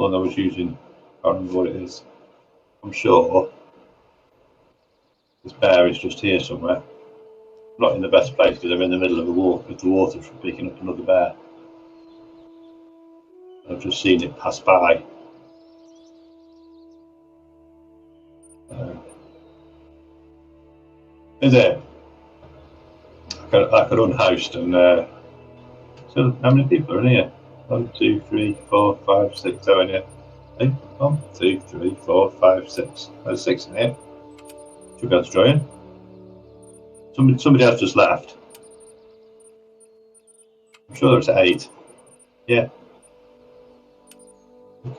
one I was using. I can't remember what it is. I'm sure this bear is just here somewhere. I'm not in the best place because I'm in the middle of the water from picking up another bear. I've just seen it pass by. Is it? I could unhost and so how many people are in here? 1, 2, 3, 4, 5, 6, 7 here. 1, 2, 3, 4, 5, 6. There's 6 in here. Should be able to join. Somebody else just left. I'm sure there's 8. Yeah.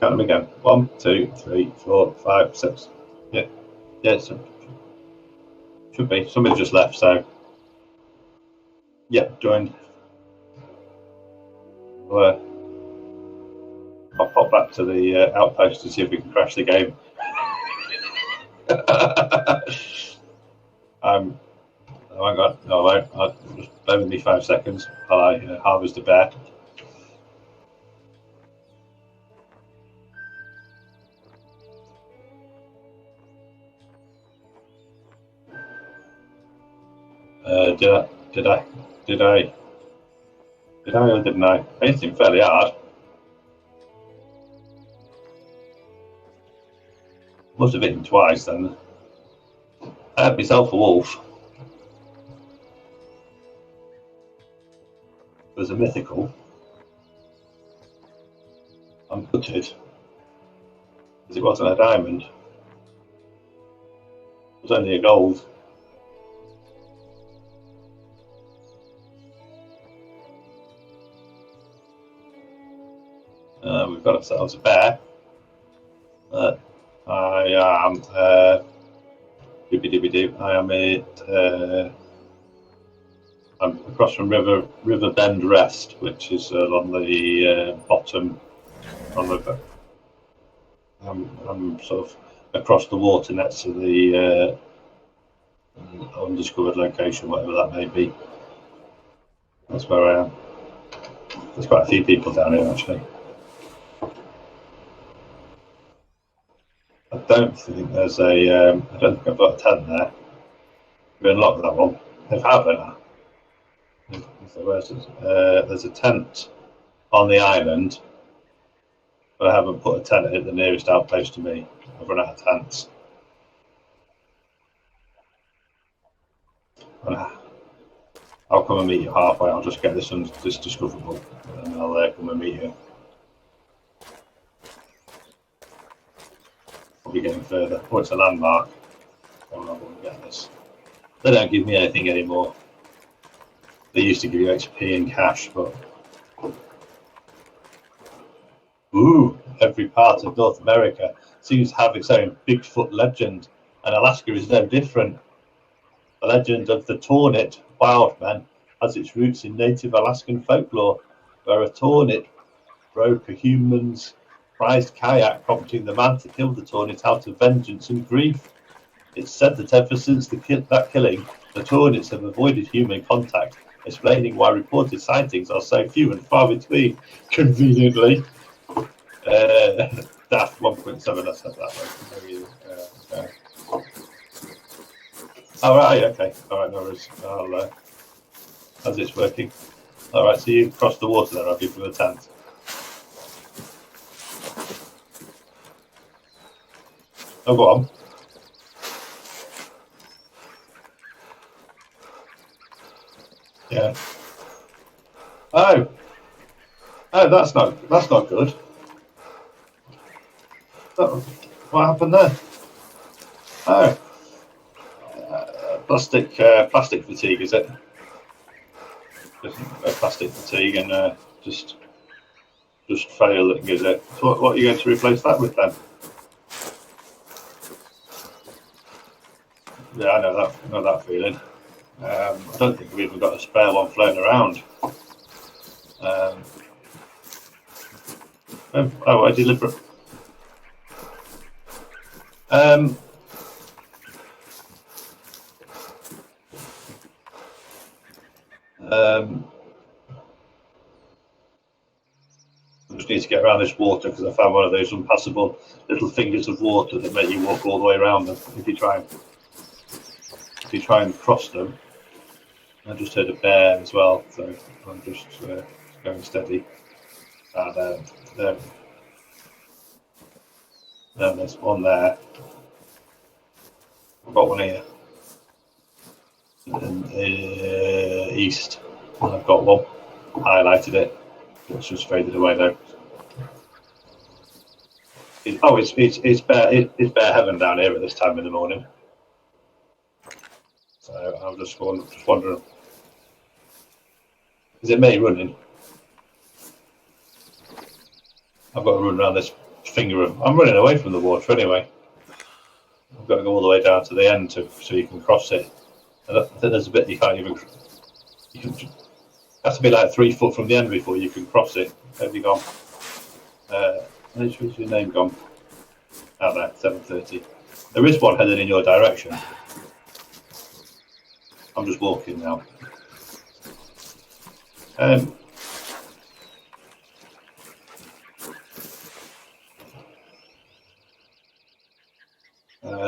Count them again. 1, 2, 3, 4, 5, 6. Yeah. Yeah, so should be. Somebody just left, so yeah, joined. Well, I'll pop back to the outpost to see if we can crash the game. Oh my god, no, I won't. Just bear with me 5 seconds while I harvest a bear. Did I or didn't I? It seemed fairly hard. Must have hit him twice then. I had myself a wolf. There's a mythical. I'm gutted. Because it wasn't a diamond. It was only a gold. We've got ourselves a bear. I am I'm across from River Bend Rest, which is along the bottom. I'm sort of across the water next to the undiscovered location, whatever that may be. That's where I am. There's quite a few people down here actually. I don't think there's a. I don't think I've got a tent there. We unlocked that one. If I haven't, there's a tent on the island, but I haven't put a tent at the nearest outpost to me. I've run out of tents. I'll come and meet you halfway. I'll just get this discoverable, and I'll come and meet you. Probably getting further. Oh, it's a landmark. I'm not going to get this. They don't give me anything anymore. They used to give you XP and cash, but ooh, every part of North America seems to have its own Bigfoot legend, and Alaska is no different. The legend of the Tawnet Wildman has its roots in native Alaskan folklore, where a Tawnet broke a human's prized kayak, prompting the man to kill the Tawnet out of vengeance and grief. It's said that ever since that killing, the Tawnets have avoided human contact, explaining why reported sightings are so few and far between. Conveniently, DAF 1.7. I said that one. All right, okay. All right, no worries. How's this working? All right, so you crossed the water there, have you, from the tent? Oh, go on. Yeah. Oh, that's not good. Oh, what happened there? Oh, plastic fatigue, is it? Just plastic fatigue and just failing, is it? So what are you going to replace that with then? Yeah, I know that feeling. I don't think we've even got a spare one floating around. I deliberate. I just need to get around this water because I found one of those unpassable little fingers of water that make you walk all the way around them if you try and cross them. I just heard a bear as well, so I'm just going steady. There's one there. I've got one here. East. I've got one. Highlighted it. It's just faded away though. It's bear heaven down here at this time in the morning. So I'm just wondering. Is it me running? I've got to run around this finger of. I'm running away from the water anyway. I've got to go all the way down to the end so you can cross it. I think there's a bit you can't even. It has to be like 3 foot from the end before you can cross it. Where have you gone? Where's your name gone? Out there, 7:30. There is one heading in your direction. I'm just walking now.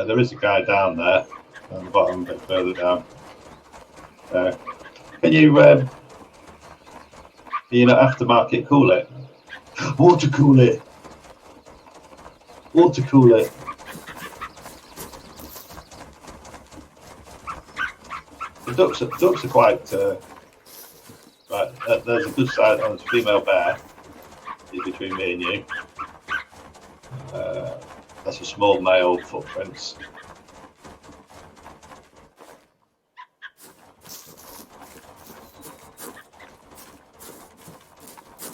There is a guy down there, on the bottom, a bit further down. Can you not aftermarket cool it? Water cool it! Water cool it! The ducks are quite. Right, there's a good side on the female bear. Is between me and you. That's a small male footprints.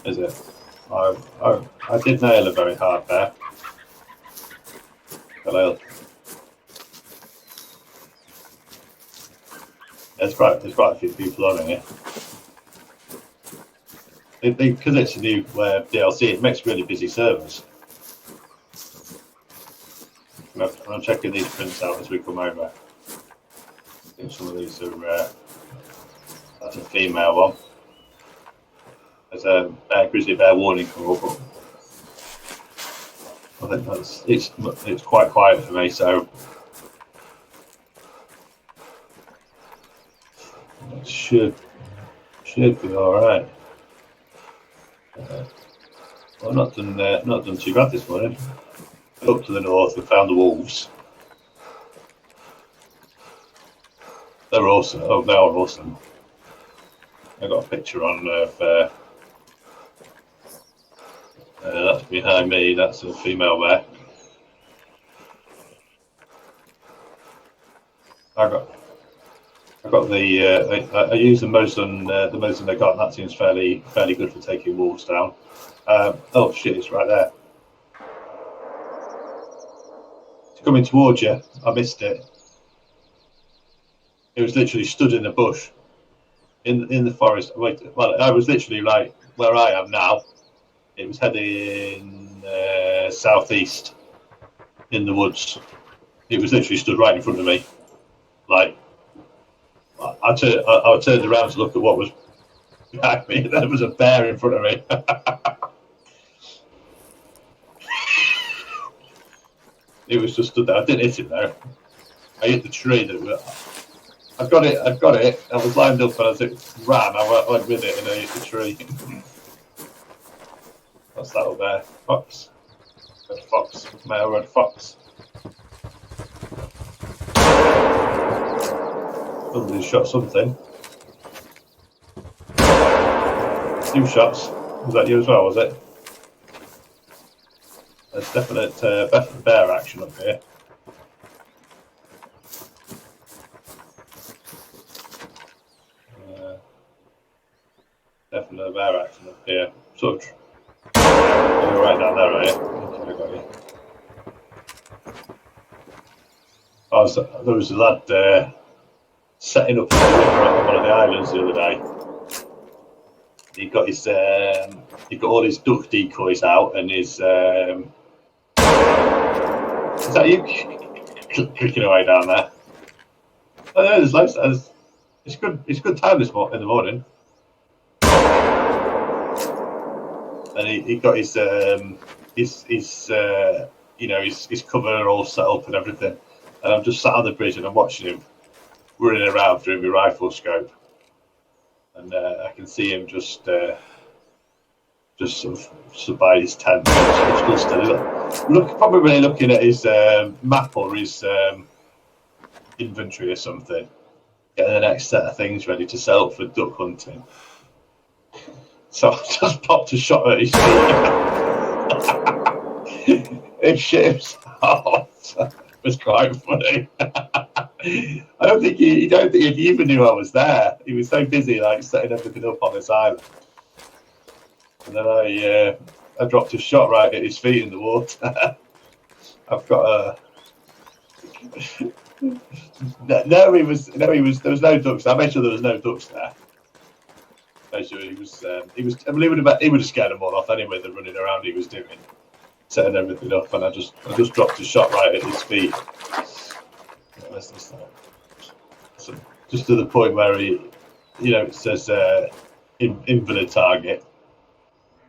Is it? I did nail it very hard there. Hello. There's quite a few people on here. Because it's a new DLC, it makes really busy servers. I'm checking these prints out as we come over. I think some of these are. That's a female one. There's a grizzly bear warning call, but I think it's quite quiet for me, so it should be all right. Well, not done too bad this morning. Up to the north, we found the wolves. They're awesome. Oh, they are awesome. I got a picture on of. That's behind me. That's a female bear. I got the. I use the Mosin. The Mosin I got, and that seems fairly good for taking wolves down. Oh shit! It's right there. It's coming towards you. I missed it. It was literally stood in a bush, in the forest. Wait, well, I was literally right where I am now. It was heading southeast in the woods. It was literally stood right in front of me. Like, I turned around to look at what was behind me, and there was a bear in front of me. It was just stood there. I didn't hit it though. I hit the tree I've got it. I was lined up and as it ran, I went with it and I hit the tree. What's that up there? Fox. Red fox. Male red fox. Somebody shot something. 2 shots. Was that you as well, was it? There's definite bear action up here. Definite bear action up here. So, you're right down there, right? Okay, I got you. There was a lad setting up in the river on one of the islands the other day. He got his he got all his duck decoys out and his is that you clicking away down there? Oh no, there's loads. It's good time in the morning. and he got his cover all set up and everything. And I'm just sat on the bridge and I'm watching him running around through my rifle scope, and I can see him just sort of by his tent, probably looking at his map or his inventory or something, getting the next set of things ready to sell for duck hunting. So I just popped a shot at his feet. It shit himself. It was quite funny. I don't think he even knew I was there. He was so busy, like setting everything up on this island. And then I dropped a shot right at his feet in the water. I've got a. No, he was. There was no ducks. I made sure there was no ducks there. Made sure he was. I mean, he would have scared them all off anyway. The running around he was doing, setting everything up, and I just dropped a shot right at his feet. So just to the point where he, it says invalid target.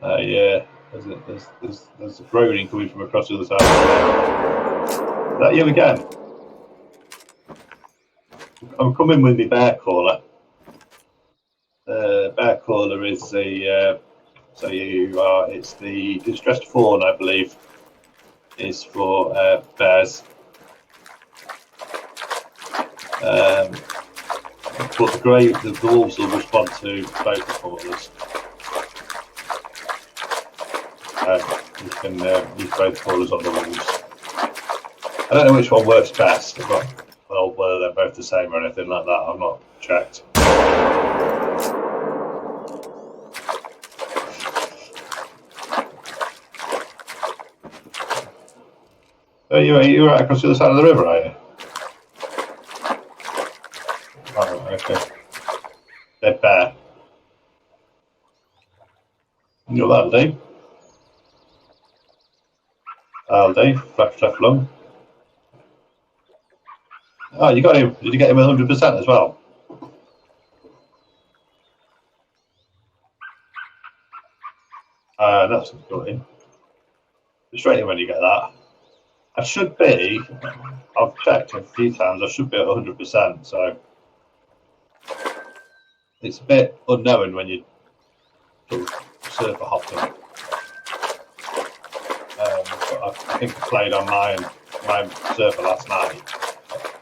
There's a groaning coming from across the other side. Is that you again? I'm coming with the bear caller. Bear caller is the so you are. It's the distressed fawn, I believe, is for bears. But the wolves will respond to both callers. You can use both callers on the wolves. I don't know which one works best. Well, whether they're both the same or anything like that, I've not checked. You're right across the other side of the river, are you? Oh, okay. Dead bear. That'll do. That'll do. Flash left lung. Oh, you got him. Did you get him 100% as well? That's good. Frustrating when you get that. I should be. I've checked a few times. I should be at 100%. So it's a bit unknown when you surfer hopping. But I think I played on my surfer last night,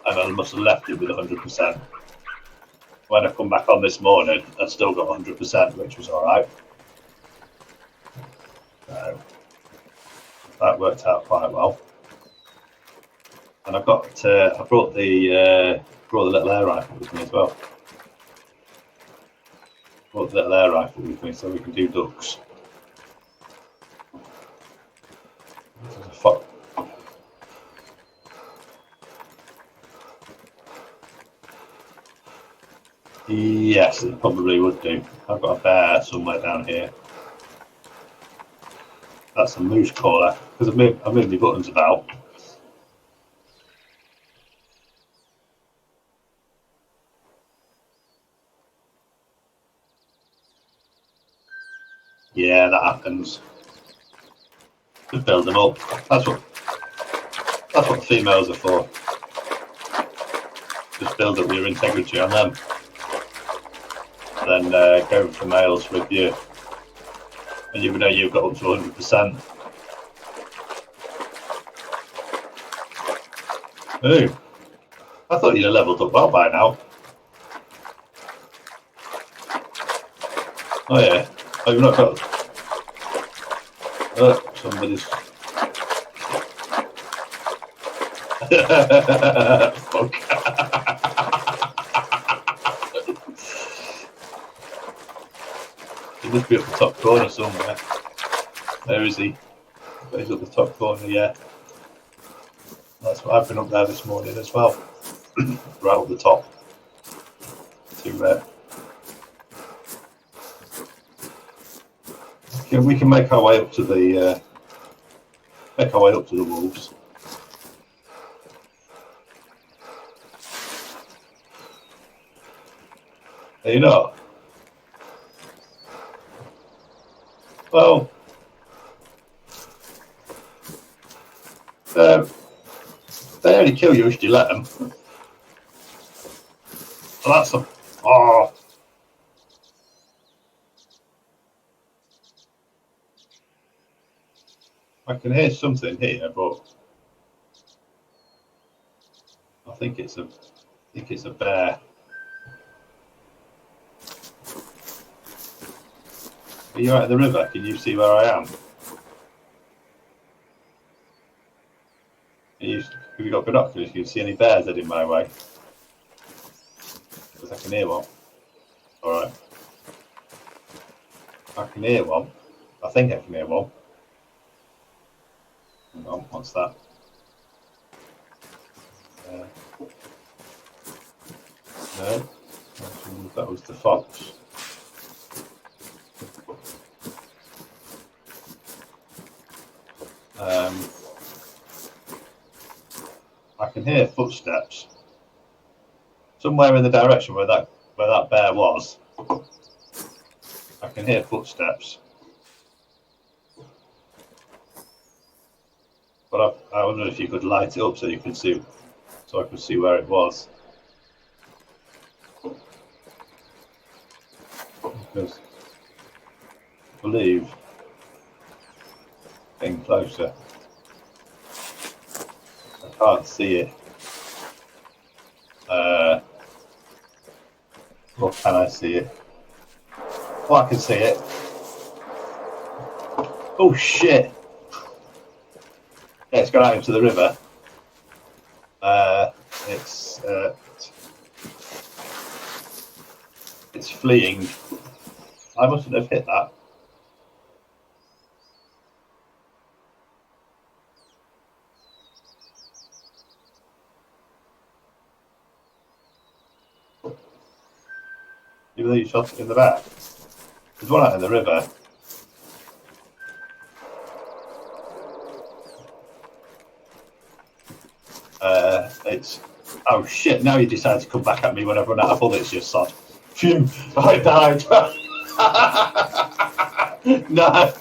and I must have left it with 100%. When I come back on this morning, I still got 100%, which was all right. So that worked out quite well. And I brought the little air rifle with me as well. Brought the little air rifle with me so we can do ducks. Yes, it probably would do. I've got a bear somewhere down here. That's a moose caller because I moved my buttons about. Yeah, that happens. Just build them up. That's what the females are for. Just build up your integrity on them. And then go for males with you. And you know you've got up to 100%. Ooh. I thought you'd have leveled up well by now. Oh yeah. Oh, you've not got... somebody's... Fuck. He must be up the top corner somewhere. Where is he? He's up the top corner, yeah. That's what I've been up there this morning as well. Right up the top. We can make our way up to the wolves. Are you not? Well, They only kill you if you let them. So that's a... Oh. I can hear something here, but I think it's a bear. Are you out of the river? Can you see where I am? Have you got binoculars? Can you see any bears heading my way? Because I can hear one. Alright. I can hear one. I think I can hear one. Hang on, what's that? No. That was the fox. I can hear footsteps somewhere in the direction where that bear was. I can hear footsteps, but I wonder if you could light it up so you could see, so I could see where it was. Because I believe getting closer. I can't see it. Or can I see it? Oh, I can see it. Oh shit! Yeah, it's gone out into the river. It's fleeing. I mustn't have hit that. Even though you shot it in the back. There's one out in the river. It's... Oh shit, now you decide to come back at me when I've run out of bullets, you sod. Phew, I died. No.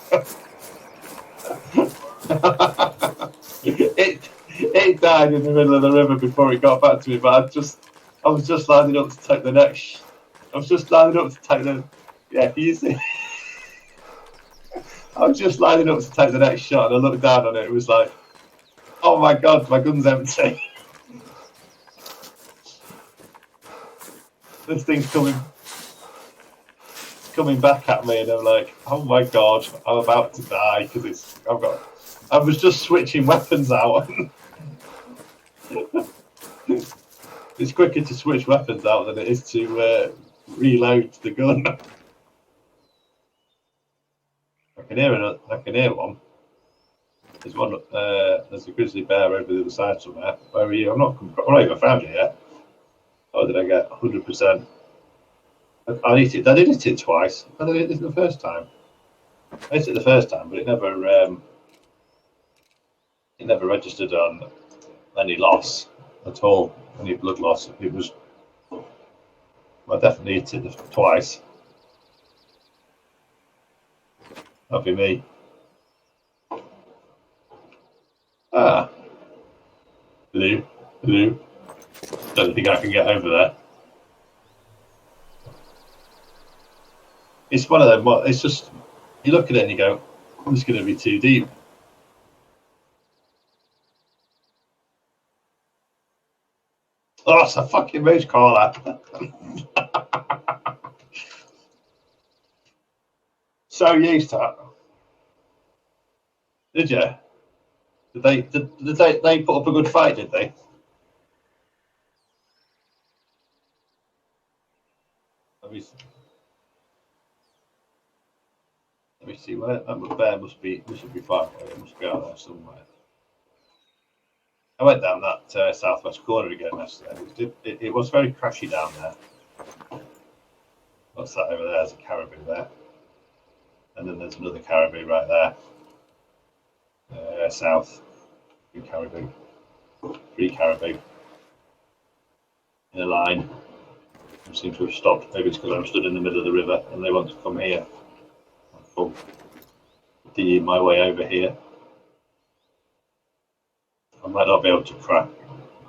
It died in the middle of the river before it got back to me, but I was just lining up to take the next... I was just lining up to take the... Yeah, can you see? I was just lining up to take the next shot and I looked down on it. It was like, oh my god, my gun's empty. This thing's coming back at me and I'm like, oh my god, I'm about to die because I was just switching weapons out. It's quicker to switch weapons out than it is to reload the gun. I can hear one. There's one. There's a grizzly bear over the other side somewhere. Where are you? I'm not even found you yet. Oh, did I get 100%? I hit it. I did hit it twice. I did it the first time. I hit it the first time, but it never registered on any loss at all. Any blood loss. It was. I definitely hit it twice. That'd be me. Ah. Hello. Hello. Don't think I can get over there. It's one of them. It's just you look at it and you go, "This is going to be too deep." Oh, it's a fucking moose caller. So used to it. Did you? Did they put up a good fight? Did they? Let me see where that bear must be. This should be far away. It must be out there somewhere. I went down that southwest corner again yesterday. It was very crashy down there. What's that over there? There's a caribou there. And then there's another caribou right there. South. Caribou. 3 caribou. In a line. They seem to have stopped. Maybe it's because I'm stood in the middle of the river and they want to come here. I'll DE my way over here. I might not be able to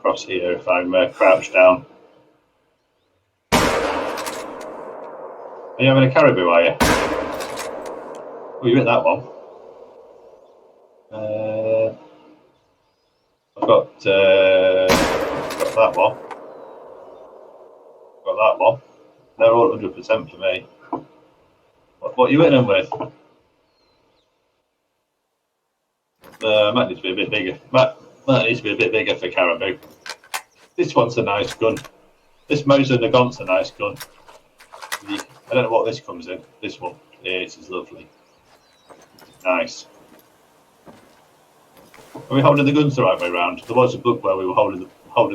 cross here if I'm crouched down. Are you having a caribou, are you? Oh, you hit that one. I've got that one. Got that one. They're all 100% for me. What are you hitting them with? Might need to be a bit bigger. Might need to be a bit bigger for caribou. This one's a nice gun. This Mosin Nagant's a nice gun. I don't know what this comes in. This one. Yeah, this is lovely. Nice. Are we holding the guns the right way around? There was a book where we were holding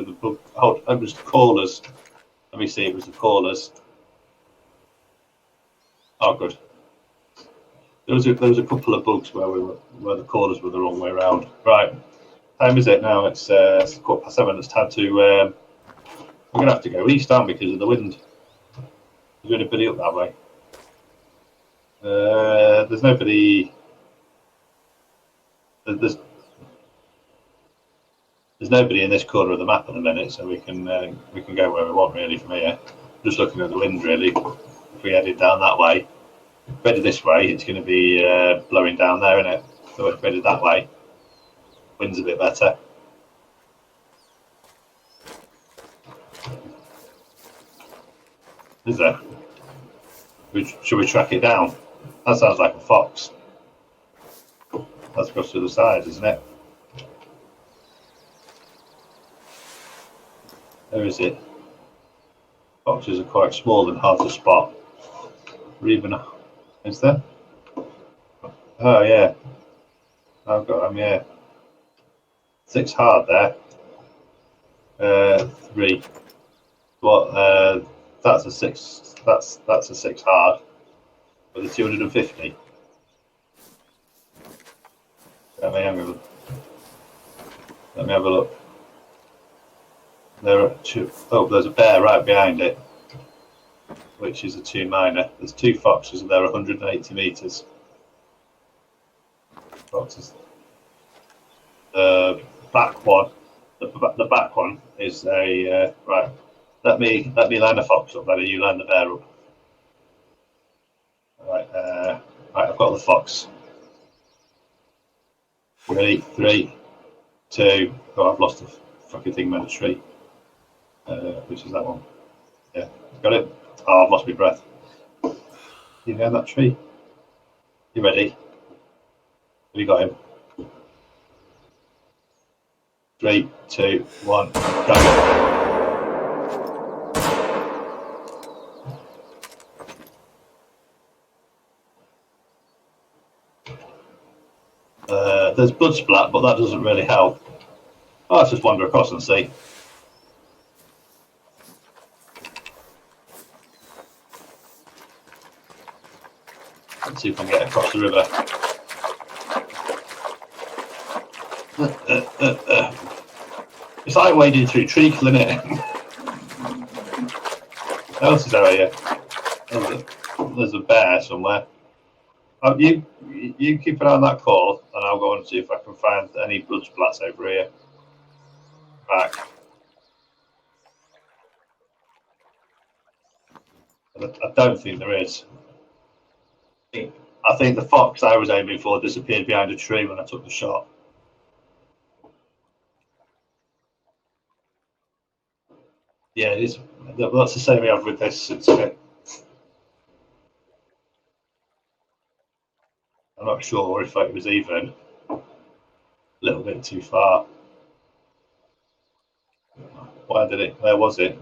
the book. It was the callers. Let me see. It was the callers. Oh, good. There was a couple of books where the callers were the wrong way around. Right. Time is it now? It's 7:15. It's time to. We're gonna have to go east, aren't we, because of the wind? Is there anybody up that way? There's nobody. There's nobody in this corner of the map at the minute, so we can go where we want really from here. Just looking at the wind really. If we headed down that way, if we headed this way, it's going to be blowing down there, isn't it? So if we headed that way, wind's a bit better. Is there? Should we track it down? That sounds like a fox. That's across to the side, isn't it? Where is it? Foxes are quite small and hard to spot. Or even, is there? Oh yeah, I've got them. Yeah, 6 hard there. 3. What? That's a 6. That's a 6 hard. With a 250. Let me have a look. There are 2. Oh, there's a bear right behind it, which is a 2 minor. There's 2 foxes and they're 180 meters. Foxes. The back one. The back one is a right. Let me land a fox up, better you land the bear up. Right, I've got the fox. 3, 2. Oh, I've lost the fucking thing by the tree. Which is that one? Yeah, got it. Oh, I've lost my breath. You down that tree? You ready? Have you got him? 3, 2, 1, go. There's blood splat, but that doesn't really help. Oh, let's just wander across and see. Let's see if I can get across the river. It's like wading through treacle, isn't it? What else is there here? There's a bear somewhere. You keep an eye on that call, and I'll go and see if I can find any blood splats over here. Back. I don't think there is. I think the fox I was aiming for disappeared behind a tree when I took the shot. Yeah, it is. That's the same we have with this. I'm not sure if it was even a little bit too far. Where was it?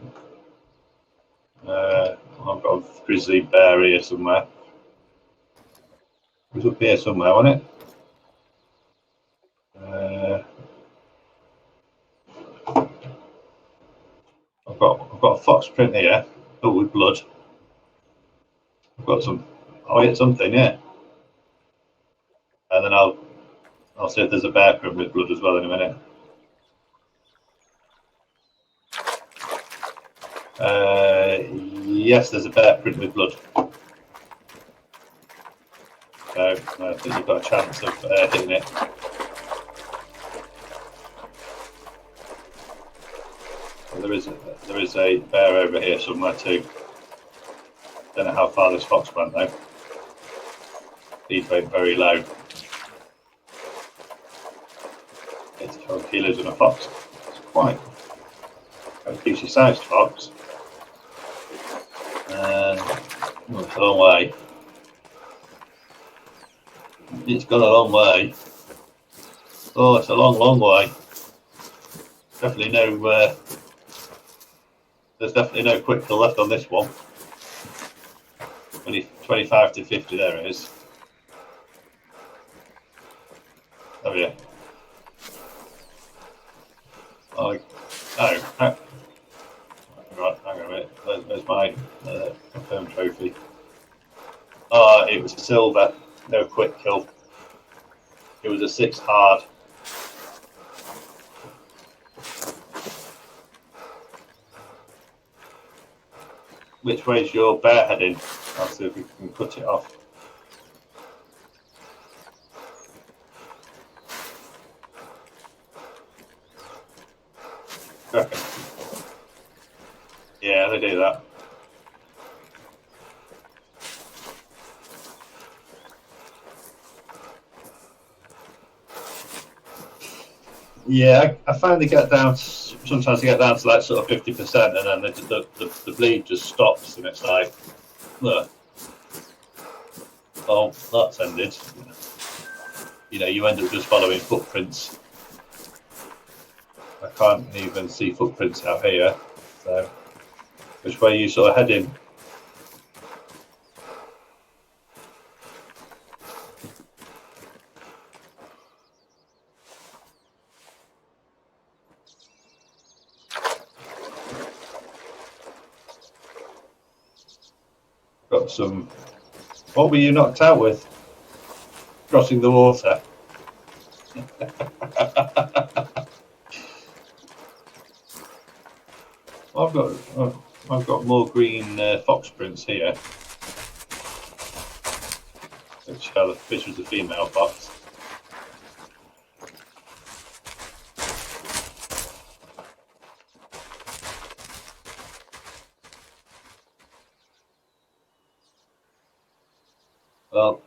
I've got a grizzly bear here somewhere. It was up here somewhere, wasn't it? I've got a fox print here. Oh, with blood. I've got some. Oh, it's something, yeah. And then I'll see if there's a bear print with blood as well in a minute. Yes, there's a bear print with blood. So I think you've got a chance of hitting it. Well, there is a bear over here somewhere too. Don't know how far this fox went though. He went very low. 84 kilos in a fox. It's quite a decent sized fox. And it's a long way. It's gone a long way. Oh, it's a long, long way. Definitely no. There's definitely no quick fill left on this one. 25 to 50. There it is. Oh yeah. Oh, right. Hang on a minute. There's my confirmed trophy. Oh, it was silver. No quick kill. It was a 6 hard. Which way's your bear heading? I'll see if we can cut it off. Okay. Yeah, they do that. Yeah, I find they get down. Sometimes they get down to like sort of 50%, and then the bleed just stops, and it's like, look, oh, that's ended. You know, you end up just following footprints. I can't even see footprints out here. So, which way are you sort of heading? Got some. What were you knocked out with? Crossing the water. I've got more green fox prints here. Which was the female fox. Well,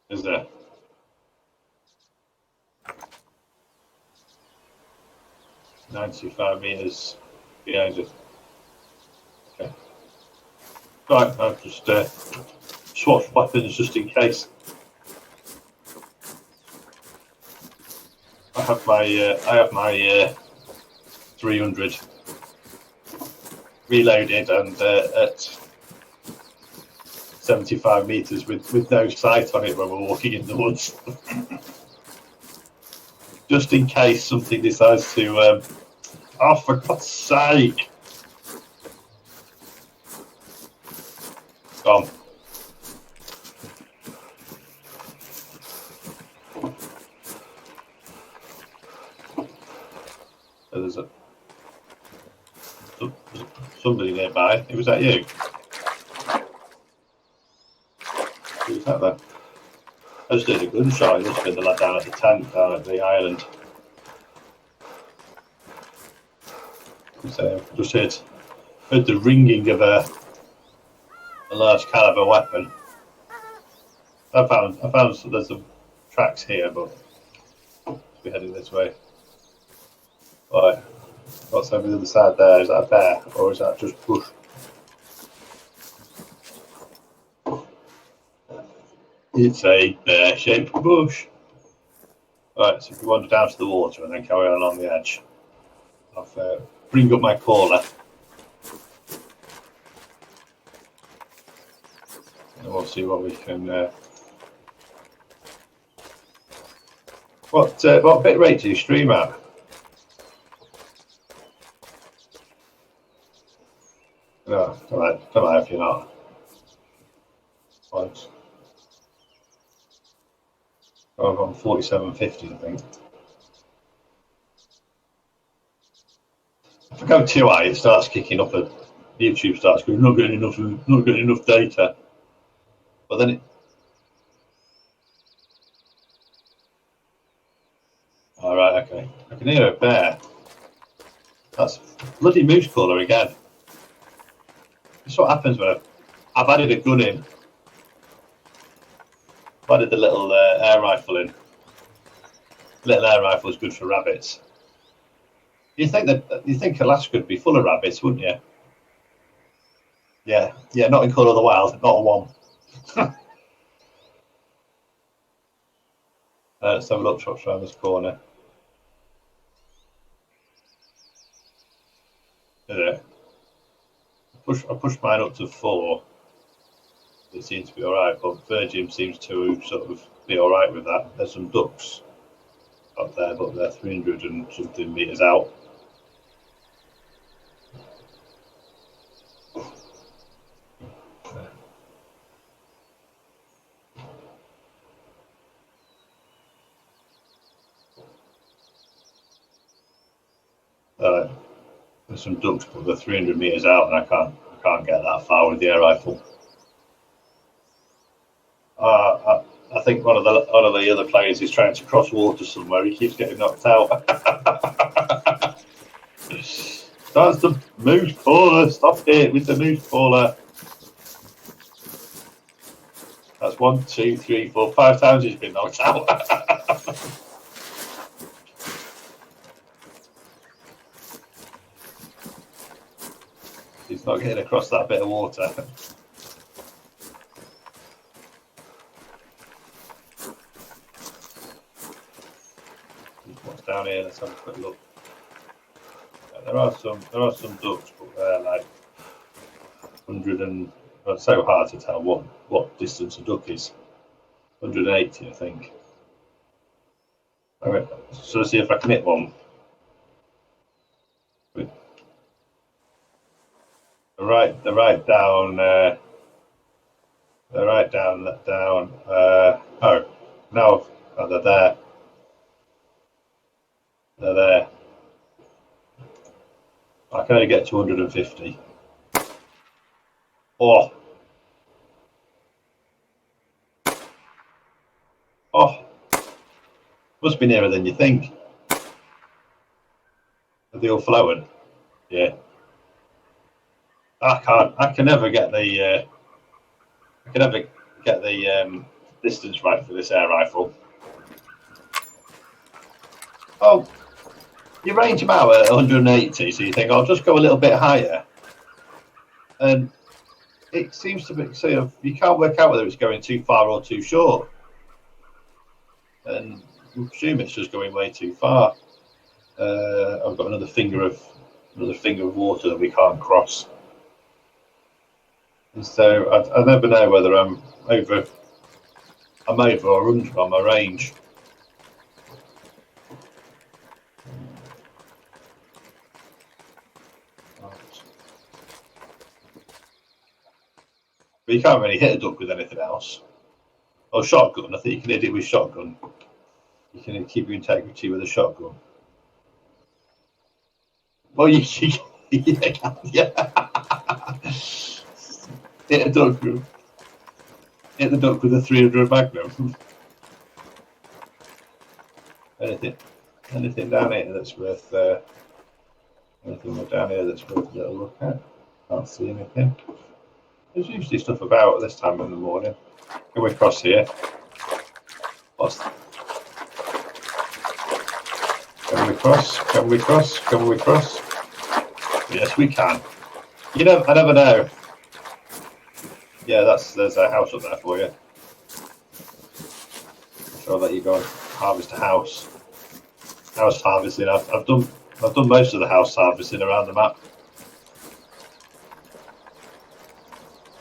is there? $95 meters behind it. Okay. Right, I've just swapped weapons just in case. I have my 300 reloaded and at 75 meters with no sight on it when we're walking in the woods. Just in case something decides to oh, for God's sake. Gone. So there's somebody nearby. Was that you? Who was that then? I just did a gunshot. It must have been the lad down at the tent down at the island. So just heard the ringing of a large caliber weapon. I found there's some tracks here, but we're heading this way. Right, what's over the other side there? Is that a bear or is that just bush? It's a bear-shaped bush. Right, so if we wander down to the water and then carry on along the edge, I'll bring up my caller. And we'll see what we can. What bit rate do you stream at? No, come on if you're not. Once. Oh, I'm on 47.50, I think. If I go too high, it starts kicking up. YouTube starts going, not getting enough data. But then All right, okay. I can hear a bear. That's bloody moose caller again. That's what happens when I've added a gun in. I've added the little air rifle in. Little air rifle is good for rabbits. You think Alaska would be full of rabbits, wouldn't you? Yeah, not in Call of the Wild, not a one. Let's have a look what's around this corner. I pushed mine up to 4. It seems to be all right, but Virgin seems to sort of be all right with that. There's some ducks up there, but they're 300 and something meters out. There's some ducks, but they're 300 meters out, and I can't get that far with the air rifle. I think one of the other players is trying to cross water somewhere. He keeps getting knocked out. That's the moose caller. Stop it with the moose caller. That's 1, 2, 3, 4, 5 times he's been knocked out. He's not getting across that bit of water. What's down here? Let's have a quick look. There are some ducks, but they're like 100 and it's so hard to tell what distance a duck is. 180, I think. All right, so let's see if I can hit one. They're right down. Oh, no, they're there. They're there. I can only get 250. Oh, must be nearer than you think. Are they all flowing? Yeah. I can never get the distance right for this air rifle. Oh, you range them out at 180, so you think I'll just go a little bit higher, and it seems to be so you can't work out whether it's going too far or too short, and I presume it's just going way too far. I've got another finger of water that we can't cross. And so I never know whether I'm over or under on my range. But you can't really hit a duck with anything else. Or shotgun. I think you can hit it with shotgun. You can keep your integrity with a shotgun. Well, yeah. Hit a duck. Hit the duck with a 300 Magnum. Anything down here that's worth anything down here that's worth a little look at? Can't see anything. There's usually stuff about at this time in the morning. Can we cross here? Can we cross? Can we cross? Can we cross? Yes, we can. I never know. Yeah, there's a house up there for you. So I'll let you go and harvest a house. House harvesting. I've done most of the house harvesting around the map.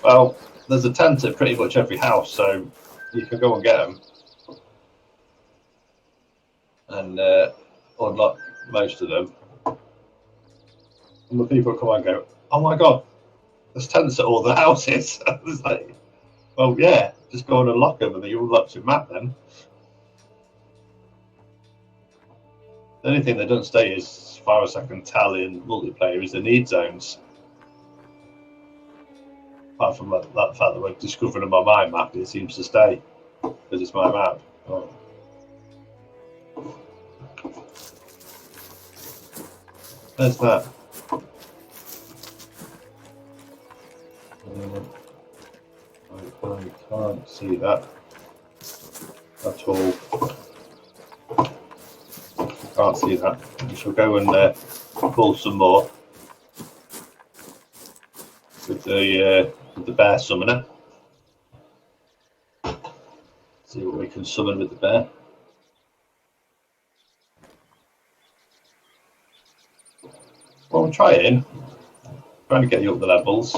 Well, there's a tent at pretty much every house, so you can go and get them and unlock most of them. And the people come and go, "Oh my god, there's tents at all the houses." It's like, well, yeah, just go and unlock them, and then you unlock your map. Then the only thing that doesn't stay, as far as I can tell, in multiplayer is the need zones. Apart from that fact that we're discovering them on my map, it seems to stay because it's my map. Oh. There's that. I can't see that at all. Can't see that. We shall go and pull some more with the bear summoner. See what we can summon with the bear. Well, I'm trying to get you up the levels.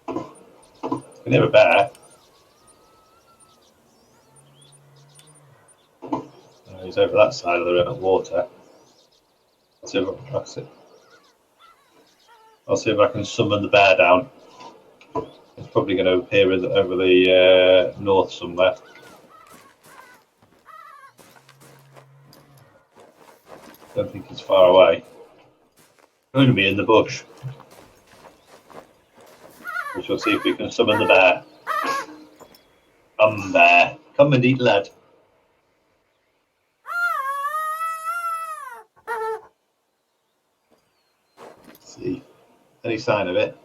I can hear a bear. He's over that side of the water. I'll see if I can summon the bear down. It's probably going to appear over the north somewhere. Don't think it's far away. Going to be in the bush. We shall see if we can summon the bear. Come bear, come and eat lad. See any sign of it?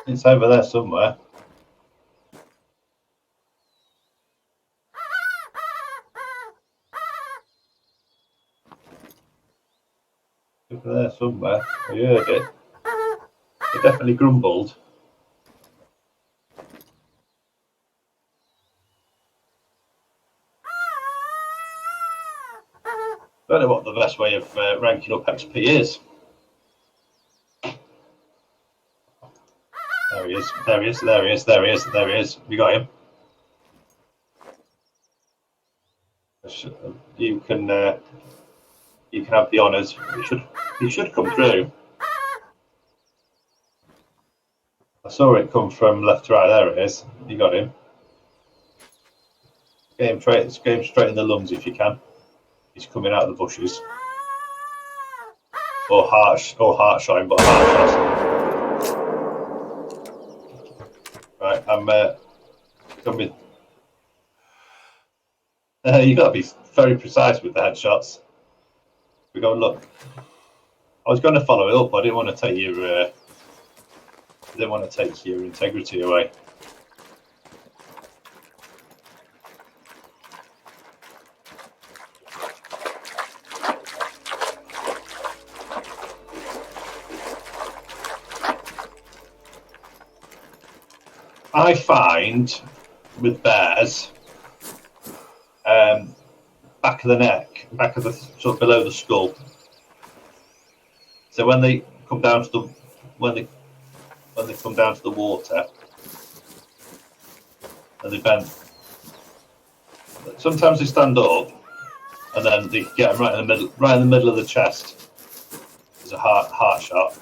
It's over there somewhere. Over there somewhere. I heard it. It definitely grumbled. I don't know what the best way of ranking up XP is. There he is, there he is, there he is, there he is, there he is. We got him. You can have the honours. He should come through. I saw it come from left to right. There it is. You got him. Get him straight in the lungs if you can. He's coming out of the bushes. Or heart shot him, but heart shot. Right, I'm coming. You got to be very precise with the headshots. We go and look. I was going to follow it up, but I didn't want to take your integrity away. I find with bears, back of the neck, back of the sort of below the skull. So when they come down to the come down to the water and they bend, sometimes they stand up and then they get them right in the middle of the chest. There's a heart shot.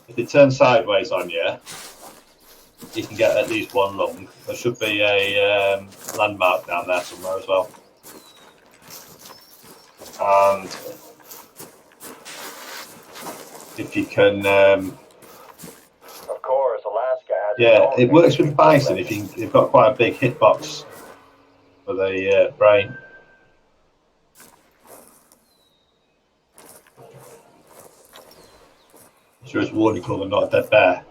If they turn sideways on you, you can get at least one lung. There should be a landmark down there somewhere as well. And if you can, of course, Alaska has. Yeah, it works with bison if you've got quite a big hitbox for the brain. I'm sure it's warning call and not a dead bear.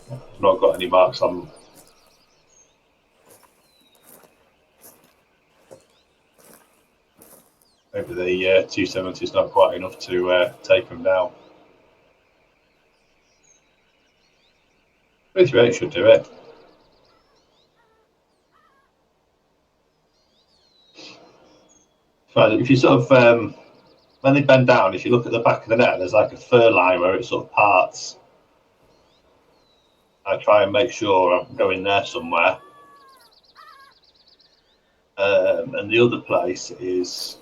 I've not got any marks on. Maybe the 270 is not quite enough to take them down. 338 should do it. So if you sort of, when they bend down, if you look at the back of the neck, there's like a fur line where it sort of parts. I try and make sure I'm going there somewhere. And the other place is,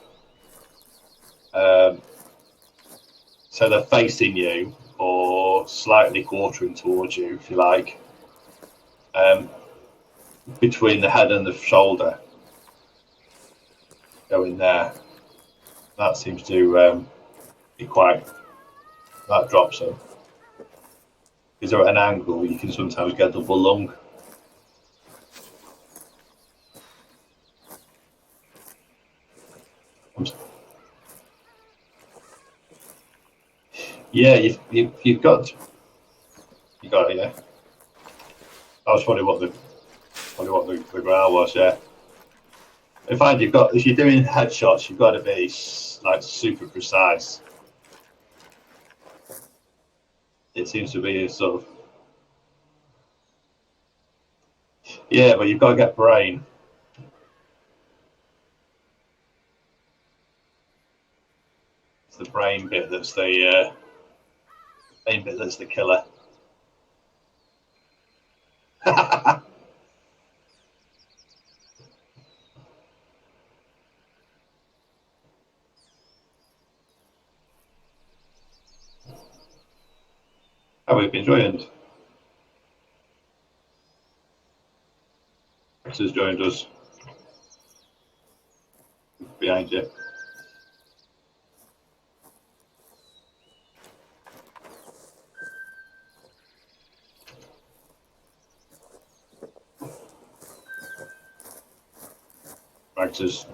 so they're facing you or slightly quartering towards you, if you like, between the head and the shoulder. Go in there. That seems to be quite, that drops them. Because they're at an angle, you can sometimes get double lung. Yeah, you've got it. Yeah, that was probably what the growl was. Yeah. In fact, if you're doing headshots, you've got to be like super precise. It seems to be a sort of but you've got to get brain. It's the brain bit that's the main bit that's the killer. How we've been enjoying. Rex has joined us behind you.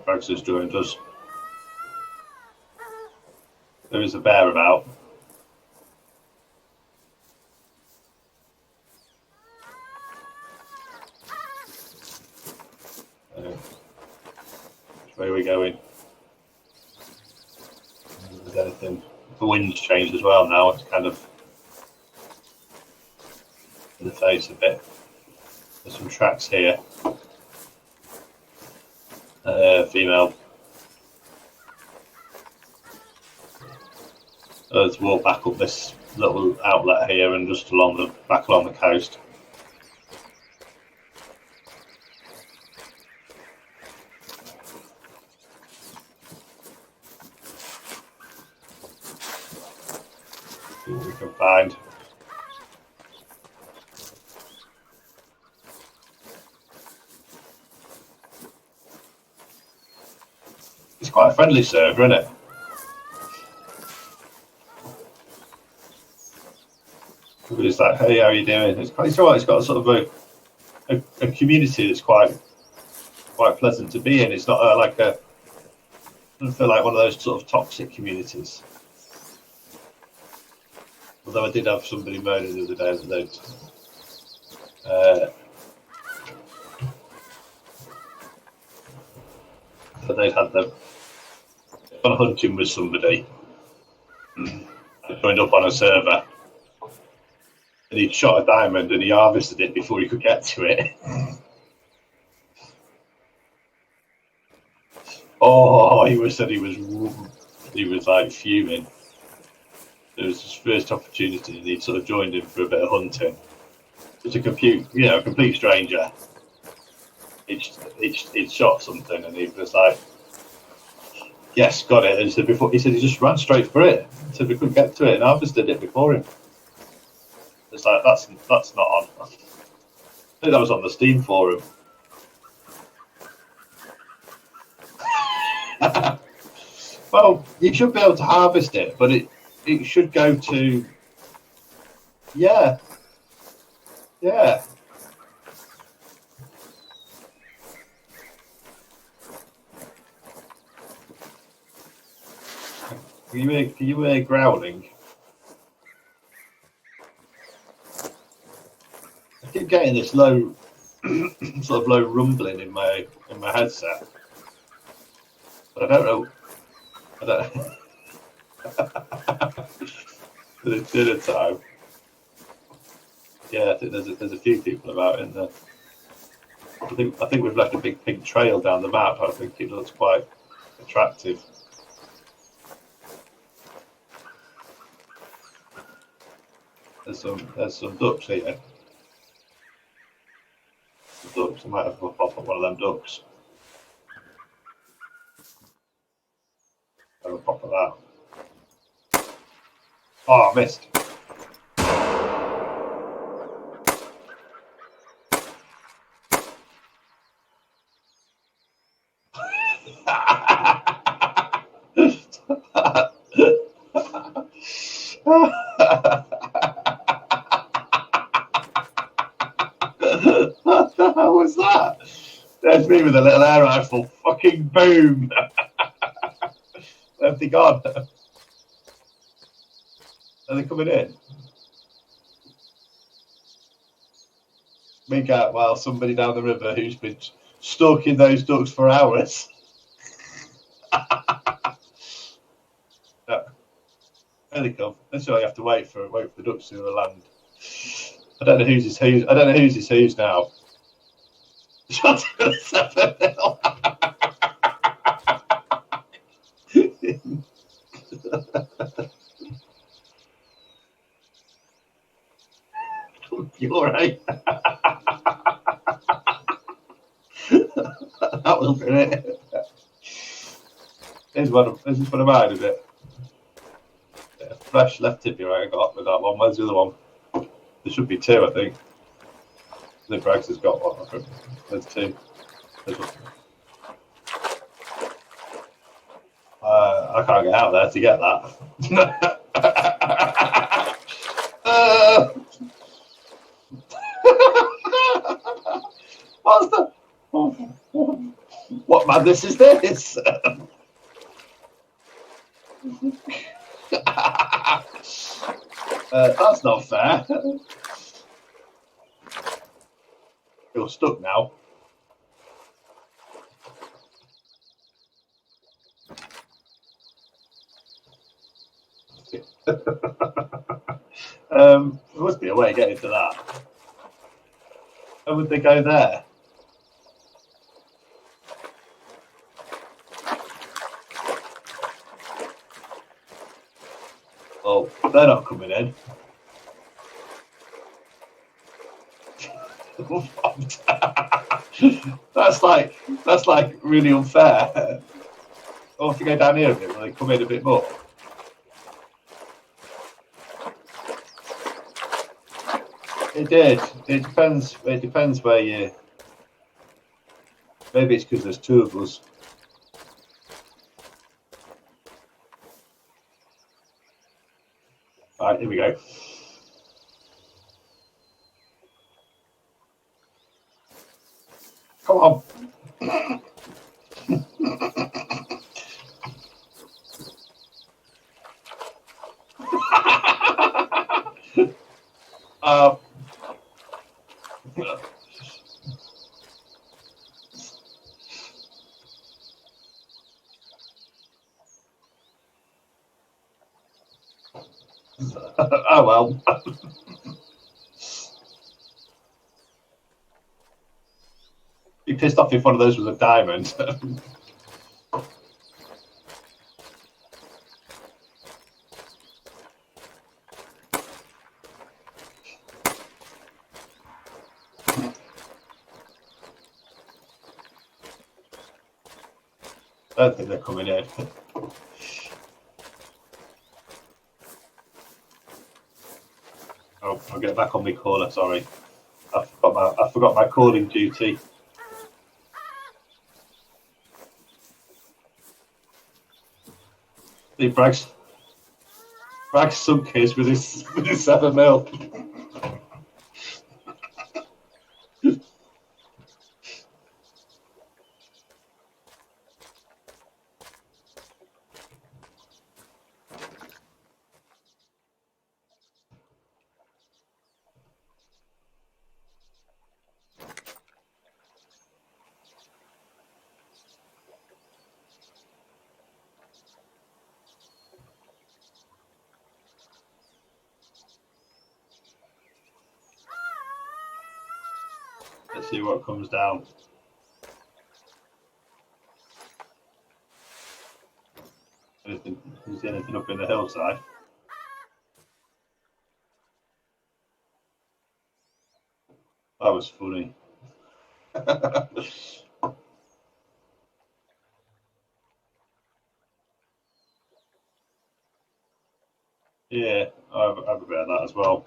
Rex has joined us. There is a bear about. Where are we going? Is anything? The wind's changed as well now. It's kind of in the face a bit. There's some tracks here. Female. Let's walk back up this little outlet here and just back along the coast. See what we can find. It's quite a friendly server, isn't it? Everybody's like, hey, how are you doing? It's all right. It's got a sort of a community that's quite pleasant to be in. It's not I don't feel like one of those sort of toxic communities. Although I did have somebody moaning the other day that they'd had them gone hunting with somebody. I joined up on a server and he'd shot a diamond and he harvested it before he could get to it. Oh, he was like fuming. It was his first opportunity and he'd sort of joined him for a bit of hunting. It was a complete stranger. He'd shot something and he was like, yes, got it. And he said he just ran straight for it. He said we couldn't get to it and harvested it before him. It's like that's not on. I think that was on the Steam forum. Well, you should be able to harvest it, but it should go to yeah. Can you hear growling? I keep getting this low, sort of low rumbling in my headset, but I don't know. For the dinner time, yeah, I think there's a few people about in there. I think we've left a big pink trail down the map. I think it looks quite attractive. There's some ducks here. Ducks. I might have to pop up one of them ducks. Have a pop of that. Oh, I missed. What the hell was that? There's me with a little air rifle. Fucking boom. Where've they gone? Are they coming in? Make out while somebody down the river who's been stalking those ducks for hours. Yeah. There they come. That's why you have to wait for the ducks to land. I don't know who's his who's. I don't know who's his who's now. Shot to 7-0. You're right. That will do it. Here's one of mine, is it? Yeah, fresh left tip, right? I got with that one. Where's the other one? There should be two, I think. I think Brags has got one. There's two. There's one. I can't get out there to get that. What's the? What madness is this? That's not fair. You're stuck now. There must be a way of getting to that. How would they go there? Oh, they're not coming in. That's like really unfair. Or if you go down here a bit, will they come in a bit more? It did. It depends. It depends where you. Maybe it's because there's two of us. All right, here we go. Come on. Oh well. Be pissed off if one of those was a diamond. I don't think they're coming in. Oh, I'll get back on my caller. Sorry, I forgot my calling duty. See, Braggs sunk his with his 7-0. Let's see what comes down. Is there anything up in the hillside? That was funny. Yeah, I've a bit of that as well.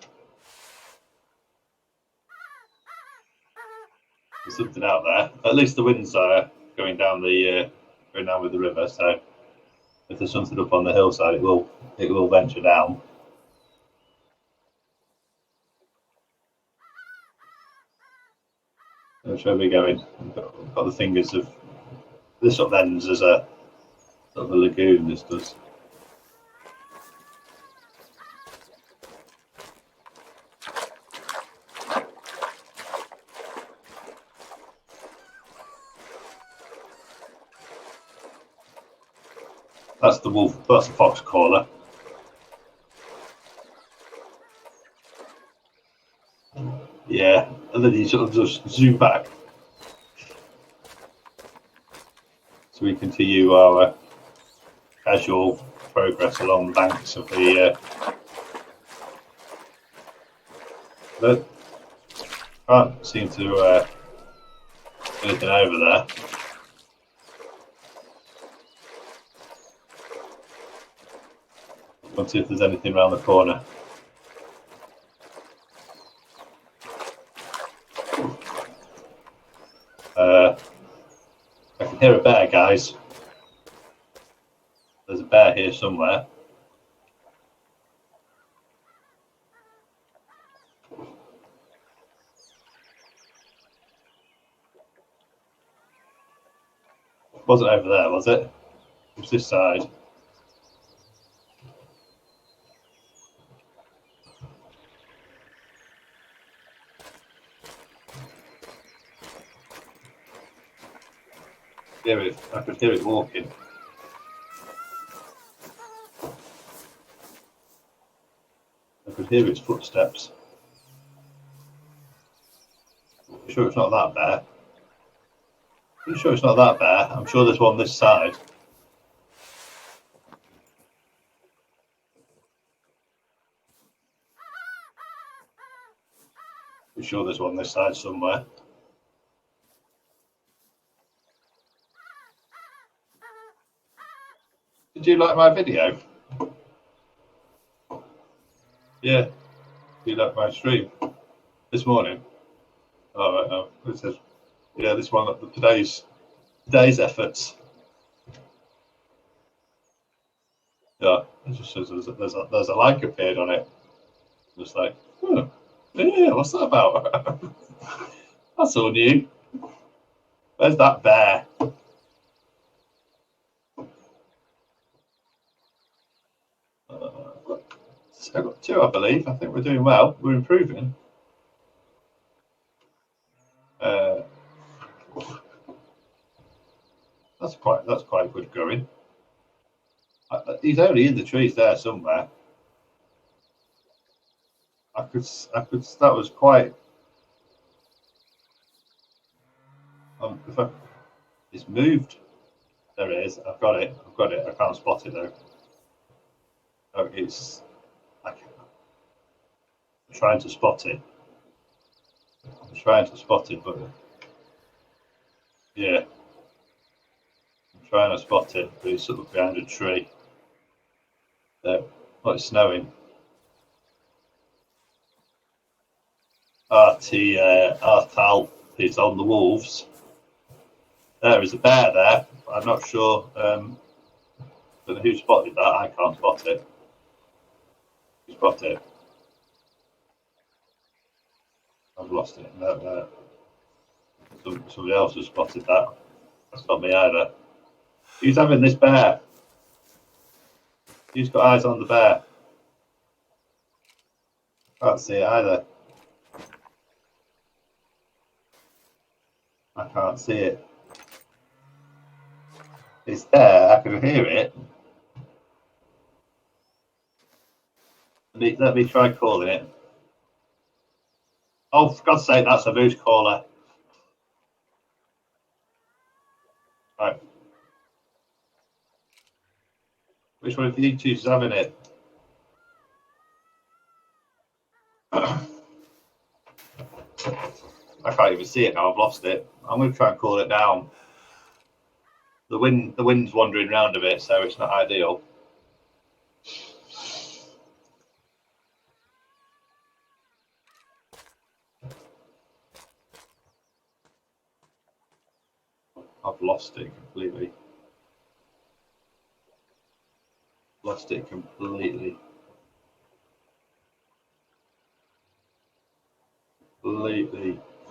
There's something out there. At least the wind's going down with the river. So if there's something up on the hillside, it will venture down. Which way are we going? We've got the fingers of this up ends as a sort of a lagoon. This does. That's the wolf. That's the fox caller. Yeah, and then you sort of just zoom back. So we continue our casual progress along the banks of the. Can't seem to anything over there. Let's see if there's anything around the corner. I can hear a bear, guys. There's a bear here somewhere. It wasn't over there, was it? It was this side. I could hear it walking. I could hear its footsteps. I'm sure it's not that bear. I'm sure it's not that bear. I'm sure there's one this side. I'm sure there's one this side somewhere. Did you like my video? Yeah. Did you like my stream this morning? Oh, right, no. This is, yeah, this one. Today's efforts. Yeah, it just says there's a like appeared on it. Just like, oh, yeah, what's that about? That's all new. Where's that bear? I've got two, I believe. I think we're doing well. We're improving. That's quite good going. He's only in the trees there somewhere. I could. That was quite. It's moved. There it is. I've got it. I can't spot it though. Oh, I'm trying to spot it. But yeah, I'm trying to spot it, but it's sort of behind a tree. There. Oh, it's snowing. Artal is on the wolves. There is a bear there. I'm not sure. Don't know who spotted that. I can't spot it. Who spotted it? I've lost it. No. Somebody else has spotted that. That's not me either. Who's having this bear? Who's got eyes on the bear? Can't see it either. I can't see it. It's there. I can hear it. Let me try calling it. Oh, for God's sake, that's a moose caller. Right. Which one of you two is having it? I can't even see it now. I've lost it. I'm going to try and call it down. The wind's wandering around a bit, so it's not ideal. I've lost it completely.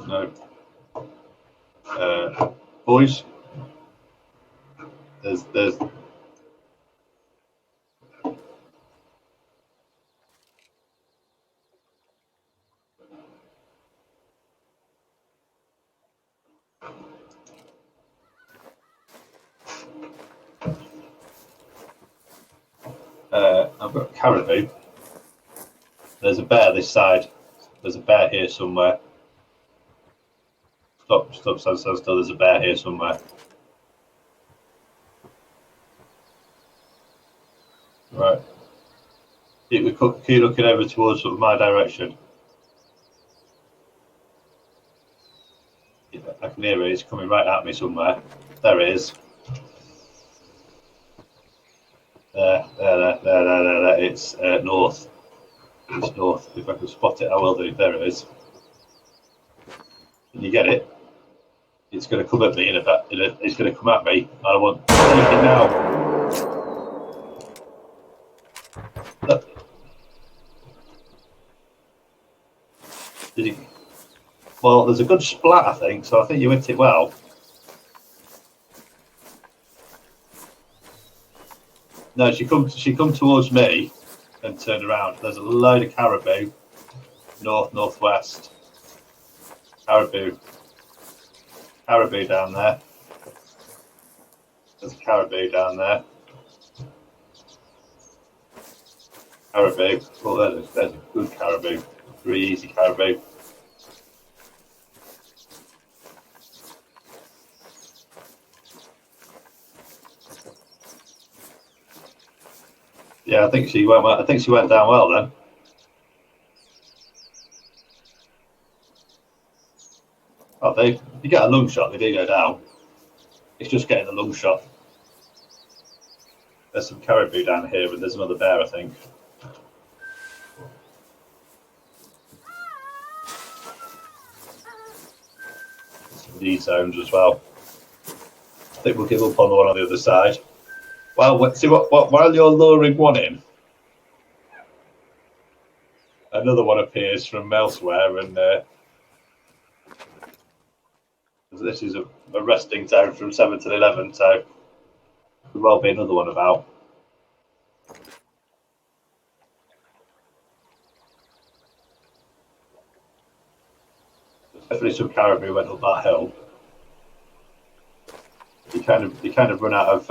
No. Boys, there's I've got caribou. There's a bear this side. There's a bear here somewhere. Stop, stand still. There's a bear here somewhere. Right. Keep looking over towards sort of my direction. I can hear it. It's coming right at me somewhere. There it is. There. It's north. It's north. If I can spot it, I will do. There it is. Can you get it? It's going to come at me in a bit. It's going to come at me. I want to take it now. Did he? Well, there's a good splat, I think. So I think you hit it well. No, she come towards me and turned around. There's a load of caribou, northwest. Caribou down there. There's a caribou down there. Caribou. Oh, there's a good caribou. Very easy caribou. Yeah, I think she went down well then. Oh, if you get a lung shot, they do go down. It's just getting the lung shot. There's some caribou down here, and there's another bear, I think. Some these zones as well. I think we'll give up on the one on the other side. Well, see while you're luring one in, another one appears from elsewhere, and this is a resting zone from 7 to 11, so there will be another one about. Definitely some caribou went up that hill. You kind of run out of.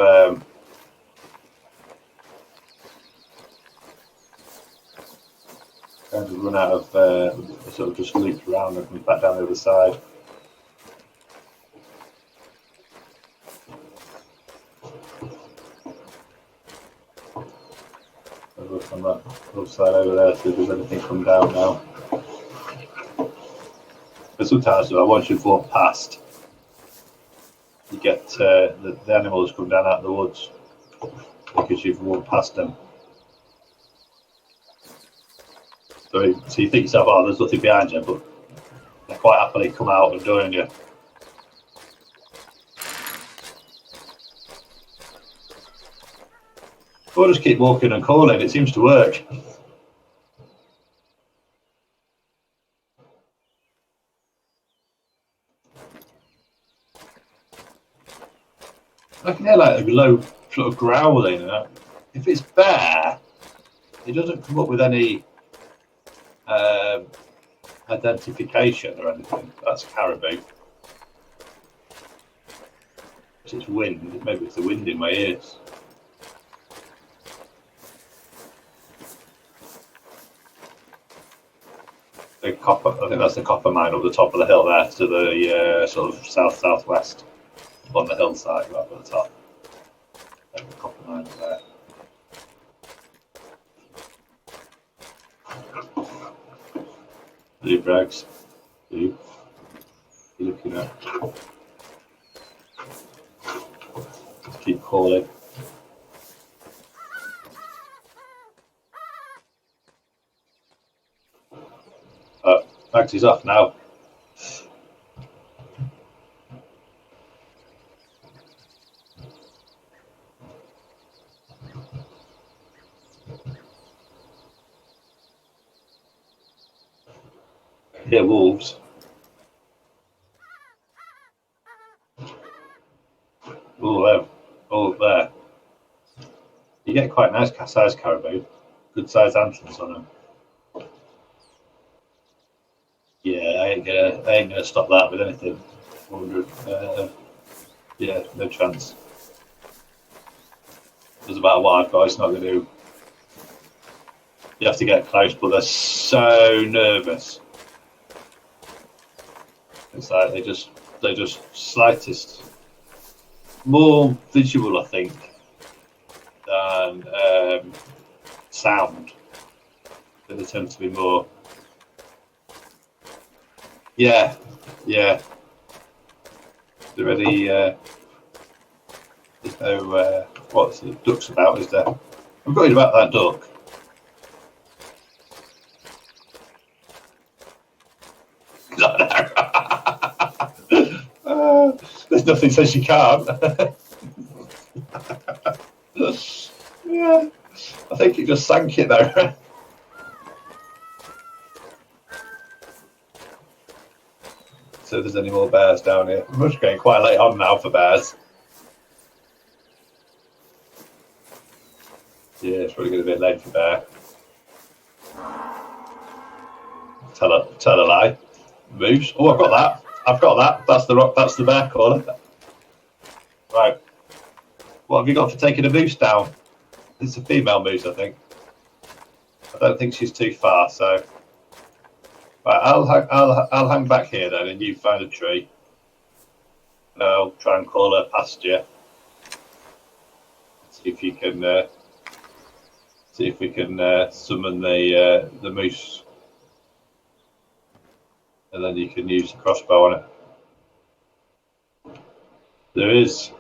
Sort of just loop around and come back down the other side. I'll look on that other side over there, see if there's anything come down now. But sometimes, once you've walked past, you get the animals come down out of the woods because you've walked past them. So you think to yourself, oh, there's nothing behind you, but they quite happily come out and join you. Or just keep walking and calling, it seems to work. I can hear like a low sort of growling. If it's bear, it doesn't come up with any identification or anything. That's caribou. It's wind. Maybe it's the wind in my ears. The copper. I think that's the copper mine up the top of the hill there, to the sort of southwest on the hillside, right at the top. The copper mine there. Blue brags. Blue. You're looking at. Just keep calling. Bags is off now. Yeah, wolves. Oh, there. You get quite nice sized caribou. Good sized antlers on them. Yeah, I ain't gonna stop that with anything. 400. Yeah, no chance. Doesn't matter what I've got, it's not gonna do. You have to get close, but they're so nervous. It's like they just slightest, more visual, I think, than sound. They tend to be more. Yeah. They're really. There's no. What's the ducks about? Is there? I'm worried about that duck. There's nothing says you can't. Yeah, I think it just sank it though. So if there's any more bears down here. We're just getting quite late on now for bears. Yeah, it's probably getting a bit late for bear. Tell a lie. Moose. Oh, I've got that. That's the bear caller. Right. What have you got for taking a moose down? It's a female moose, I think. I don't think she's too far, so. Right, I'll hang back here then, and you find a tree. And I'll try and call her past you. See if you can. See if we can summon the moose, and then you can use the crossbow on it. There is.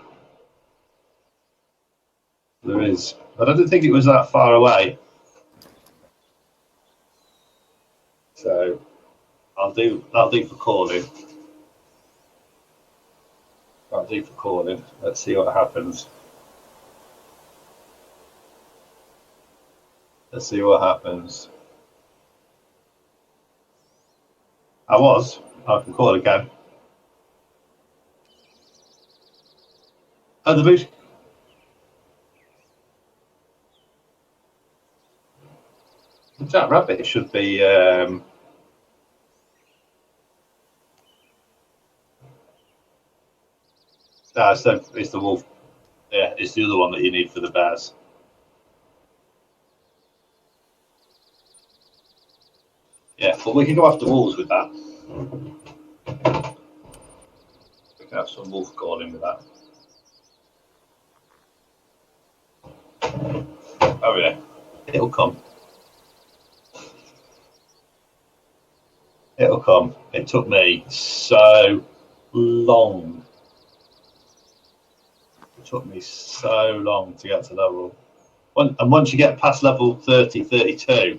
But I didn't think it was that far away. So that'll do for calling. Let's see what happens. I can call it again. Oh, the moose. The jack rabbit should be. It's the wolf. Yeah, it's the other one that you need for the bears. Yeah, but we can go after wolves with that. We can have some wolf calling with that. Oh yeah, it'll come. It took me so long. To get to level. And once you get past level 30, 32,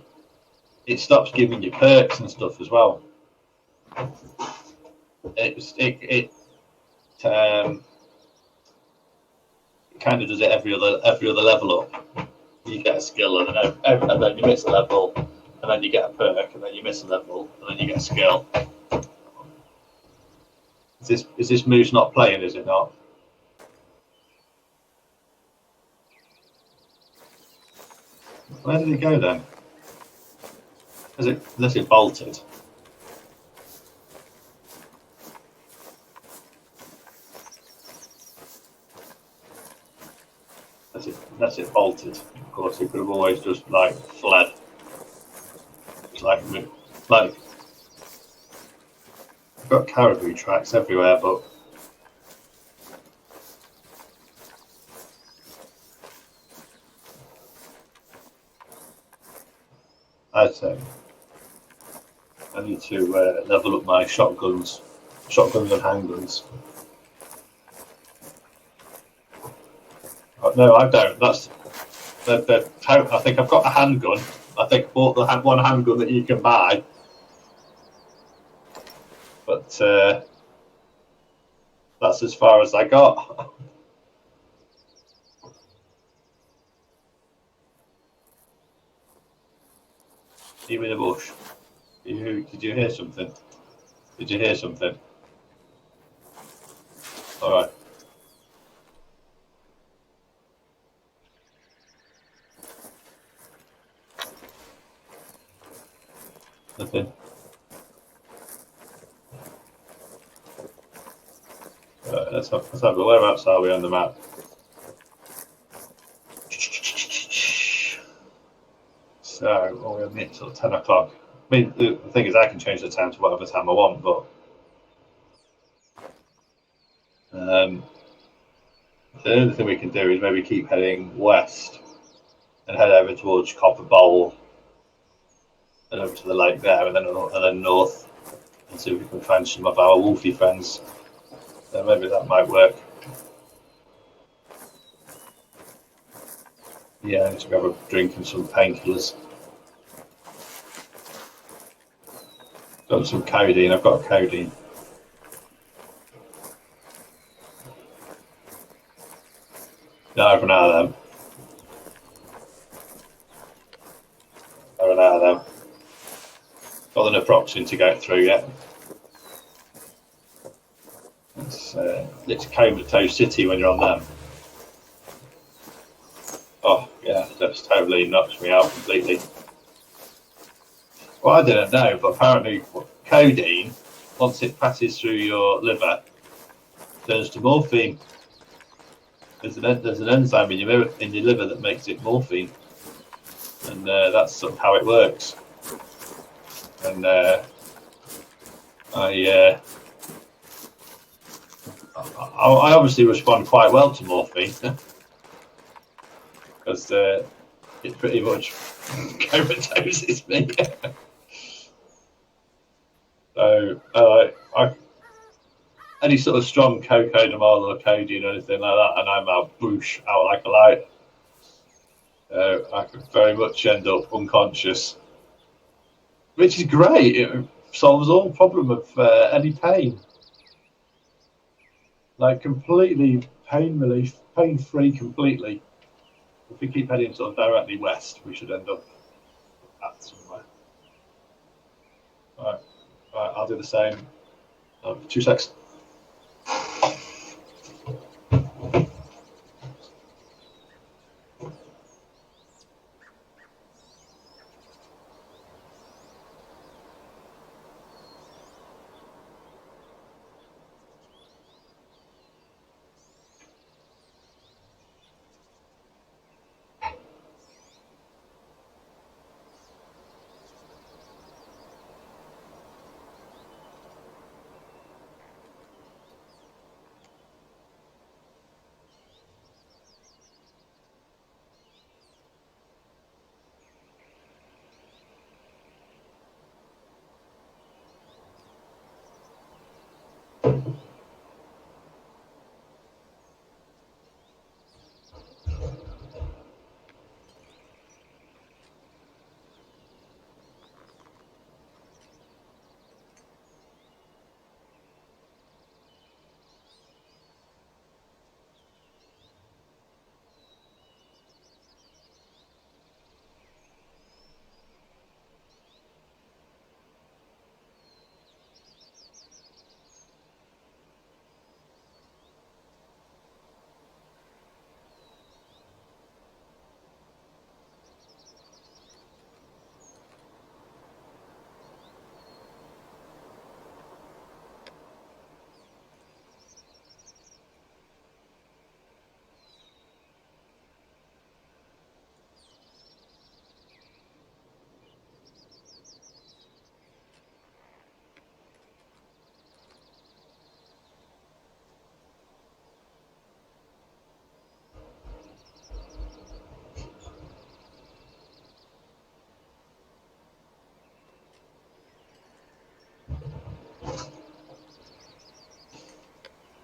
it stops giving you perks and stuff as well. It kind of does it every other level up. You get a skill and then you miss a level, and then you get a perk, and then you miss a level, and then you get a skill. Is this moose not playing? Is it not? Where did it go then? Unless it bolted. Unless it bolted. Of course, it could have always just like fled. It's like I've got caribou tracks everywhere, but I'd say I need to level up my shotguns and handguns. Oh, no, I don't. That's I think I've got a handgun. I think I bought the one handgun that you can buy, but that's as far as I got. You in the bush? Did you hear something? All right. Nothing. Let's have a look. Whereabouts are we on the map? So, it's sort of 10 o'clock. I mean, the thing is, I can change the time to whatever time I want, but the only thing we can do is maybe keep heading west and head over towards Copper Bowl and over to the lake there, and then north, and see if we can find some of our wolfy friends. So maybe that might work. Yeah, I need to grab a drink and some painkillers. Got some codeine. I've got codeine. No, I've run out of them. Got the naproxen to go through yet. It's comatose city when you're on them. Oh yeah, that's totally knocks me out completely. Well, I didn't know, but apparently codeine, once it passes through your liver, turns to morphine. There's an enzyme in your liver that makes it morphine, and that's sort of how it works. And I obviously respond quite well to morphine because it pretty much comatoses me. So any sort of strong cocodamol or codeine or anything like that, and I'm out like a light. I could very much end up unconscious, which is great. It solves all problem of any pain. Like completely pain relief, pain free completely. If we keep heading sort of directly west, we should end up at somewhere. Right, I'll do the same. 2 seconds.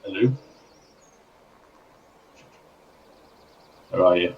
Hello. Where are you?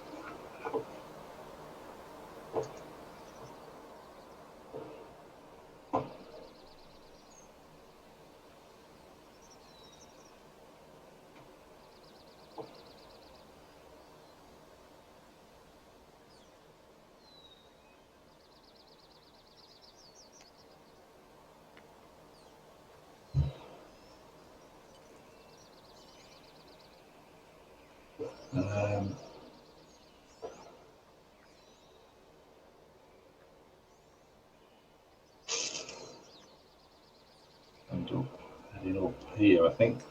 Heading up here, I think.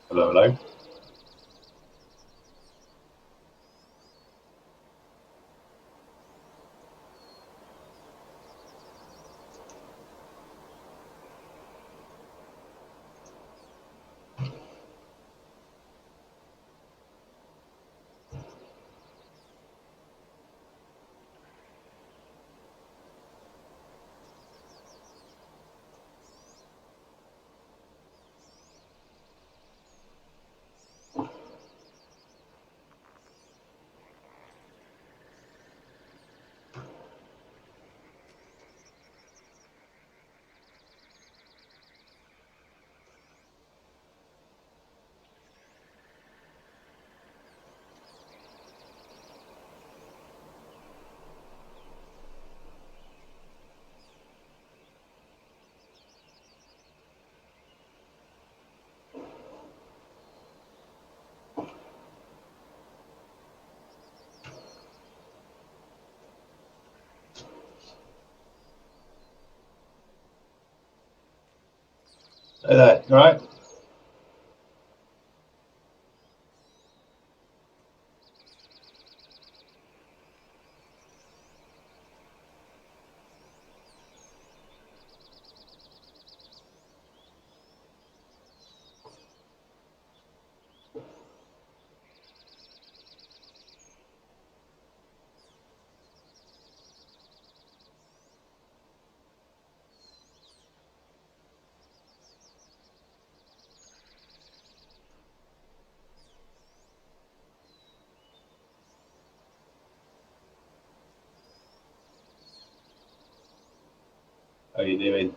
Hello. Hey there, you alright? How you doing?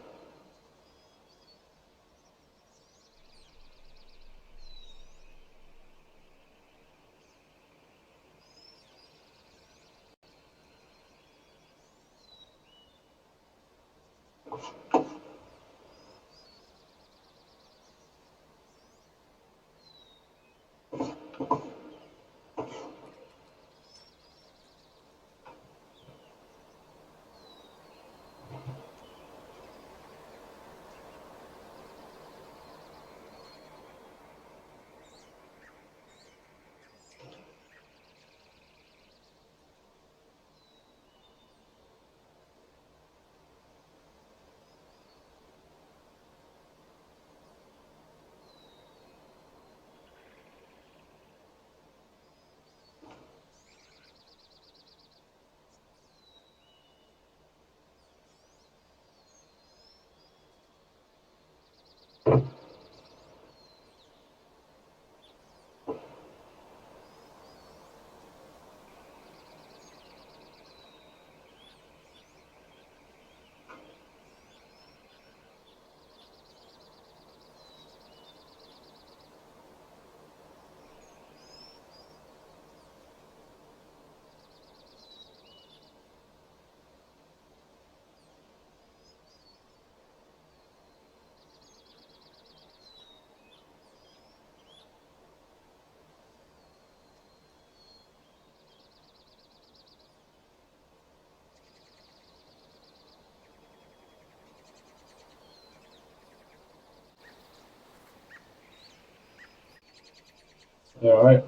You alright?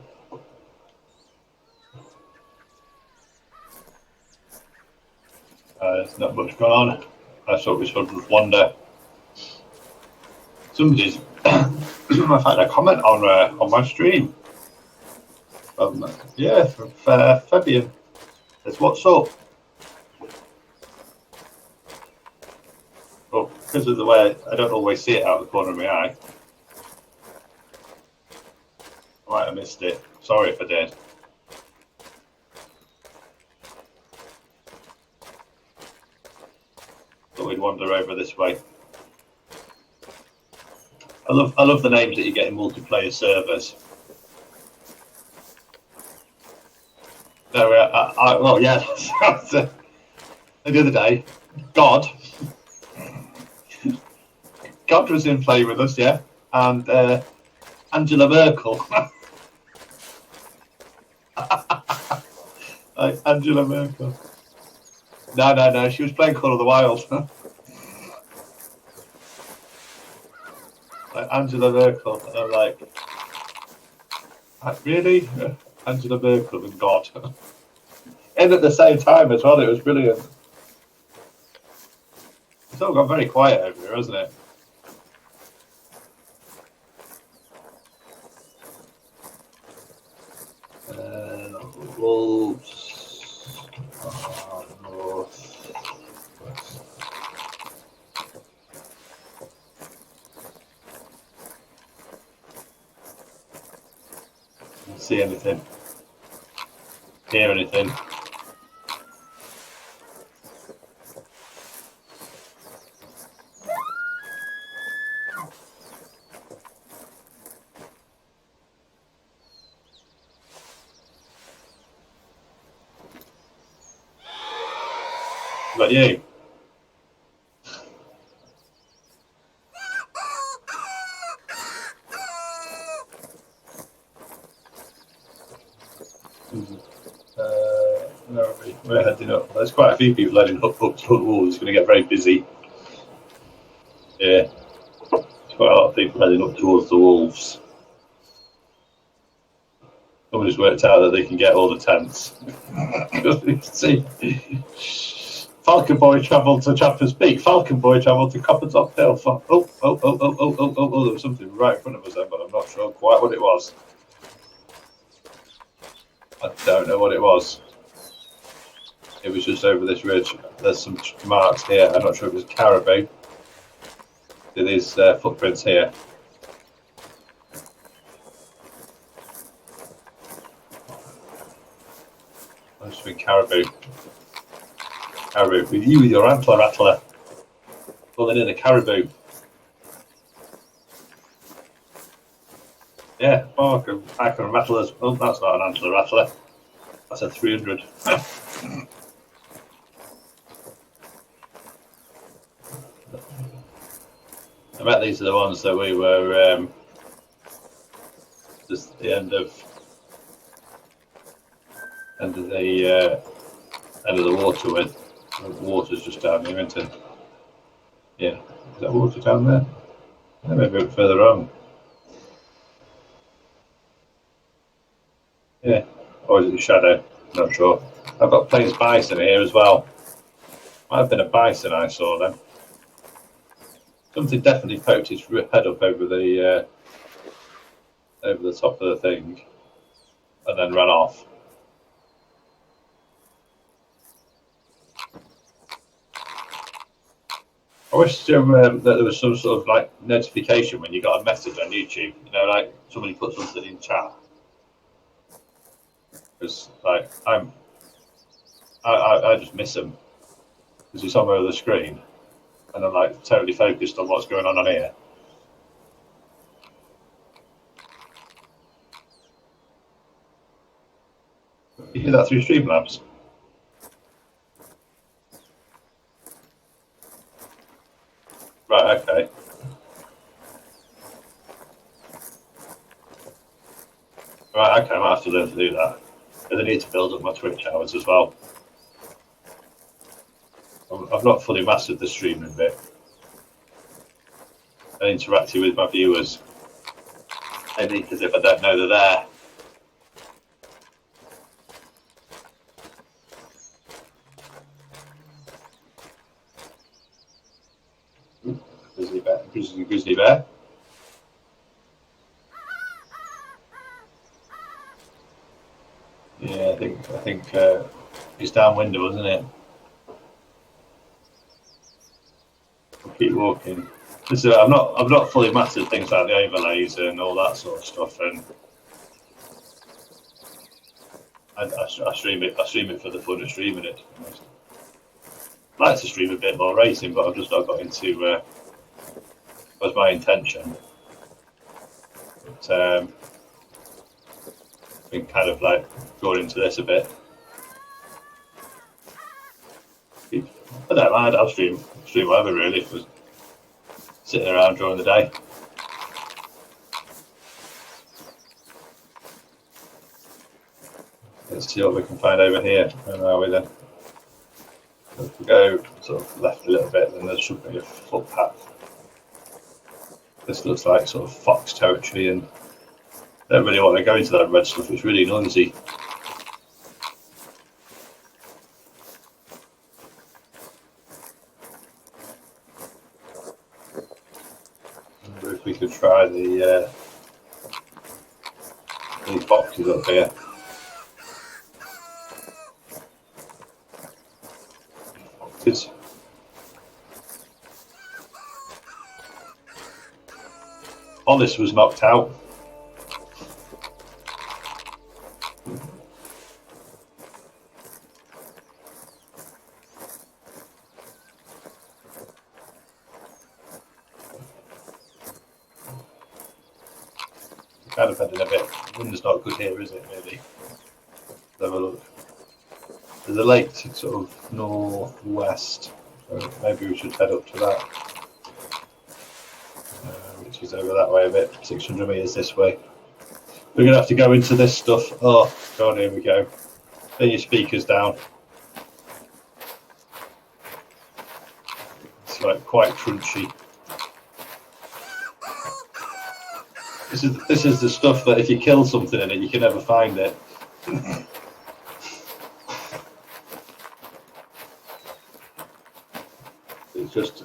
There's not much going on. I thought we should just wonder. Somebody's I've had a comment on my stream. Yeah, from Fabian. Says, what's up? Well, because of the way I don't always see it out of the corner of my eye. I might have missed it. Sorry if I did. Thought we'd wander over this way. I love the names that you get in multiplayer servers. No, well, yeah. The other day, God was in play with us, yeah, and Angela Merkel. Angela Merkel. No, she was playing Call of the Wild. Angela Merkel, and I'm like, really? Angela Merkel and God. And at the same time as well, it was brilliant. It's all gone very quiet over here, hasn't it? Wolves. North. West. Don't see anything. Hear anything. Is that you? No, we're heading up. There's quite a few people heading up to Hutt Wall. It's going to get very busy. Yeah. Quite a lot of people heading up towards the wolves. Somebody's worked out that they can get all the tents. See, Falcon Boy travelled to Chappers Peak. Falcon Boy travelled to Coppertop Hill. Oh, there was something right in front of us then, but I'm not sure quite what it was. I don't know what it was. It was just over this ridge. There's some marks here. I'm not sure if it was caribou. There's footprints here. I just think caribou. Caribou. With you with your antler rattler. Pulling in a caribou. Yeah, I can rattle as. Oh, that's not an antler rattler. That's a 300. I bet these are the ones that we were just at the end of the water with. The water's just down here, isn't it? Yeah, is that water down there? Maybe a bit further on. Yeah, or is it a shadow? Not sure. I've got Plains bison here as well. Might have been a bison I saw then. Something definitely poked his head up over the top of the thing, and then ran off. I wish that there was some sort of like notification when you got a message on YouTube. You know, like somebody put something in chat. Because like I just miss them because it's somewhere on the screen, and I'm like totally focused on what's going on here. You hear that through Streamlabs? Right, okay. Right, okay, I might have to learn to do that. But I need to build up my Twitch hours as well. I've not fully mastered the streaming bit. And interacting with my viewers. Maybe because if I don't know they're there. Grizzly bear. Yeah, I think it's downwind, wasn't it? I'll keep walking. Listen, I've not fully mastered things like the overlays and all that sort of stuff, and I stream it for the fun of streaming it. I'd like to stream a bit more racing, but I've just not got into. Was my intention. But been kind of like going into this a bit. I don't mind. I'll stream whatever really. If it was sitting around during the day. Let's see what we can find over here. Where are we then? If we go sort of left a little bit, then there should be a footpath. This looks like sort of fox territory, and I don't really want to go into that red stuff. It's really noisy. I wonder if we could try these boxes up here. Boxes. Hollis was knocked out. Kind of heading a bit. Wind's not good here, is it? Maybe. Let's have a look. There's a lake to sort of northwest, so maybe we should head up to that. Which is over that way a bit, 600 metres this way. We're going to have to go into this stuff. Oh, God, here we go. Turn your speakers down. It's like quite crunchy. This is the stuff that if you kill something in it, you can never find it. It just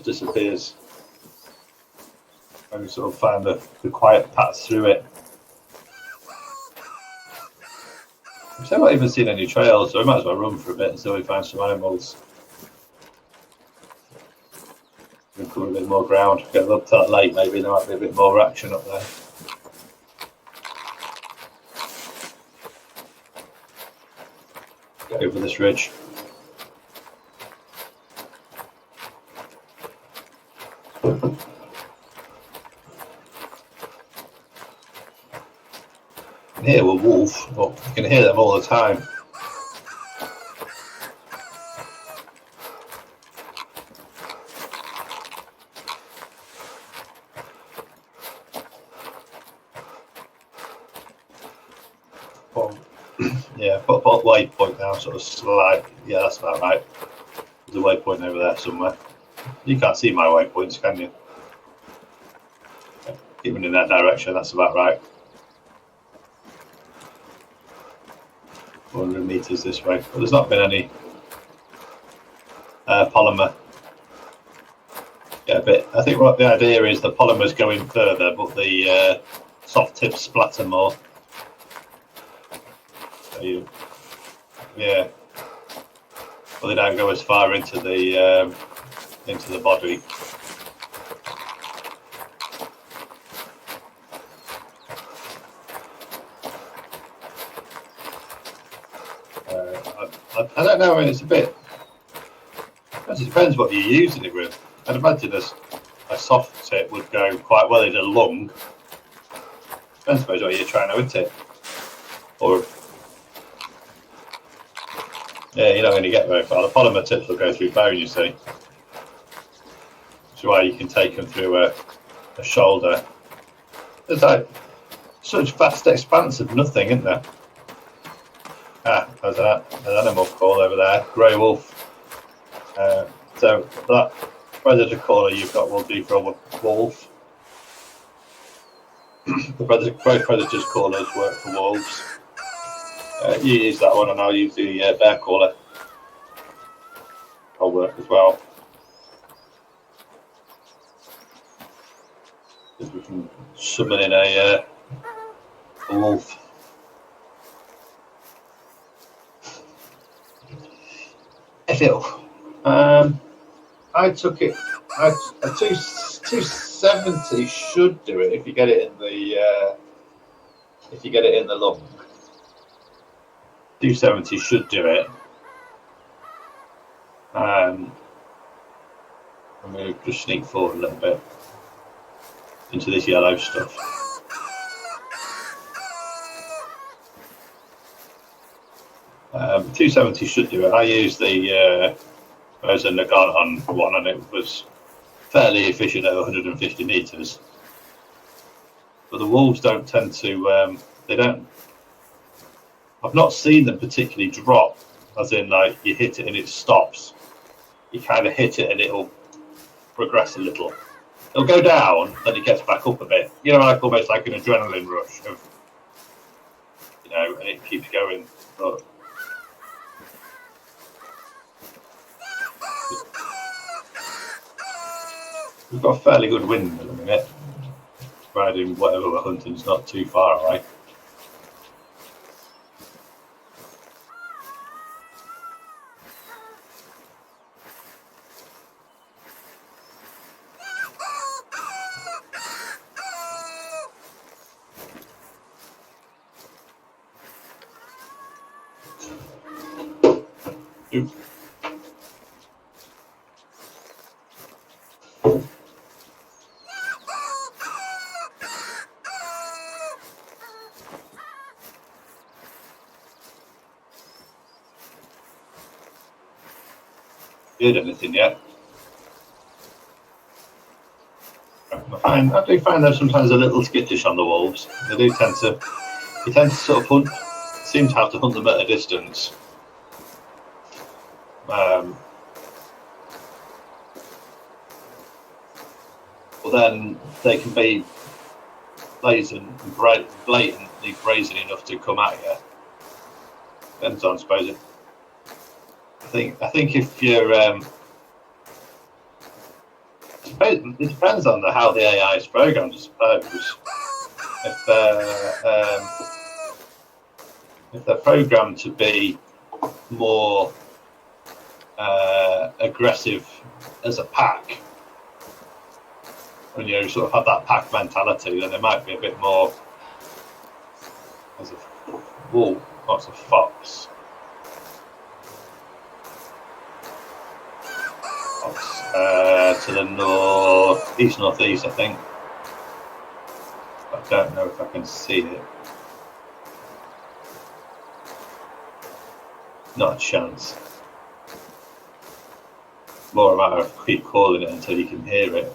disappears. And you sort of find the quiet paths through it. I've not even seen any trails, so we might as well run for a bit until we find some animals. We can cover a bit more ground. Get up to that lake, maybe there might be a bit more action up there. Get over this ridge. You can hear a wolf, but you can hear them all the time. Yeah, put a waypoint down, sort of slide. Yeah, that's about right. There's a waypoint over there somewhere. You can't see my waypoints, can you? Even in that direction, that's about right. 400 meters this way. But there's not been any polymer. Yeah, a bit. I think what the idea is the polymer's going further, but the soft tips splatter more. So yeah. Well, they don't go as far into the body. I don't know. I mean, it's a bit. It depends what you're using it with. I'd imagine a soft tip would go quite well in a lung. Depends, I suppose, what you're trying to hit it. Or yeah, you're not going to get very far. The polymer tips will go through bone, you see. Which is why you can take them through a shoulder. There's like such vast expanse of nothing, isn't there? Ah, there's an animal call over there, grey wolf. So that predator caller you've got will do for a wolf. Both predators callers work for wolves. You use that one, and I'll use the bear caller. I'll work as well. If we can summon in a wolf. Hello. I took it. A 270 should do it if you get it in the lung. 270 should do it. I'm going to just sneak forward a little bit into this yellow stuff. Um, 270 should do it. I used the Naganon one, and it was fairly efficient at 150 meters. But the wolves don't tend to. They don't. I've not seen them particularly drop, as in like you hit it and it stops. You kind of hit it and it'll progress a little. It'll go down, then it gets back up a bit. You know, like almost like an adrenaline rush of, and it keeps going. But we've got a fairly good wind at the minute. Riding whatever we're hunting is not too far away. Oops. Heard anything yet? I do find them sometimes a little skittish on the wolves. They do tend to sort of hunt, seem to have to hunt them at a distance. But then they can be blatantly brazen enough to come at you. Depends on, I suppose. I think if you're it depends on how the AI is programmed, I suppose. If they're programmed to be more aggressive as a pack, and you sort of have that pack mentality, then they might be a bit more as a wolf, not as a fox. To the northeast, I think. I don't know if I can see it. Not a chance. More a matter of keep calling it until you can hear it.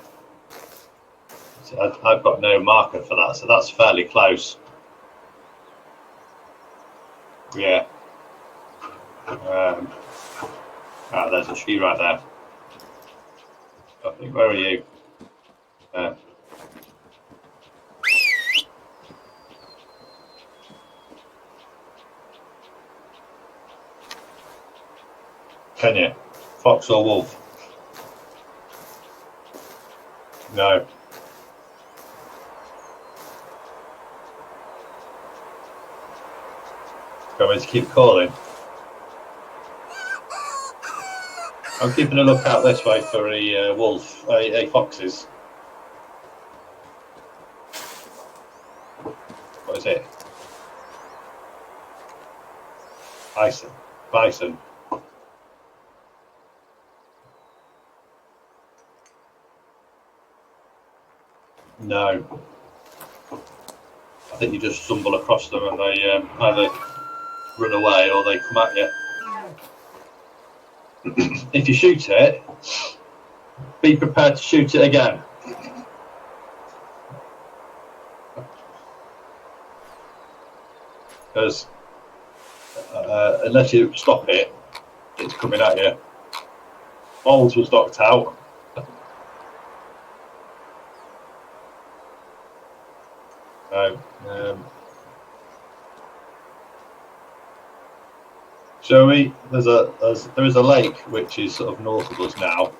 So I've got no marker for that, so that's fairly close. Yeah. There's a tree right there. I think, where are you? Can you? Fox or wolf? No. Do you want me to keep calling? I'm keeping a lookout this way for a wolf, a foxes. What is it? Bison. No. I think you just stumble across them and they either run away or they come at you. If you shoot it, be prepared to shoot it again. Because unless you stop it, it's coming at you. Moles was knocked out. Shall we? There is a lake which is sort of north of us now.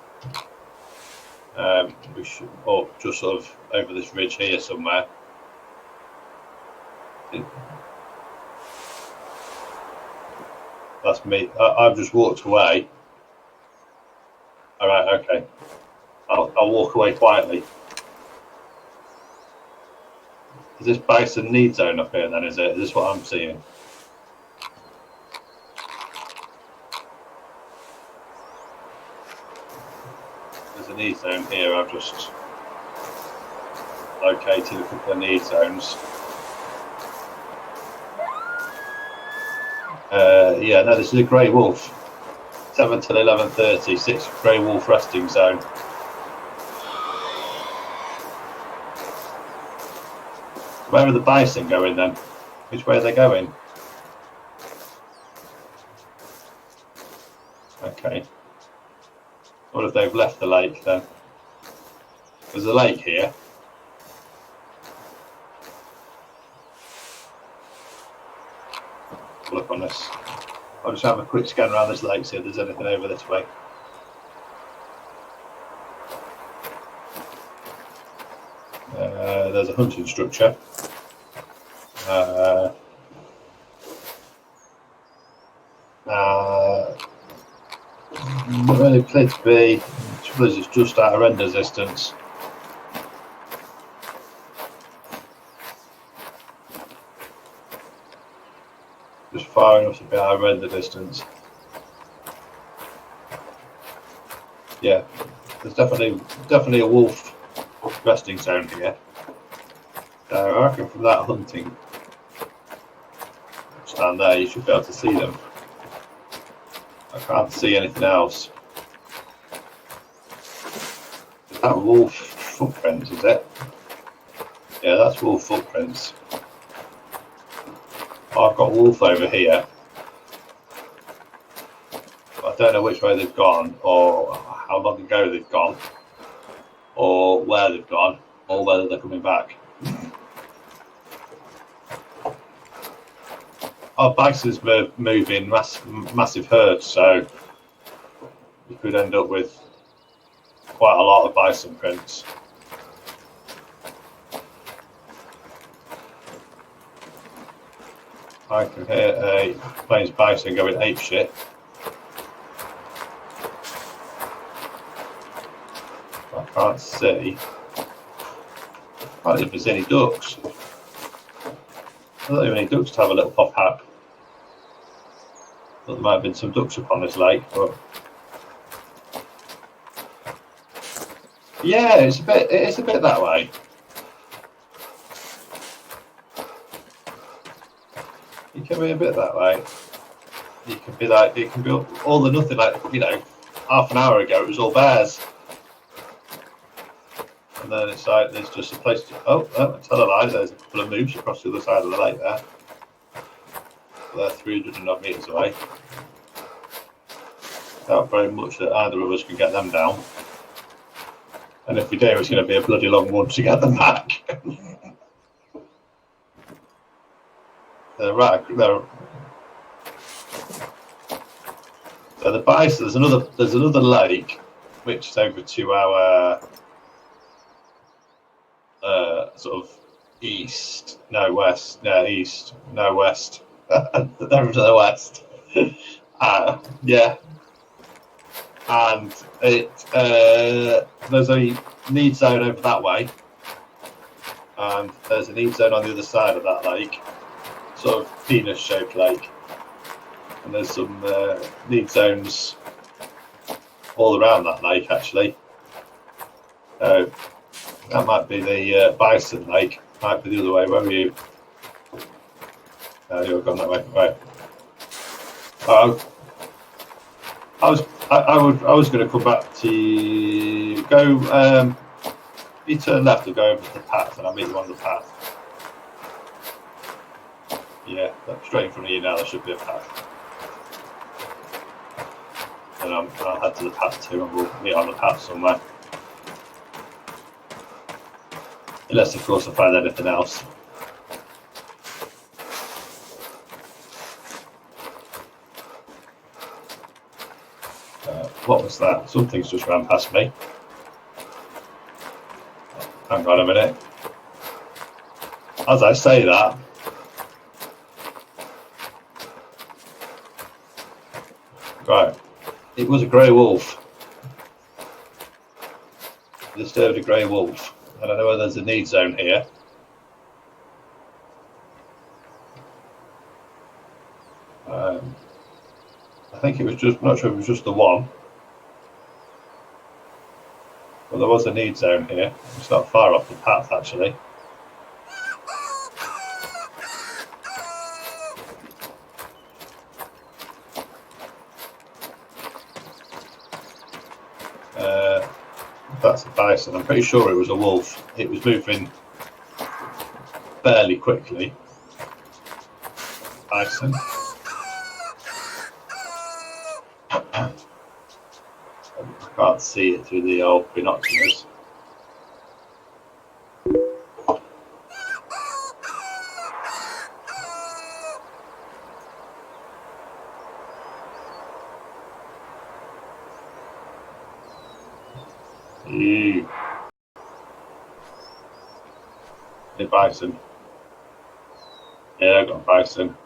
Or just sort of over this ridge here somewhere. That's me. I've just walked away. All right, okay. I'll walk away quietly. Is this bison need zone up here then, is it? Is this what I'm seeing? There's a need zone here. I've just located a couple of need zones. Yeah, no, this is a grey wolf. 7 till 11:30, 6 grey wolf resting zone. Where are the bison going then? Which way are they going? Okay. What if they've left the lake then? There's a lake here. Look on this. I'll just have a quick scan around this lake, see if there's anything over this way. There's a hunting structure. Where they appear to be, it's just out of render distance. Just far enough to be out of render distance. Yeah, there's definitely a wolf resting zone here. So I reckon from that hunting stand there, you should be able to see them. I can't see anything else. Is that wolf footprints, is it? Yeah, that's wolf footprints. I've got wolf over here. I don't know which way they've gone, or how long ago they've gone, or where they've gone, or whether they're coming back. our bisons move in massive herds, so we could end up with quite a lot of bison prints. I can hear a plains bison going apeshit. I can't see. I don't know if there's any ducks. I don't have any ducks to have a little pop at. Thought there might have been some ducks up on this lake, but yeah, it's a bit that way. It can be a bit that way. It can be like, it can be all or nothing. Like, you know, half an hour ago it was all bears, and then it's like there's just a place to. Oh, tell a lie. There's a couple of moves across the other side of the lake there. They're 300 and odd meters away. Not very much that either of us can get them down. And if we do, it's going to be a bloody long one to get them back. So the bison, there's another lake which is over to our sort of east, no west, no east, no west, over to the west. Yeah, and there's a need zone over that way, and there's a need zone on the other side of that lake, sort of penis-shaped lake, and there's some need zones all around that lake actually. So that might be the bison lake. Might be the other way. Where were you? You've gone that way. Right. I was going to come back to go. You turn left and go over to the path, and I'll meet you on the path. Yeah, straight in front of you now. There should be a path. And I'll head to the path too, and we'll meet on the path somewhere. Unless, of course, I find anything else. What was that? Something's just ran past me. Hang on a minute. As I say that, right, it was a grey wolf. Disturbed a grey wolf. I don't know whether there's a need zone here. I think it was just, not sure if it was just the one. But there was a need zone here. It's not far off the path actually. That's a bison. I'm pretty sure it was a wolf. It was moving fairly quickly. Bison. I can't see it through the old binoculars. Ew. The bison. Yeah, I got bison.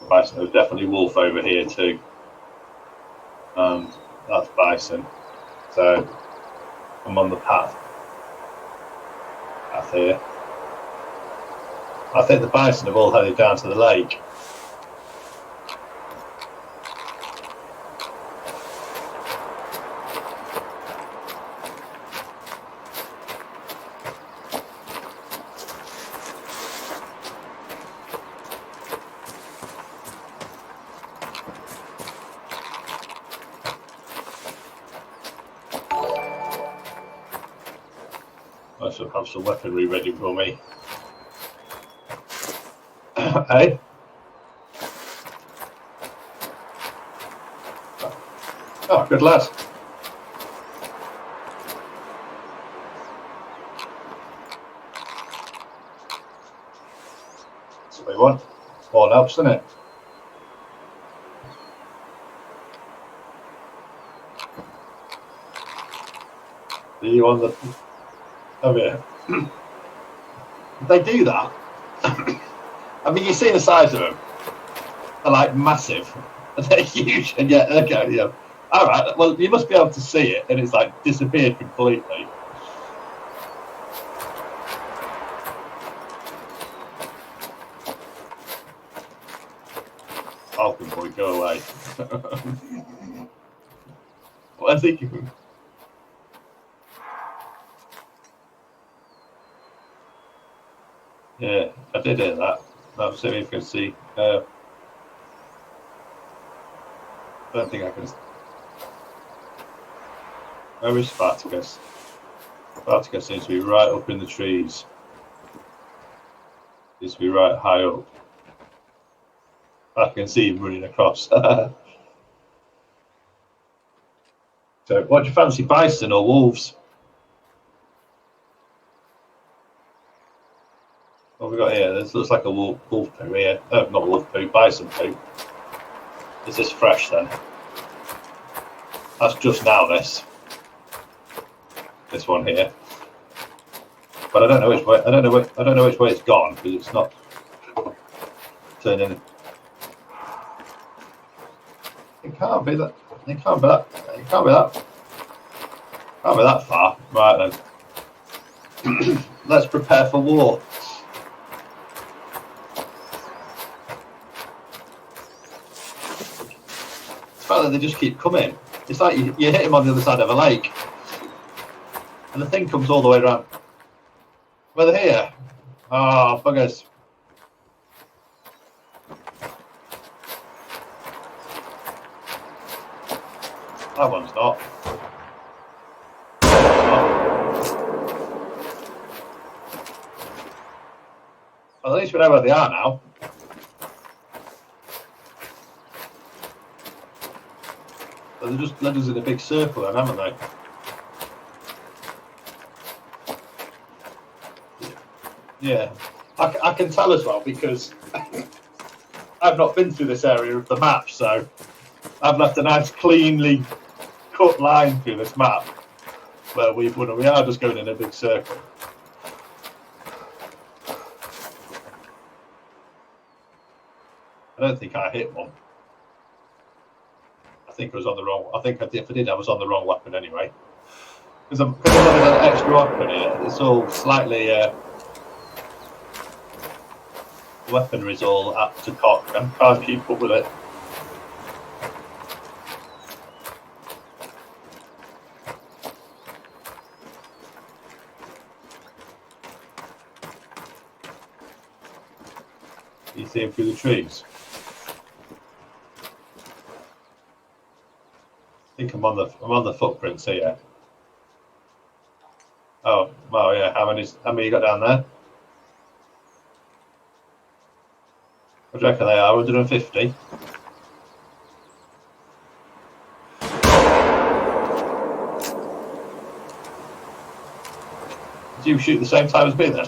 Bison. There's definitely wolf over here too. That's bison. So I'm on the path here. I think the bison have all headed down to the lake. I should have some weaponry ready for me. Hey? Oh, good lad. what we want. All helps, doesn't it? Are you on the... Oh, yeah. They do that. I mean, you see the size of them. They're like massive. They're huge. And yeah, okay, yeah. All right, well, you must be able to see it, and it's like disappeared completely. Falcon boy, go away. What I think you... Yeah, I did hear that. I'll see if you can see. I don't think I can. Where is Spartacus? Spartacus seems to be right up in the trees. Seems to be right high up. I can see him running across. So, what do you fancy, bison or wolves? What have we got here? This looks like a wolf poo here. Not wolf poo, bison poo. Is this fresh then? That's just now this one here. But I don't know which way. I don't know which way it's gone because it's not turning. It can't be that. It can't be that. It can't be that. Can't be that far. Right then. Let's prepare for war. It's the fact that they just keep coming. It's like you hit him on the other side of a lake, and the thing comes all the way around. Well, they're here. Oh, buggers. That one's not. Well, at least we know where they are now. So they just led us in a big circle then, haven't they? Yeah. I can tell as well because I've not been through this area of the map, so I've left a nice cleanly cut line through this map where we are just going in a big circle. I don't think I hit one. I think I was on the wrong. I think if I did, I was on the wrong weapon anyway. Because I'm having an extra weapon here. It's all slightly. Weaponry's all apt to cock. I can't keep up with it. You see him through the trees. I think I'm on the footprints here. Oh, well, yeah. How many you got down there? What do you reckon they are? 150. Did you shoot the same time as me then?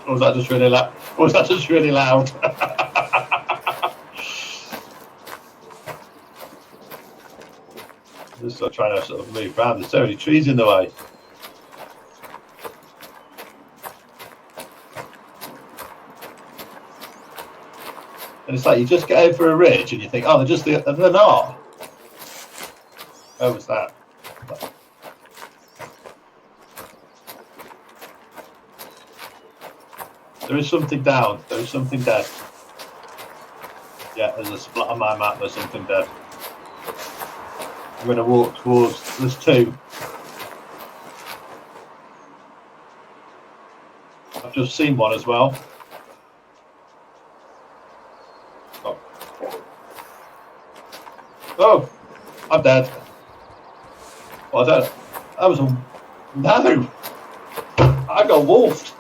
Or was that just really loud? Just trying to sort of move around. There's so many trees in the way. And it's like you just get over a ridge and you think, oh, they're not. Where was that? There is something down. There is something dead. Yeah, there's a splat on my map. There's something dead. I'm going to walk towards. There's two. I've just seen one as well. Oh, I'm dead. Well, I don't. That was a. No! I got wolfed.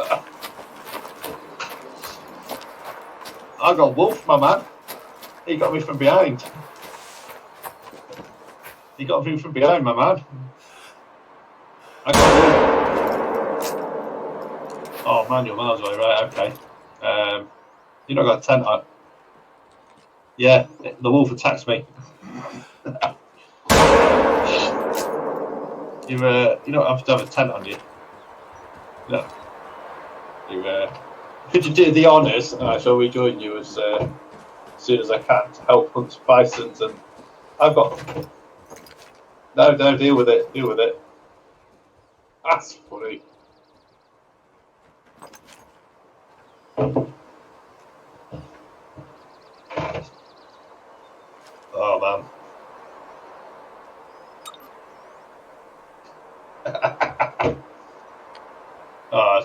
I got wolfed, my man. He got me from behind. He got me from behind, my man. I got wolfed. Oh, man, you're miles away, right? Okay. You not got a tent on? Yeah, the wolf attacks me. You don't have to have a tent on you. No. Could you do the honours, and I shall rejoin you as soon as I can to help hunt bisons? And I've got no, deal with it. That's funny. Oh man. Oh,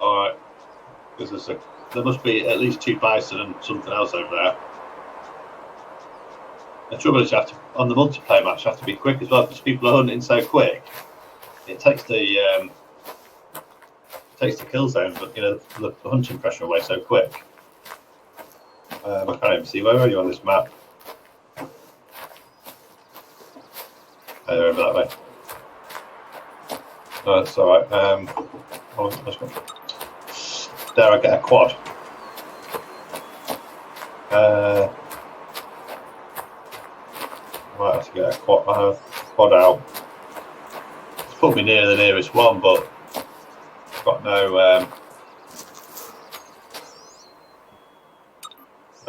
alright. Because there must be at least 2 bison and something else over there. The trouble is, on the multiplayer match, you have to be quick as well because people are hunting so quick. It takes the kill zone, but the hunting pressure away so quick. I can't even see. Where are you on this map? They're over that way. No, it's alright. There, I get a quad. Might have to get a quad out. It's put me near the nearest one, but I've got no.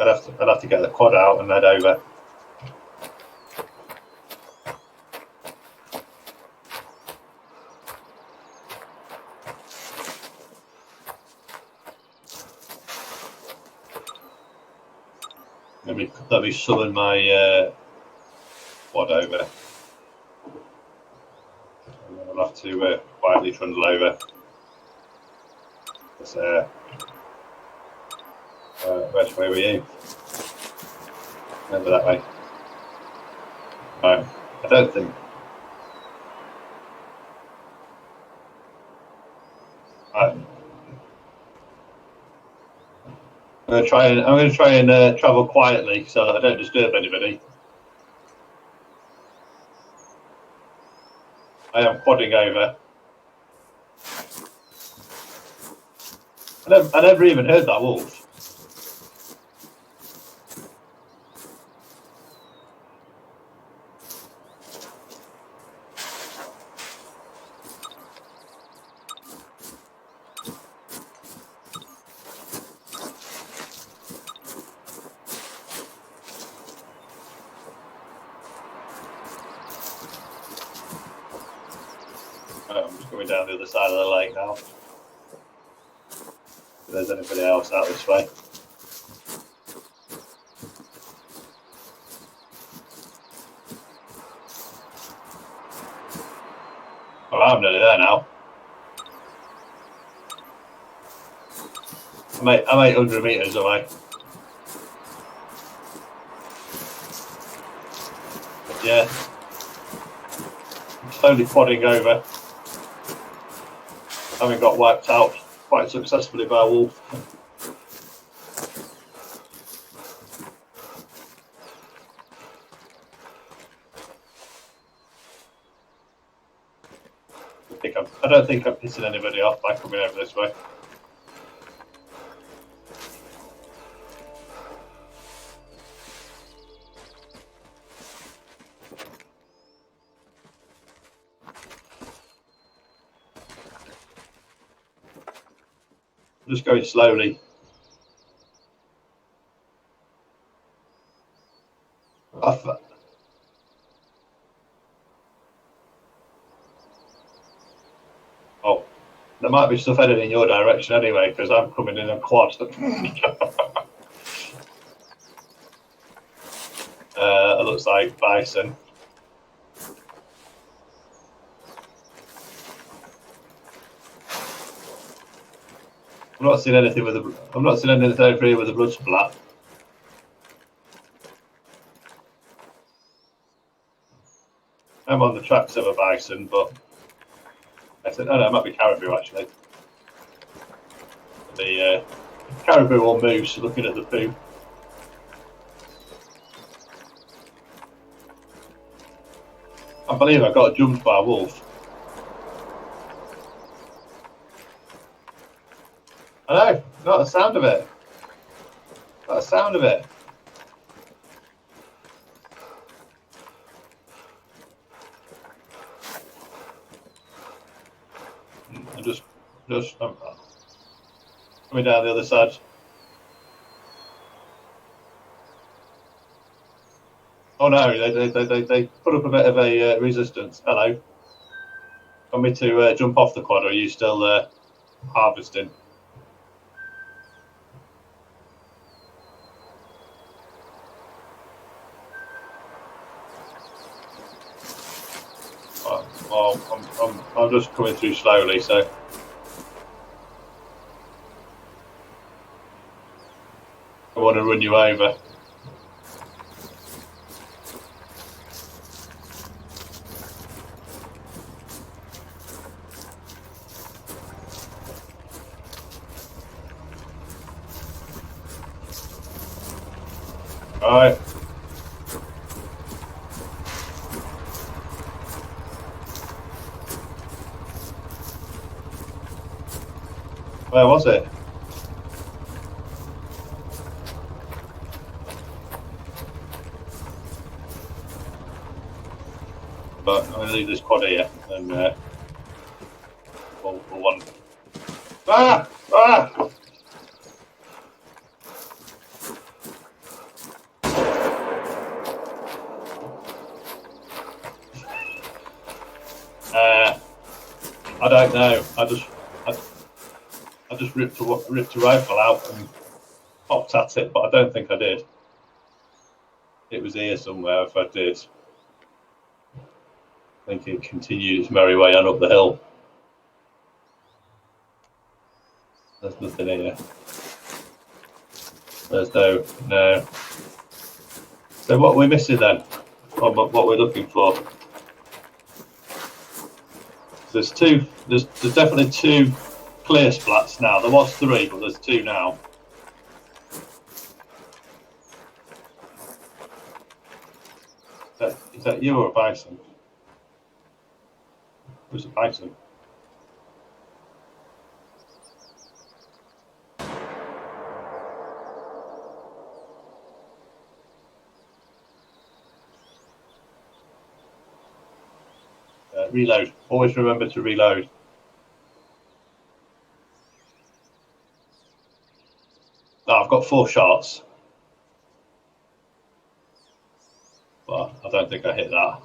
I'd have to get the quad out and head over. Let me summon my quad over. I'll have to quietly trundle over. Which way were you? Over that way. Right. I don't think. Right. I'm going to try and travel quietly so that I don't disturb anybody. I am quadding over. I never even heard that wolf. I'm just going down the other side of the lake now. If there's anybody else out this way. Well, I'm nearly there now. I'm 800 metres away. Yeah. I'm slowly quadding over. Having got wiped out quite successfully by a wolf. I don't think I'm pissing anybody off by coming over this way. I'm just going slowly. Oh, there might be stuff headed in your direction anyway, because I'm coming in a quad. It looks like bison. I'm not seeing anything over here with a blood splat. I'm on the tracks of a bison, but I said, oh no, it might be caribou actually. The caribou or moose looking at the poo. I believe I got jumped by a wolf. I know, not the sound of it. Not the sound of it. I'm just coming down the other side. Oh no, they put up a bit of a resistance. Hello. Want me to jump off the quad, or are you still harvesting? Well, I'm just coming through slowly, so. I want to run you over. Alright. Where was it? But I'm going to leave this quad here and we'll one. Ah! Ah! I don't know. I just ripped a rifle out and popped at it, but I don't think I did. It was here somewhere if I did. I think it continued its merry way on up the hill. There's nothing here. There's no. So what are we missing then? What we're looking for? There's definitely 2 clear splats now. There was 3, but there's 2 now. Is that you or a bison? Who's a bison? Reload. Always remember to reload. Oh, I've got 4 shots. But I don't think I hit that.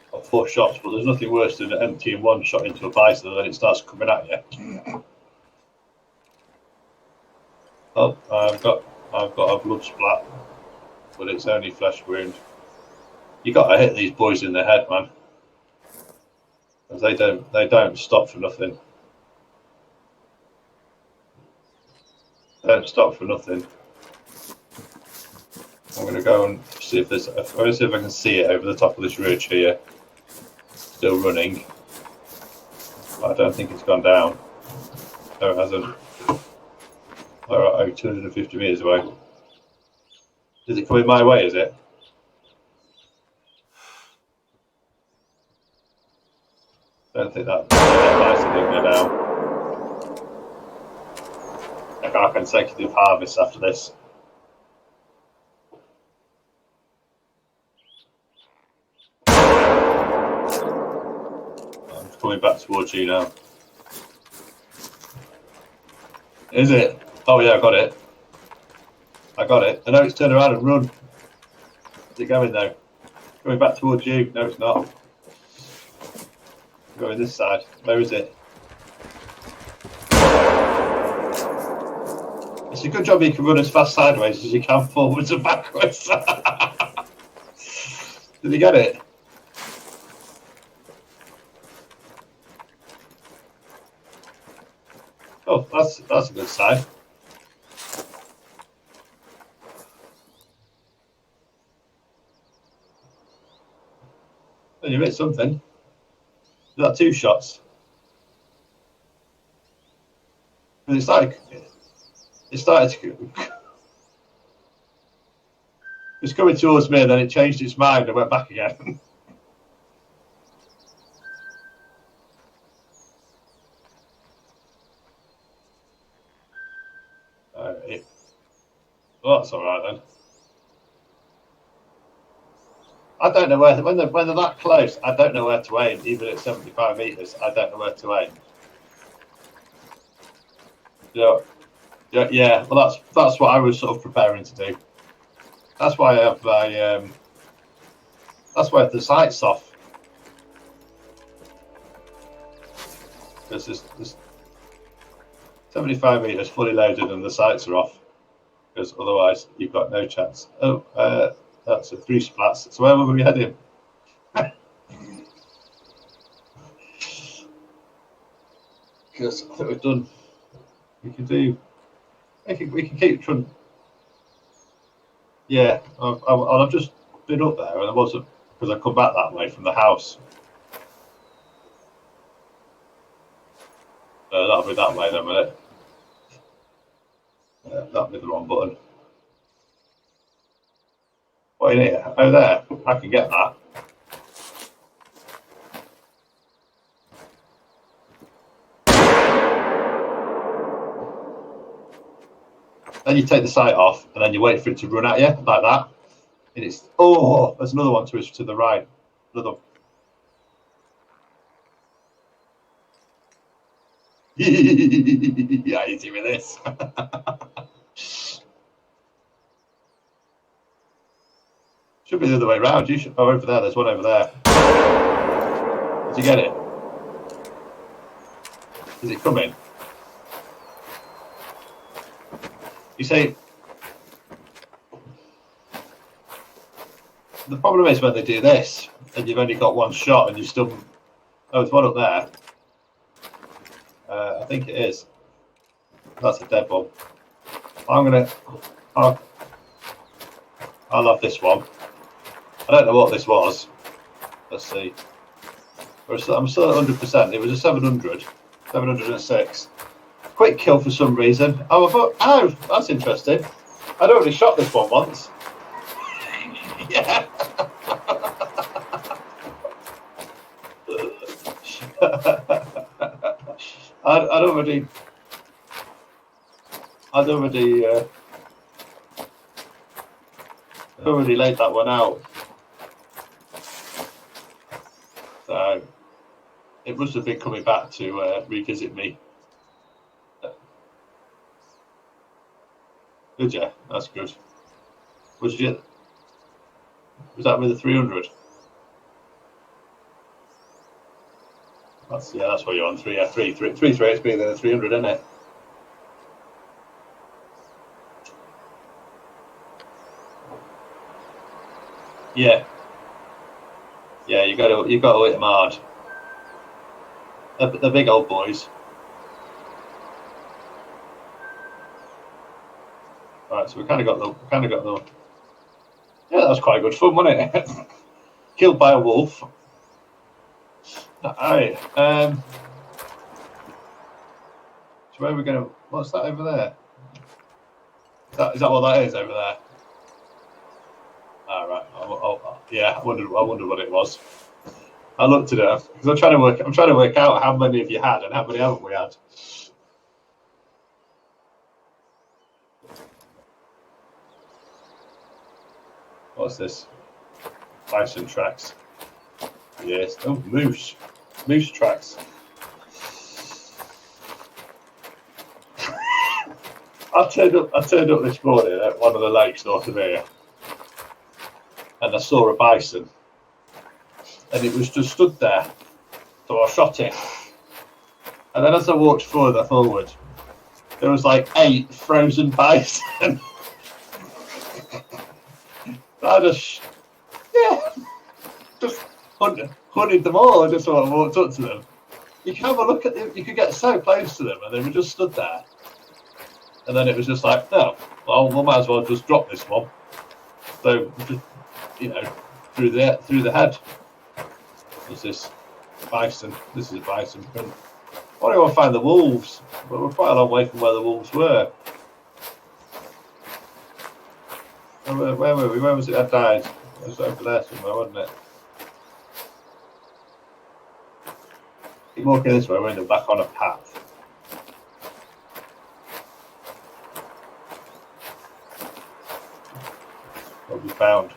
I've got 4 shots, but there's nothing worse than emptying 1 shot into a bison and then it starts coming at you. Oh, I've got a blood splat, but it's only flesh wound. You got to hit these boys in the head, man. Because they don't stop for nothing. They don't stop for nothing. I'm going to go and see if there's. I'm going to see if I can see it over the top of this ridge here. Still running. But I don't think it's gone down. No, it hasn't. Alright, 250 meters away. Is it coming my way? Is it? I don't think that bison didn't go down. I got a consecutive harvest after this. I'm coming back towards you now. Is it? Oh yeah, I got it. I got it. I know it's turned around and run. Is it going though? Coming back towards you. No, it's not. Going this side. Where is it? It's a good job you can run as fast sideways as you can forwards and backwards. Did you get it? Oh, that's a good sign. Well, you hit something. Is that 2 shots? And it started to. It's coming towards me, and then it changed its mind and went back again. Well, that's all right then. I don't know where when they're that close. I don't know where to aim. Even at 75 meters, I don't know where to aim. Yeah. Well, that's what I was sort of preparing to do. That's why I have my that's why the sight's off. Because there's 75 meters fully loaded and the sights are off. Because otherwise you've got no chance. Oh, that's a 3 splats. So where were we heading? Because I think we've done. We can do. We can keep trying. Yeah, I've just been up there and I wasn't because I come back that way from the house. That'll be that way in a minute. That'll be the wrong button. What in here? Oh, there. I can get that. Then you take the sight off, and then you wait for it to run at you like that. And it's there's another one to the right. Another. Yeah, easy with this. Should be the other way around. You should. Oh, over there. There's one over there. Did you get it? Is it coming? You see, the problem is when they do this, and you've only got one shot, and you still. Oh, there's one up there. I think it is. That's a dead one. I'll have this one. I don't know what this was. Let's see. I'm still at 100%. It was a 700, 706. Quick kill for some reason. Oh, I thought, oh, that's interesting. I'd already shot this one once. Yeah. I'd already laid that one out. So it must have been coming back to revisit me. Did you? That's good. Was that with the 300? That's what you're on. 3 HP than the 300, isn't it? Yeah. Yeah, you got to hit them hard. The big old boys. Right, so we kind of got the. Yeah, that was quite good fun, wasn't it? Killed by a wolf. Alright. So where are we going? What's that over there? Is that what that is over there? All right. Yeah, I wondered what it was. I looked at it because I'm trying to work out how many of you had and how many haven't we had. What's this? Bison tracks. Yes. Oh, moose tracks. I turned up this morning at one of the lakes north of here, and I saw a bison, and it was just stood there. So I shot it, and then as I walked further forward, there was like 8 frozen bison. I just hunted them all. I just sort of walked up to them. You can have a look at them. You could get so close to them, and they were just stood there. And then it was just like, no, well, we might as well just drop this one. So, just, through the head. What's this? Bison. This is a bison print. I want to find the wolves, but we're quite a long way from where the wolves were. Where were we? Where was it I died? It was over there somewhere, wasn't it? Keep walking this way, we're back on a path. what we found.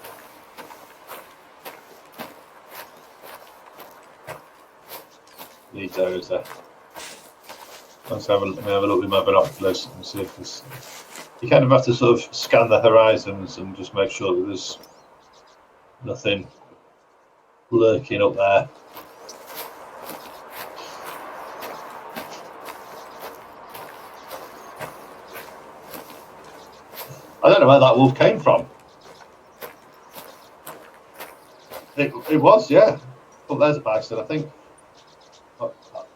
These areas there. Let's have a look with my binoculars and see if there's. You kind of have to sort of scan the horizons and just make sure that there's nothing lurking up there. I don't know where that wolf came from. It was, yeah. Oh, there's a bison, I think.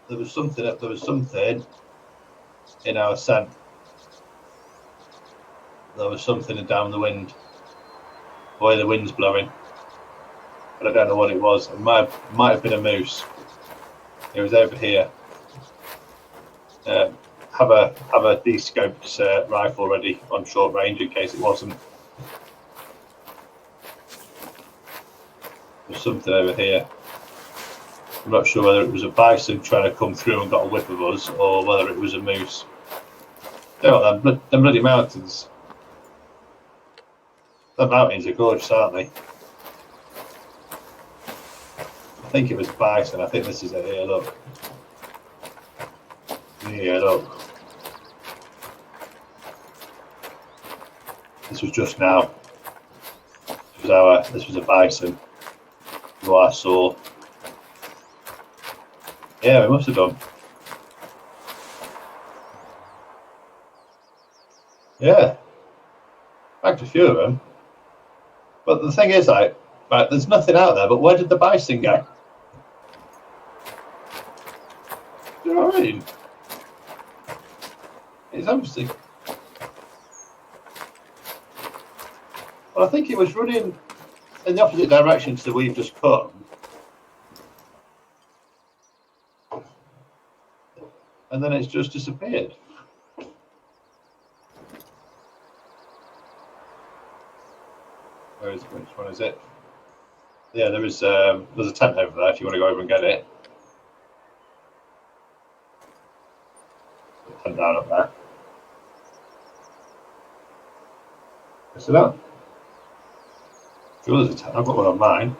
There was something in our scent. There was something down the wind, the way the wind's blowing. But I don't know what it was. It might have been a moose. It was over here. Have a de-scoped rifle ready on short range in case it wasn't. There's something over here. I'm not sure whether it was a bison trying to come through and got a whiff of us, or whether it was a moose. You know, them bloody mountains. The mountains are gorgeous, aren't they? I think it was bison. I think this is it here. Look. Yeah, look. This was just now. This was a bison. Who I saw. Yeah, we must have done. Yeah. Backed a few of them. But the thing is, right, there's nothing out there, but where did the bison go? Do you know what I mean? It's obviously. Well, I think it was running in the opposite direction to we've just come. And then it's just disappeared. Which one is it? Yeah, there's a tent over there if you want to go over and get it. Tent down up there. See that? Sure, there's a tent. I've got one on mine.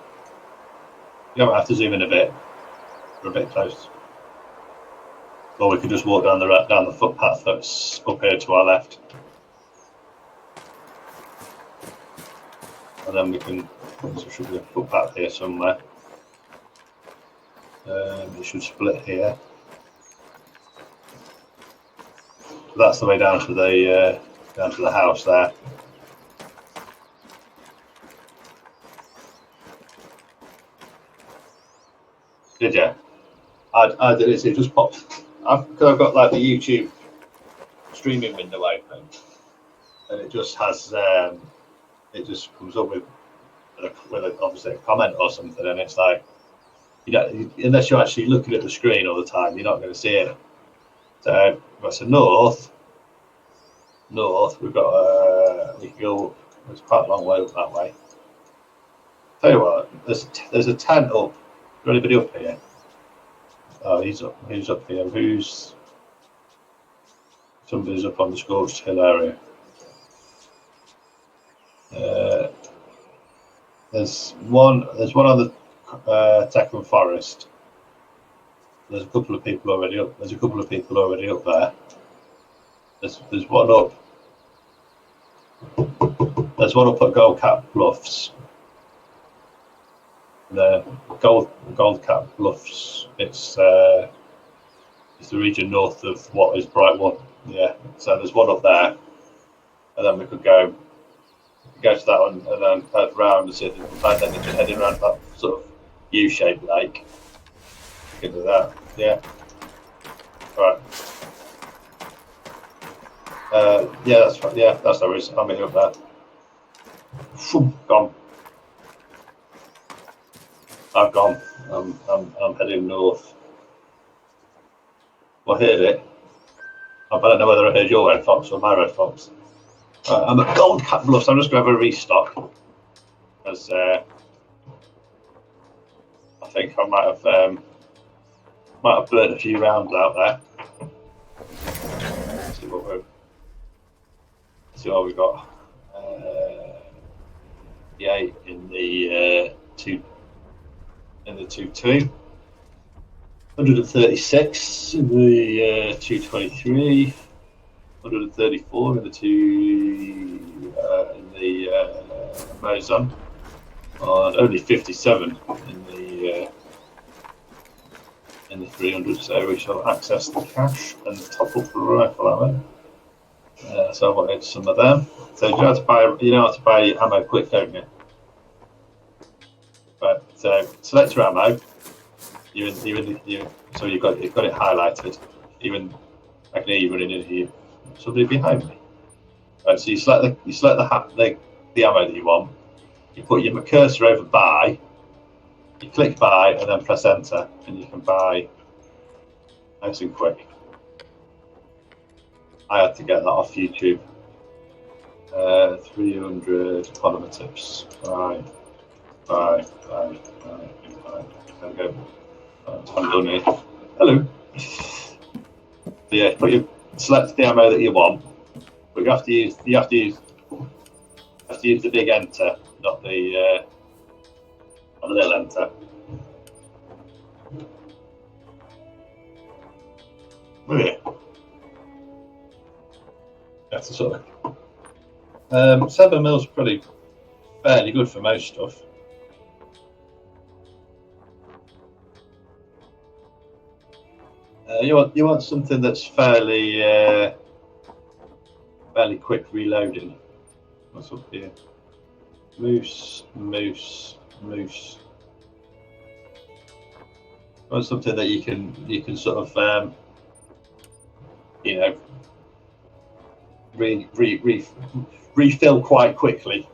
You might have to zoom in a bit. We're a bit close. Or we could just walk down the footpath that's up here to our left. And then we can, there should be a footpath here somewhere. It should split here. So that's the way down to the house there. Did you? I did it. It just popped. I've got like the YouTube streaming window open, and it just has. It just comes up with obviously a comment or something, and it's like, unless you're actually looking at the screen all the time, you're not going to see it. So that's a north. We've got we can go. It's quite a long way up that way. Tell you what, there's a tent up. Is anybody up here? Oh, he's up here. Somebody's up on the Scorched Hill area. There's one on the Teckham Forest. There's a couple of people already up. There. There's one up. There's one up at Goldcap Bluffs. The Goldcap Bluffs. It's the region north of what is Brightwood. Yeah. So there's one up there, and then we could go to that one and then head round and see if we can find anything just heading around that sort of U-shaped lake. We can do that. Yeah. Right. Yeah, that's right. Yeah, that's the reason. I'm up there. Gone. I've gone. I'm heading north. I heard it. I don't know whether I heard your red fox or my red fox. I'm at Goldcap Bluffs. I'm just going to have a restock, as I think I might have burnt a few rounds out there. Let's see what we've got. 58 in the 2.2, 136 in the 2.23, 134 in the Mozon, and only 57 in the 300. So we shall access the cache and top up the rifle ammo. So I wanted some of them. So you know how to buy ammo quick, don't you? Right. So select your ammo. So you've got it highlighted. I can hear you running in here. Somebody behind me. Right. So you select the ammo that you want. You put your cursor over buy. You click buy and then press enter, and you can buy nice and quick. I had to get that off YouTube. 300 polymer tips. Buy. There we go. I'm done here. Hello. So yeah, select the ammo that you want, but you have to use the big enter, not the little enter. Yeah. That's the sort of 7 mils pretty fairly good for most stuff. You want something that's fairly quick reloading. What's up here? Moose. You want something that you can sort of refill quite quickly.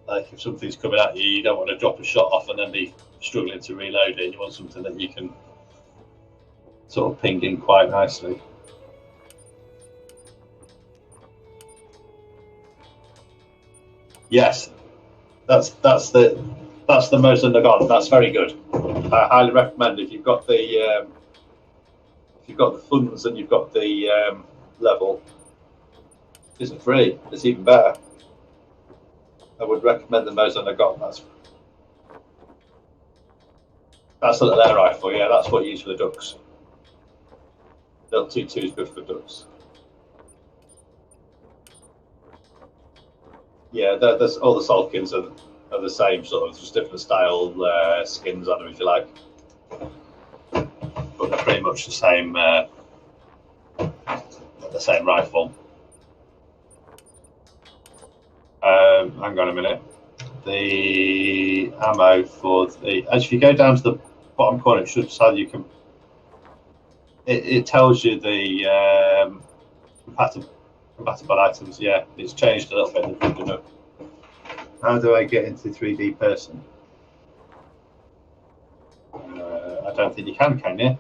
Like if something's coming at you, you don't want to drop a shot off and then be struggling to reload it. You want something that you can sort of ping in quite nicely. Yes, that's the Mosin Nagant. That's very good. I highly recommend if you've got the funds and you've got the level. Isn't free. It's even better. I would recommend the Mosin Nagant. That's a little air rifle. Yeah, that's what you use for the ducks. Little 2.2 is good for ducks. Yeah, there's all the Salkins are the same sort of, just different style skins on them if you like, but they're pretty much the same rifle. Hang on a minute. The ammo for as if you go down to the bottom corner, it should say you can. It tells you the compatible items. Yeah, it's changed a little bit. How do I get into 3D person? I don't think you can you?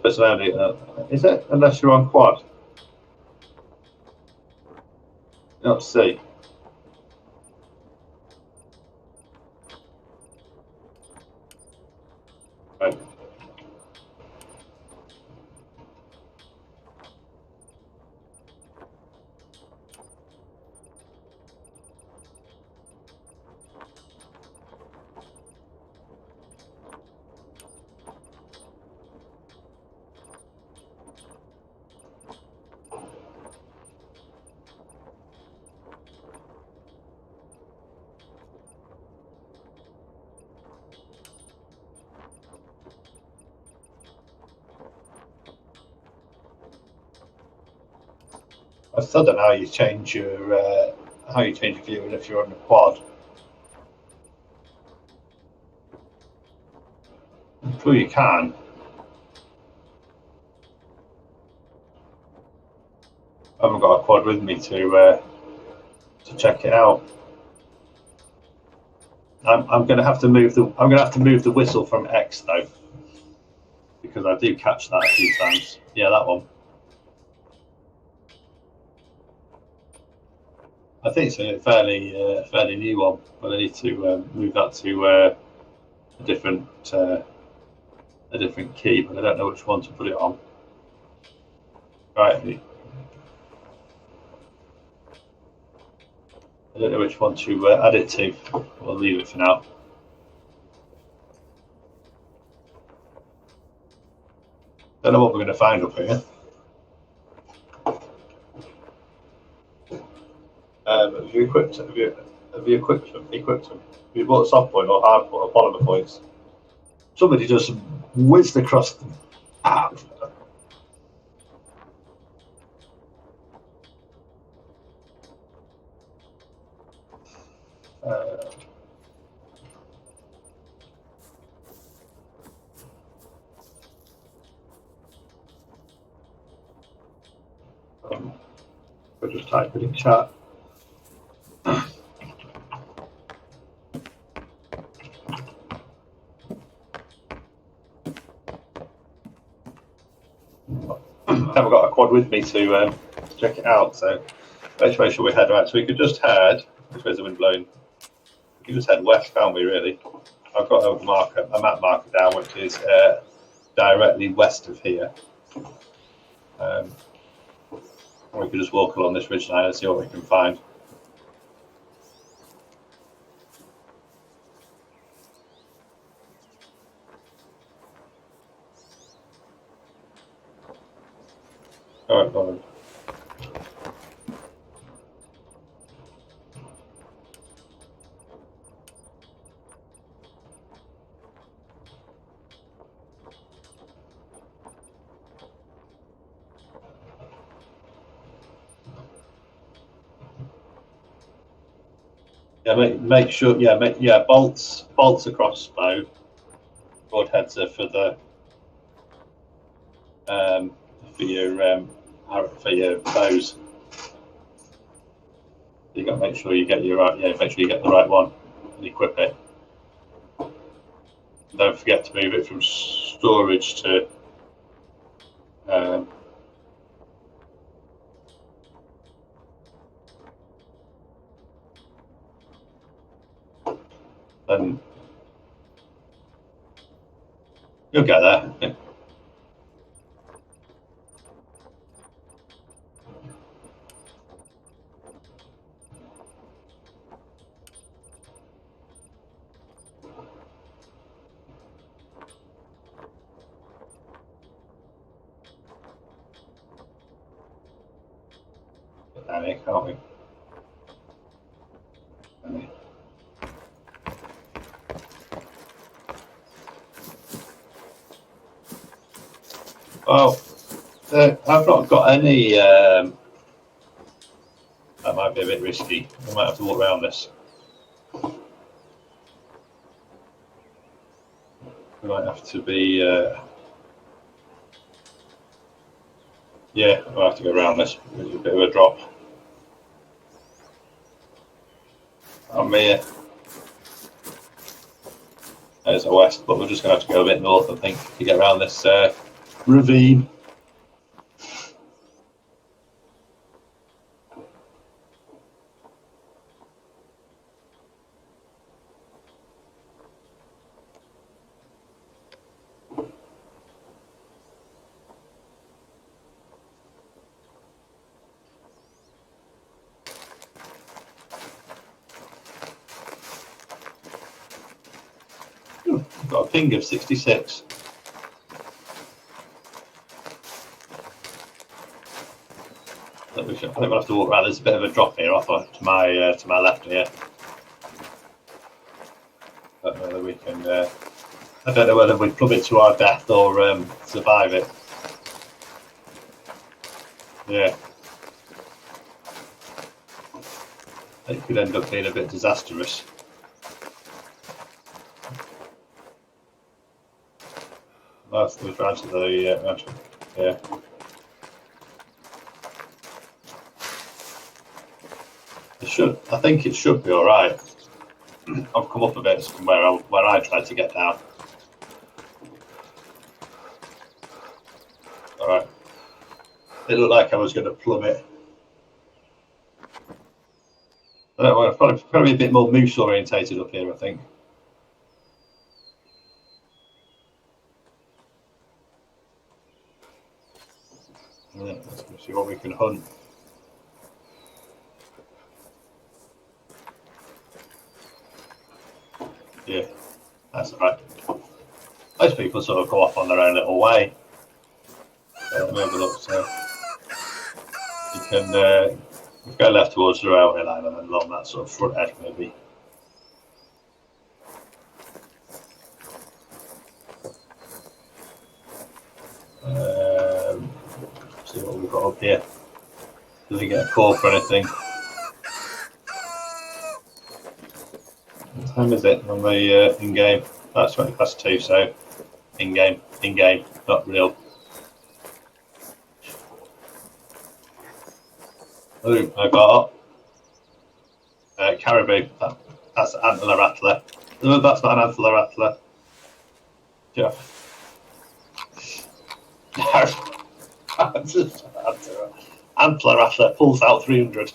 Personality, is it? Unless you're on quad. Let's see. Right. I still don't know how you change your viewing if you're on the quad. I'm sure you can. I haven't got a quad with me to check it out. I'm going to have to move the whistle from X though, because I do catch that a few times. Yeah, that one. I think it's a fairly new one, but I need to move that to a different a different key, but I don't know which one to put it on. Right. I don't know which one to add it to. We'll leave it for now. Don't know what we're going to find up here. Have you equipped? Have you equipped them? Have you bought soft point or hard point or polymer points? Somebody just whizzed across them. Ah. We'll just type it in chat. I haven't got a quad with me to check it out, so let's make sure we head right. So we could just head. Which way's the wind blowing? We can just head west, can't we? Really? I've got a map marker down, which is directly west of here. We could just walk along this ridge line and see what we can find. All right, Colin. Yeah, make sure. Yeah, bolts across bow. Broad heads are for the for your bows. You got to make sure you get your right. Yeah, make sure you get the right one and equip it. Don't forget to move it from storage to. And you'll get there. Yeah. Get down here, can't we? Oh, I've not got any. That might be a bit risky. I might have to walk around this. We might have to be. Yeah, we'll have to go around this. It's a bit of a drop. I'm here. There's a west, but we're just going to have to go a bit north, I think, to get around this ravine. Got a ping of 66. I think we'll have to walk around. There's a bit of a drop here off to my left here. I don't know whether we can. I don't know whether we plummet to our death or survive it. Yeah. It could end up being a bit disastrous. That's the branch of the yeah. I think it should be all right. I've come up a bit from where I tried to get down. All right. It looked like I was going to plummet. I don't know. I've got to be a bit more moose orientated up here, I think. Yeah, let's go see what we can hunt. Yeah, that's all right. Most people sort of go off on their own little way. Let me have a look. So you can go left towards the railway line and then along that sort of front edge, maybe. See what we've got up here. Do we get a call for anything? What time is it on the in-game? That's 2:20, so in-game, not real. Oh, I got caribou. That's an antler rattler. No, that's not an antler rattler. Jeff. Antler rattler pulls out 300.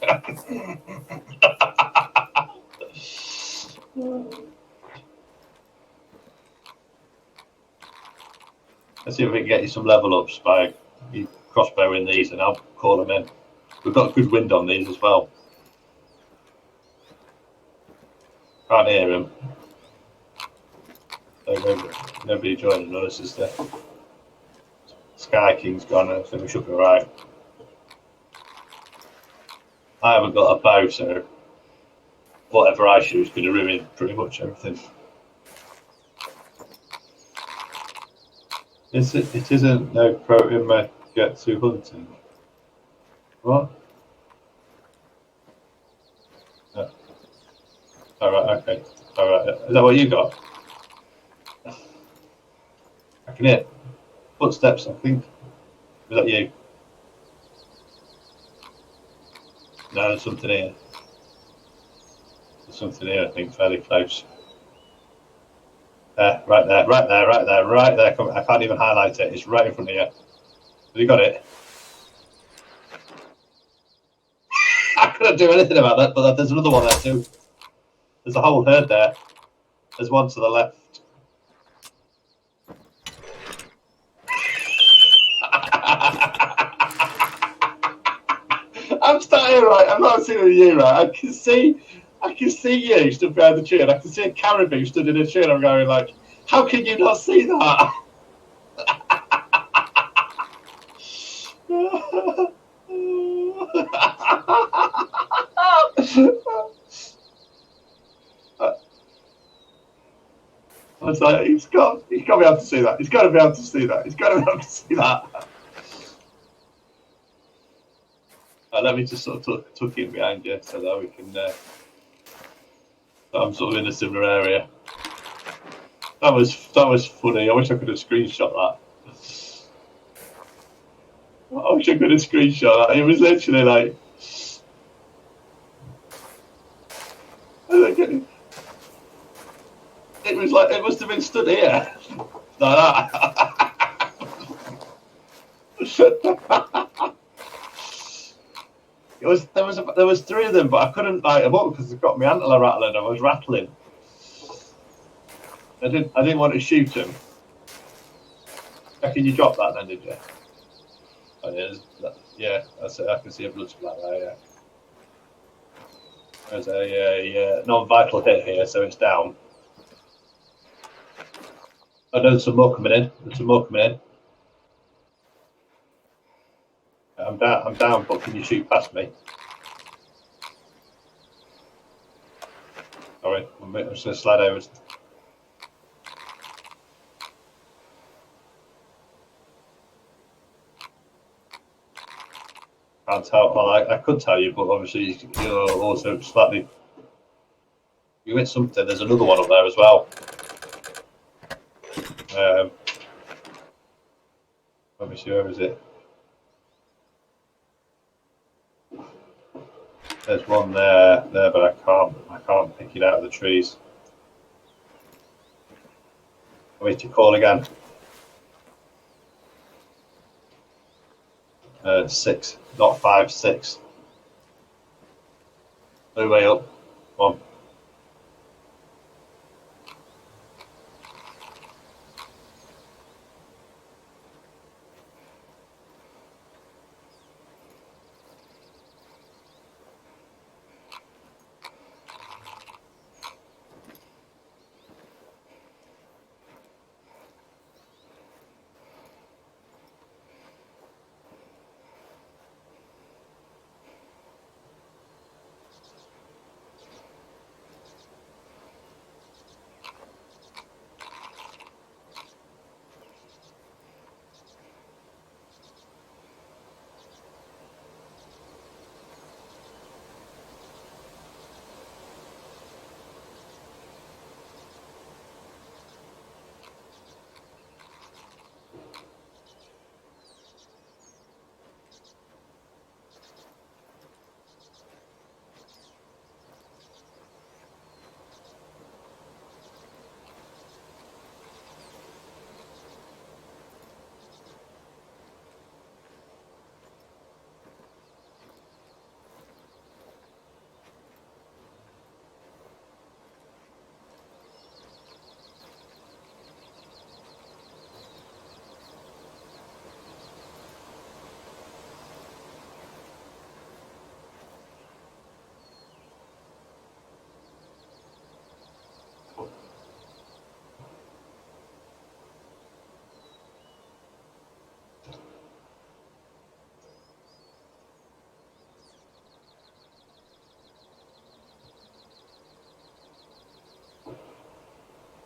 Let's see if we can get you some level ups by you crossbowing these, and I'll call them in. We've got good wind on these as well. Can't hear him. Nobody joining us, is there? Sky King's gone, I think we should be right. I haven't got a bow, so whatever I shoot is going to ruin pretty much everything. It isn't no pro in my get to hunting. What? No. Alright, okay. Alright, is that what you got? I can hear footsteps, I think. Is that you? No, there's something here. There's something here, I think, fairly close. Right there. I can't even highlight it. It's right in front of you. Have you got it? I couldn't do anything about that, but there's another one there too. There's a whole herd there. There's one to the left. I'm starting right. I'm not seeing you right. I can see you stood behind the tree, and I can see a caribou stood in a tree, and I'm going like, how can you not see that? I was like, he's got to be able to see that. He's got to be able to see that. He's got to be able to see that. Let me just sort of tuck in behind you so that we can. I'm sort of in a similar area. That was funny. I wish I could have screenshot that. I wish I could have screenshot that. It was literally like. It was like it must have been stood here like that. There was three of them, but I couldn't light them up because they've got my antler rattling. I was rattling. I didn't want to shoot him. Can you drop that then? Did you? Oh, yeah, that's it. I can see a blood splat there. Yeah. There's a non-vital hit here, so it's down. Oh, no, there's some more coming in. I'm down, but can you shoot past me? Sorry, I'm just going to slide over. Can't tell. Well, I could tell you, but obviously you're also slightly. You hit something. There's another one up there as well. Let me see. Where is it? There's one there, but I can't pick it out of the trees. I need to call again. 6, not 5, 6. No way up. Come on.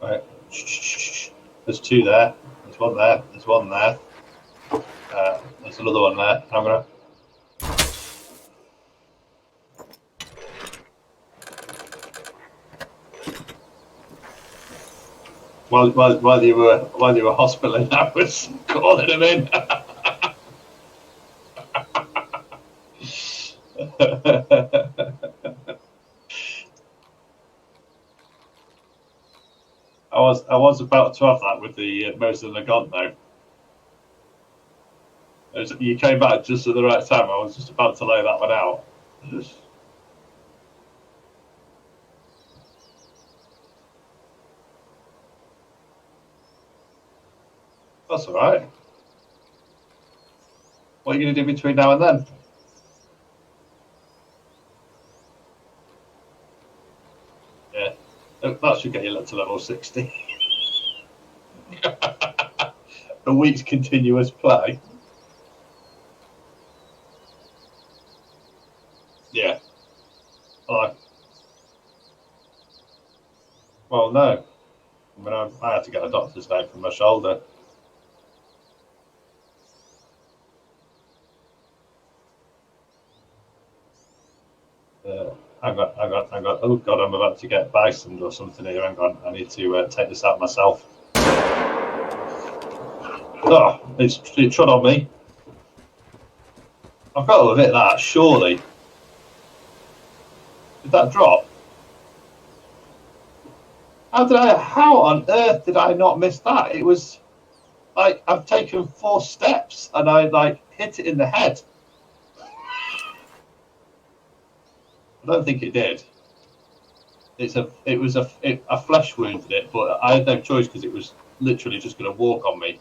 Right. Shh. There's two there. There's one there. There's one there. There's another one there. I'm gonna. While you were hospitaling, I was calling him in. I was about to have that with the Mosin Nagant though. You came back just at the right time. I was just about to lay that one out. That's all right. What are you going to do between now and then? Yeah, that should get you to level 60. A week's continuous play. Yeah. Well, no. I mean, I had to get a doctor's note for my shoulder. Hang on. Oh, God, I'm about to get bisoned or something here. Hang on. I need to take this out myself. Oh, it trod on me. I've got to admit that, surely. Did that drop? How on earth did I not miss that? It was like I've taken 4 steps and I like hit it in the head. I don't think it did. It was a flesh wound in it, but I had no choice because it was literally just going to walk on me.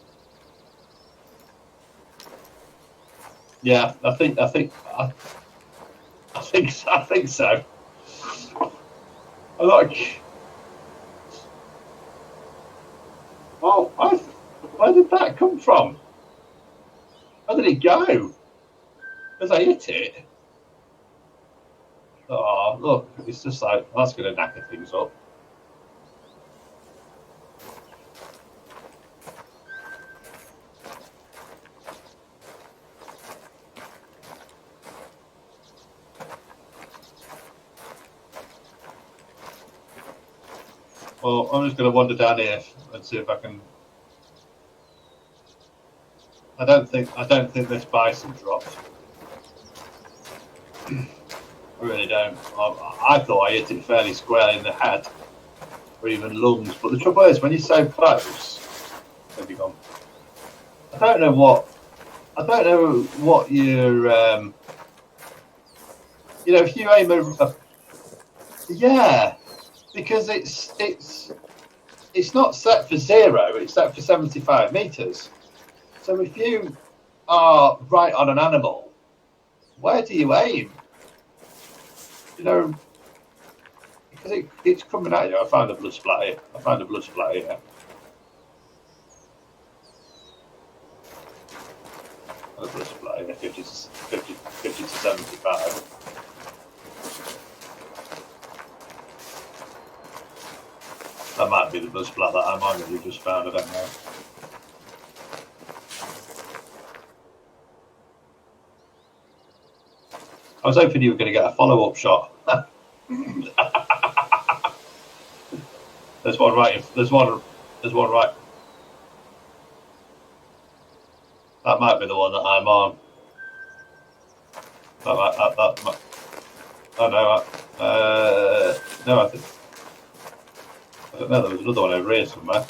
Yeah, I think so. I'm like, oh, where did that come from? Where did it go? As I hit it. Oh, look, it's just like, that's going to knacker things up. Well, I'm just going to wander down here and see if I can. I don't think this bison dropped. I really don't. I thought I hit it fairly square in the head, or even lungs. But the trouble is, when you're so close, where've you gone? I don't know what your if you aim yeah, because it's not set for 0, it's set for 75 meters. So if you are right on an animal, where do you aim? Because it's coming at you. I found a blood splatter here. A blood splatter here. A blood splatter here, 50 to 75. That might be the blood splatter that I'm on that you just found, I don't know. I was hoping you were going to get a follow-up shot. There's one right. There's one right. That might be the one that I'm on. Oh no. No, I don't know. There was another one over here somewhere.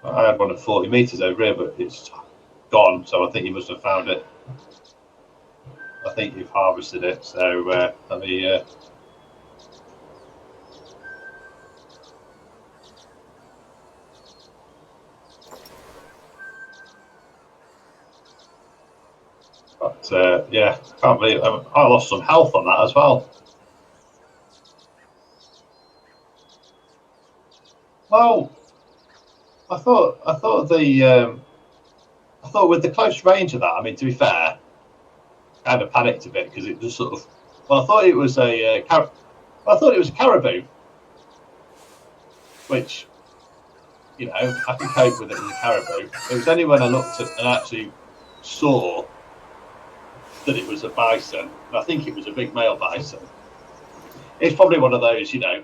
I had one at 40 meters over here, but it's gone. So I think you must have found it. I think you've harvested it. So let me. But yeah, I can't believe I lost some health on that as well. Well, I thought with the close range of that. I mean, to be fair, I kind of panicked a bit because it just sort of. Well, I thought it was a caribou. which, you know, I can cope with it as a caribou. It was only when I looked at and actually saw that it was a bison, and I think it was a big male bison. It's probably one of those, you know,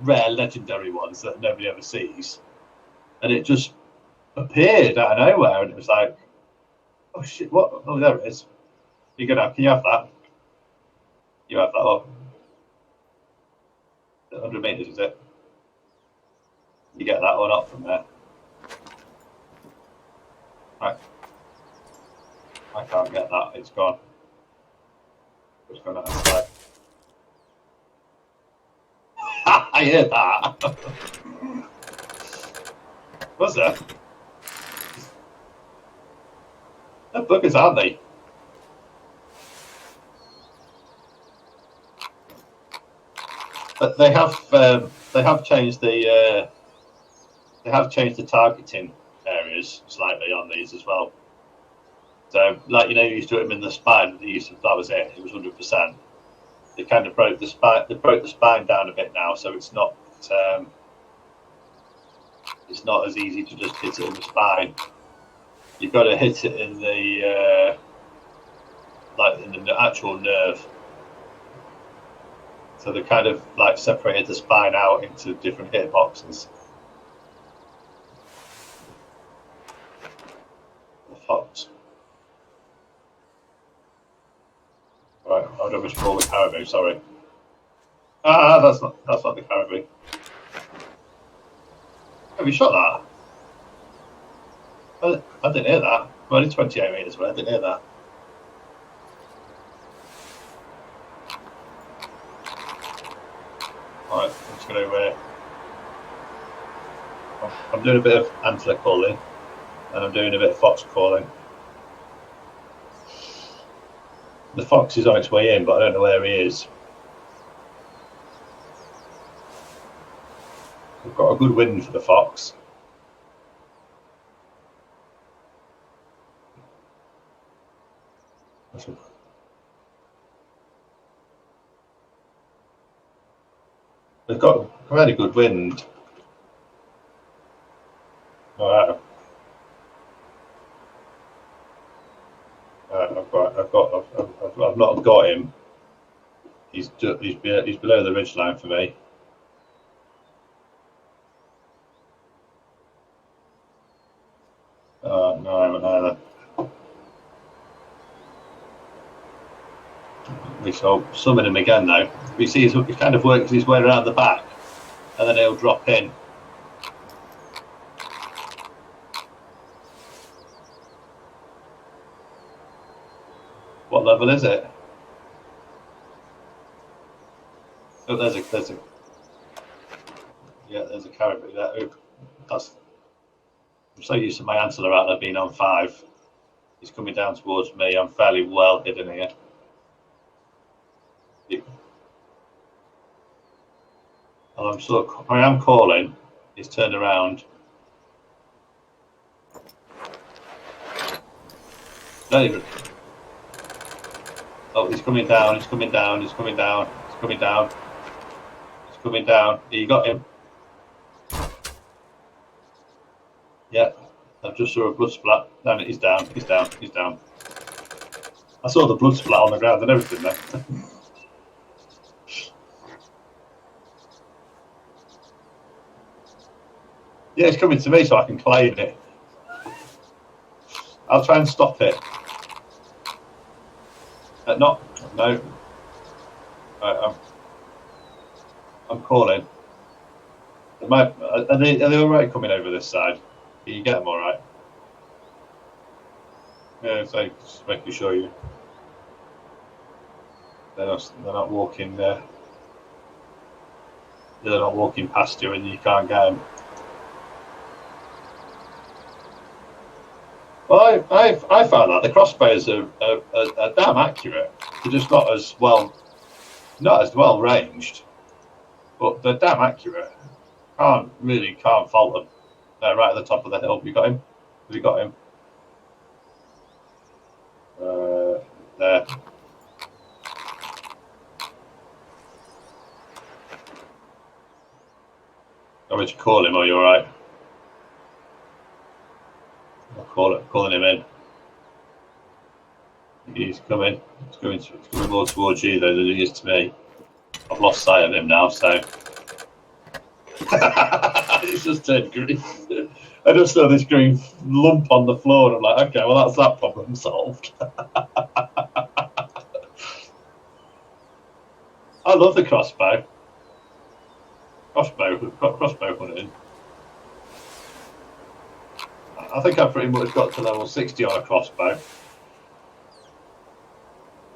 rare legendary ones that nobody ever sees, and it just appeared out of nowhere, and it was like, oh shit, what? Oh, there it is. You can you have that? You have that one. 100 meters, is it? You get that one up from there. Right. I can't get that. It's gone. It's gone outside. I heard that. What's that? They're buggers, aren't they? But they have changed the targeting areas slightly on these as well. So, like, you know, you used to hit them in the spine. That was it. It was 100%. They kind of broke the spine. They broke the spine down a bit now, so it's not as easy to just hit it in the spine. You've got to hit it in the in the actual nerve. So they kind of like separated the spine out into different hit boxes. The fox. Right, I don't wish to call the caribou. Sorry. That's not the caribou. Have you shot that? I didn't hear that. I'm only 28 meters away. I didn't hear that. Alright, I'm just going to. I'm doing a bit of antler calling, and I'm doing a bit of fox calling. The fox is on its way in, but I don't know where he is. We've got a good wind for the fox. We've got a very good wind. Wow. I've not got him. He's below the ridgeline for me. No, I haven't either. We shall summon him again though. We see he kind of works his way around the back, and then he'll drop in. What level is it? Oh, there's a caribou there. Oh, I'm so used to my antler rattler being on 5. He's coming down towards me. I'm fairly well hidden here. I am calling. He's turned around. Don't even. Oh, he's coming down. He's coming down. He's coming down. He's coming down. He's coming down. You got him. Yeah. I just saw a blood splat. No, he's down. He's down. He's down. I saw the blood splat on the ground and everything there. Yeah, it's coming to me so I can claim it. I'll try and stop it. No. Right, I'm calling. Are they all right coming over this side? Can you get them all right? Yeah, so just making sure they're not walking. They're not walking past you and you can't get them. Well, I found that the crossbows are damn accurate. They're just not as well ranged, but they're damn accurate. Can't fault them. They're right at the top of the hill. Have you got him? Have you got him? There. want me to call him, or are you alright? I'll calling him in. He's coming. He's coming more towards you though than he is to me. I've lost sight of him now, so it's just turned green. I just saw this green lump on the floor, and I'm like, okay, well that's that problem solved. I love the crossbow. Crossbow hunting. I think I've pretty much got to level 60 on a crossbow.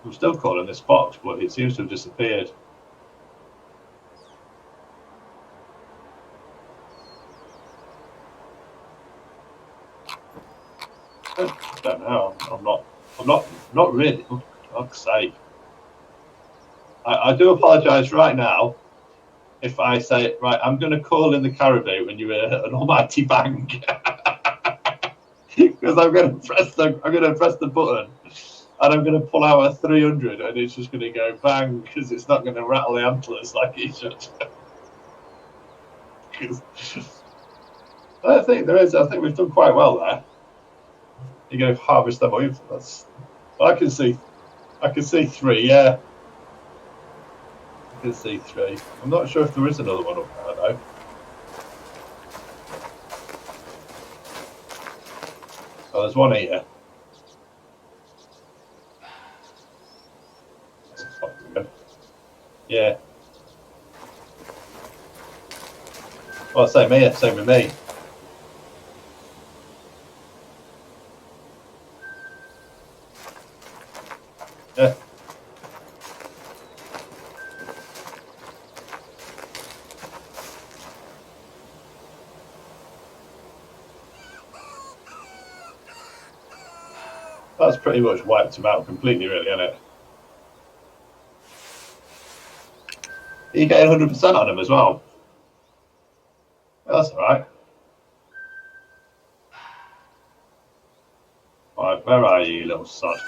I'm still calling this fox, but it seems to have disappeared. I don't know. I'm not really. For fuck's sake. I do apologise right now if I say, right, I'm going to call in the caribou when you hear an almighty bang. Because I'm going to press the button and I'm going to pull out a 300 and it's just going to go bang because it's not going to rattle the antlers like it should. I think we've done quite well there. You're going to harvest them. I can see 3. Yeah. I can see 3. I'm not sure if there is another one up there though. Oh, there's one here. Yeah. Well, same with me. Yeah. That's pretty much wiped him out completely, really, isn't it? You get 100% on him as well. Yeah, that's alright. Alright, where are you little sod?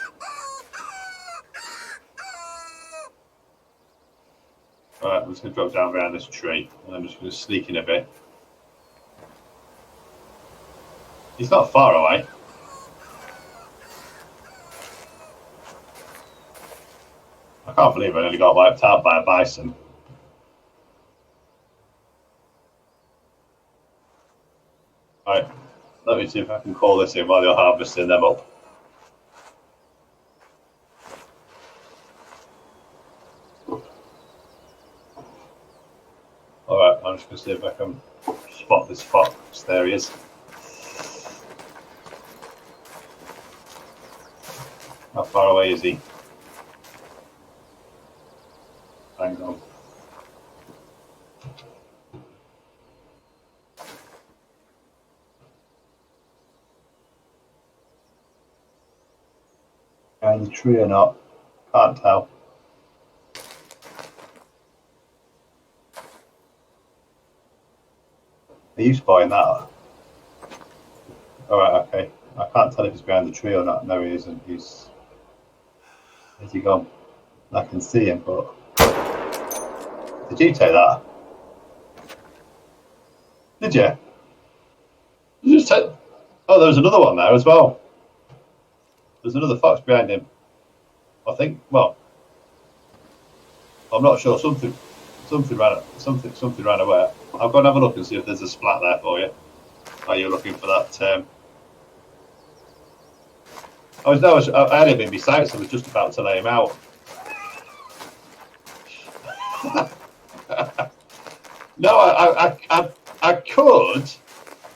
Alright, I'm just going to drop down behind this tree and I'm just going to sneak in a bit. He's not far away. I can't believe I nearly got wiped out by a bison. Right, let me see if I can call this in while you're harvesting them up. Alright, I'm just going to see if I can spot this fox. There he is. How far away is he? Hang on. Behind the tree or not? Can't tell. Are you spotting that? Alright, okay. I can't tell if he's behind the tree or not. No, he isn't. Where's he gone? I can see him, but... Did you take that? Did you? You just take... Oh, there was another one there as well. There's another fox behind him. I think. Well, I'm not sure. Something ran away. I'll go and have a look and see if there's a splat there for you. Are you looking for that? I had him in my sights. So I was just about to lay him out. No, I could,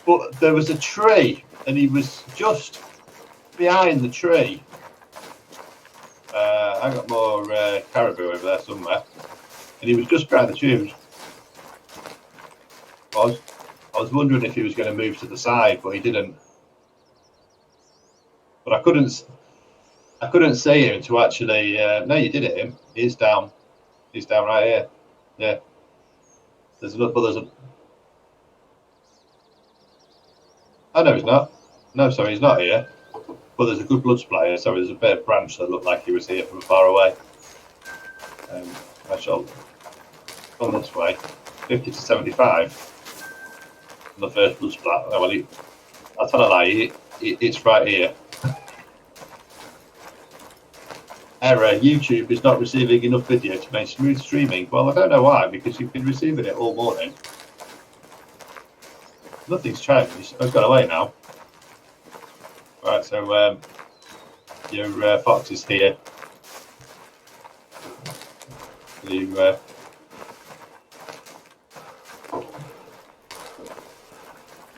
but there was a tree, and he was just behind the tree. I got more caribou over there somewhere, and he was just behind the tree. I was wondering if he was going to move to the side, but he didn't. But I couldn't see him to actually. No, you did hit him. He's down. He's down right here. Yeah. There's a. Oh no, he's not. No, sorry, he's not here. But there's a good blood splat here. Sorry, there's a bit of branch that looked like he was here from far away. I shall come this way. 50 to 75. the first blood splat. Oh, well, I tell a lie, it's right here. Error, YouTube is not receiving enough video to make smooth streaming. Well, I don't know why, because you've been receiving it all morning. Nothing's changed. I've got away now. Right, so your fox is here. You well,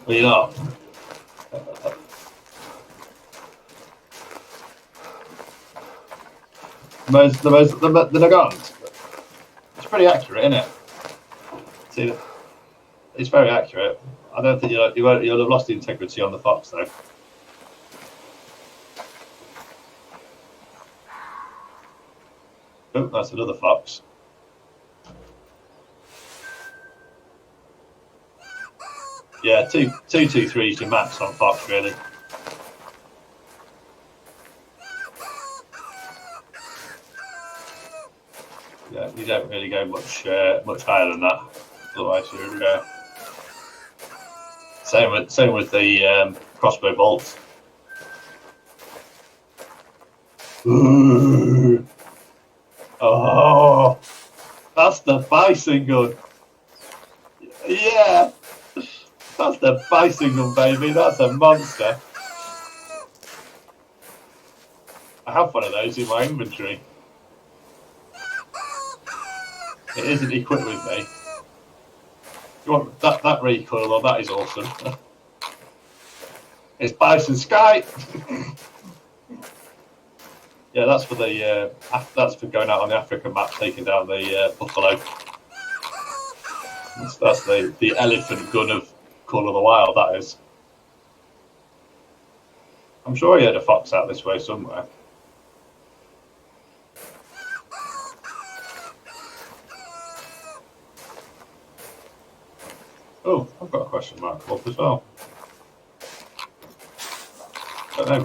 you're not. The Nagant. It's pretty accurate, isn't it? See, it's very accurate. I don't think you'll have lost the integrity on the fox though. Oh, that's another fox. Yeah, 223 is your max on fox, really. Yeah, you don't really go much higher than that. Otherwise, you're same with the crossbow bolts. Ooh. Oh, that's the bison gun. Yeah, that's the bison gun, baby. That's a monster. I have one of those in my inventory. It isn't equipped with me. You want that recoil? Well, that is awesome. It's Bison Sky. Yeah, that's for the that's for going out on the African map, taking down the buffalo. That's the elephant gun of Call of the Wild. That is. I'm sure he had a fox out this way somewhere. Oh, I've got a question mark up as well. I don't know.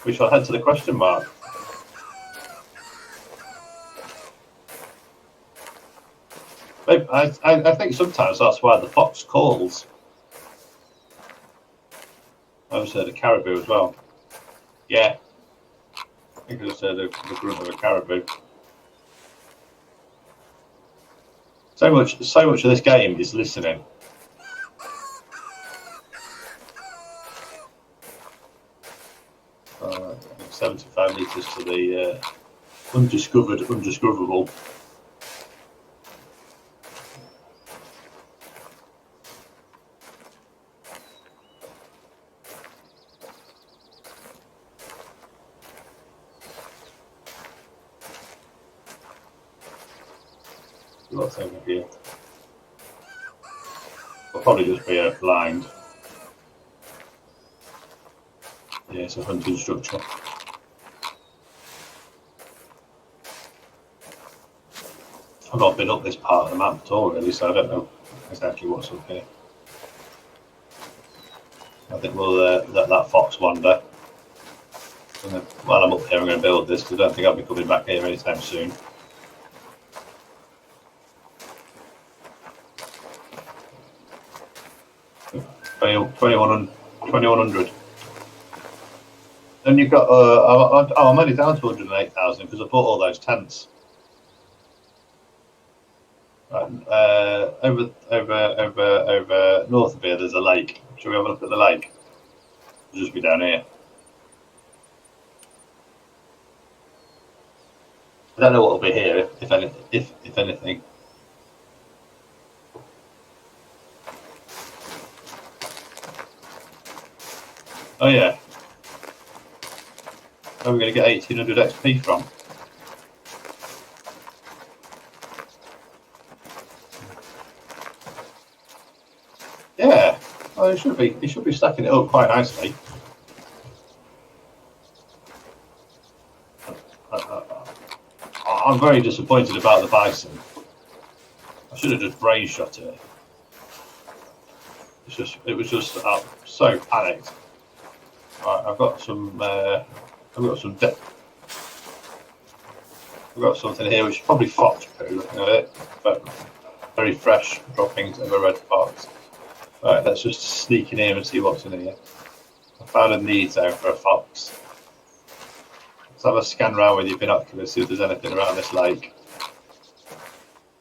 We shall head to the question mark. I think sometimes that's why the fox calls. I just heard a caribou as well. Yeah, I think I just heard the grunt of a caribou. So much of this game is listening. Uh, 75 meters to the undiscoverable. What's over here? I'll probably just be blind. Yeah, it's a hunting structure. I've not been up this part of the map at all, really, so I don't know exactly what's up here. I think we'll let that fox wander. While I'm up here, I'm going to build this because I don't think I'll be coming back here anytime soon. $2,100. And you've got I'm only down to 108,000 because I bought all those tents. Right, over north of here, there's a lake. Shall we have a look at the lake? It'll just be down here. I don't know what will be here, if anything. Oh yeah. Where are we going to get 1800 XP from? Yeah. Well, it should be stacking it up quite nicely. I'm very disappointed about the bison. I should have just brain shot it. It was just so panicked. Right, I've got something here which is probably fox poo, looking at it, but very fresh droppings of a red fox. Right, let's just sneak in here and see what's in here. I found a need zone for a fox. Let's have a scan around with your binoculars, see if there's anything around this lake.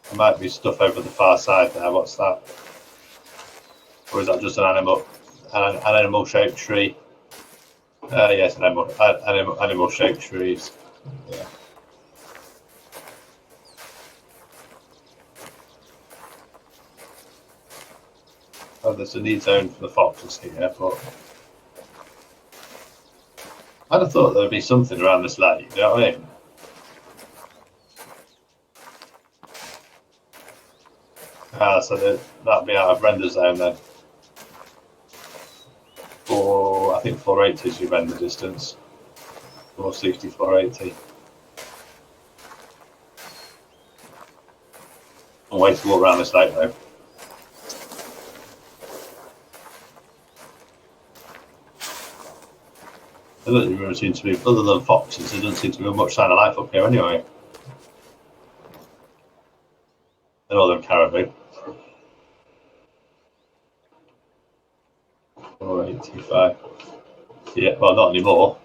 There might be stuff over the far side there. What's that? Or is that just an animal-shaped tree? Yes, animal-shaped trees. Yeah. Oh, there's a need zone for the foxes here, but I'd have thought there'd be something around this lake. You know what I mean? So that'd be out of render zone then. I think 480 is your render distance. 460, 480. I'll wait to walk around this lake though. There doesn't really seem to be, other than foxes, there doesn't seem to be much sign of life up here anyway. And all them caribou. 485. Yeah, well, not anymore.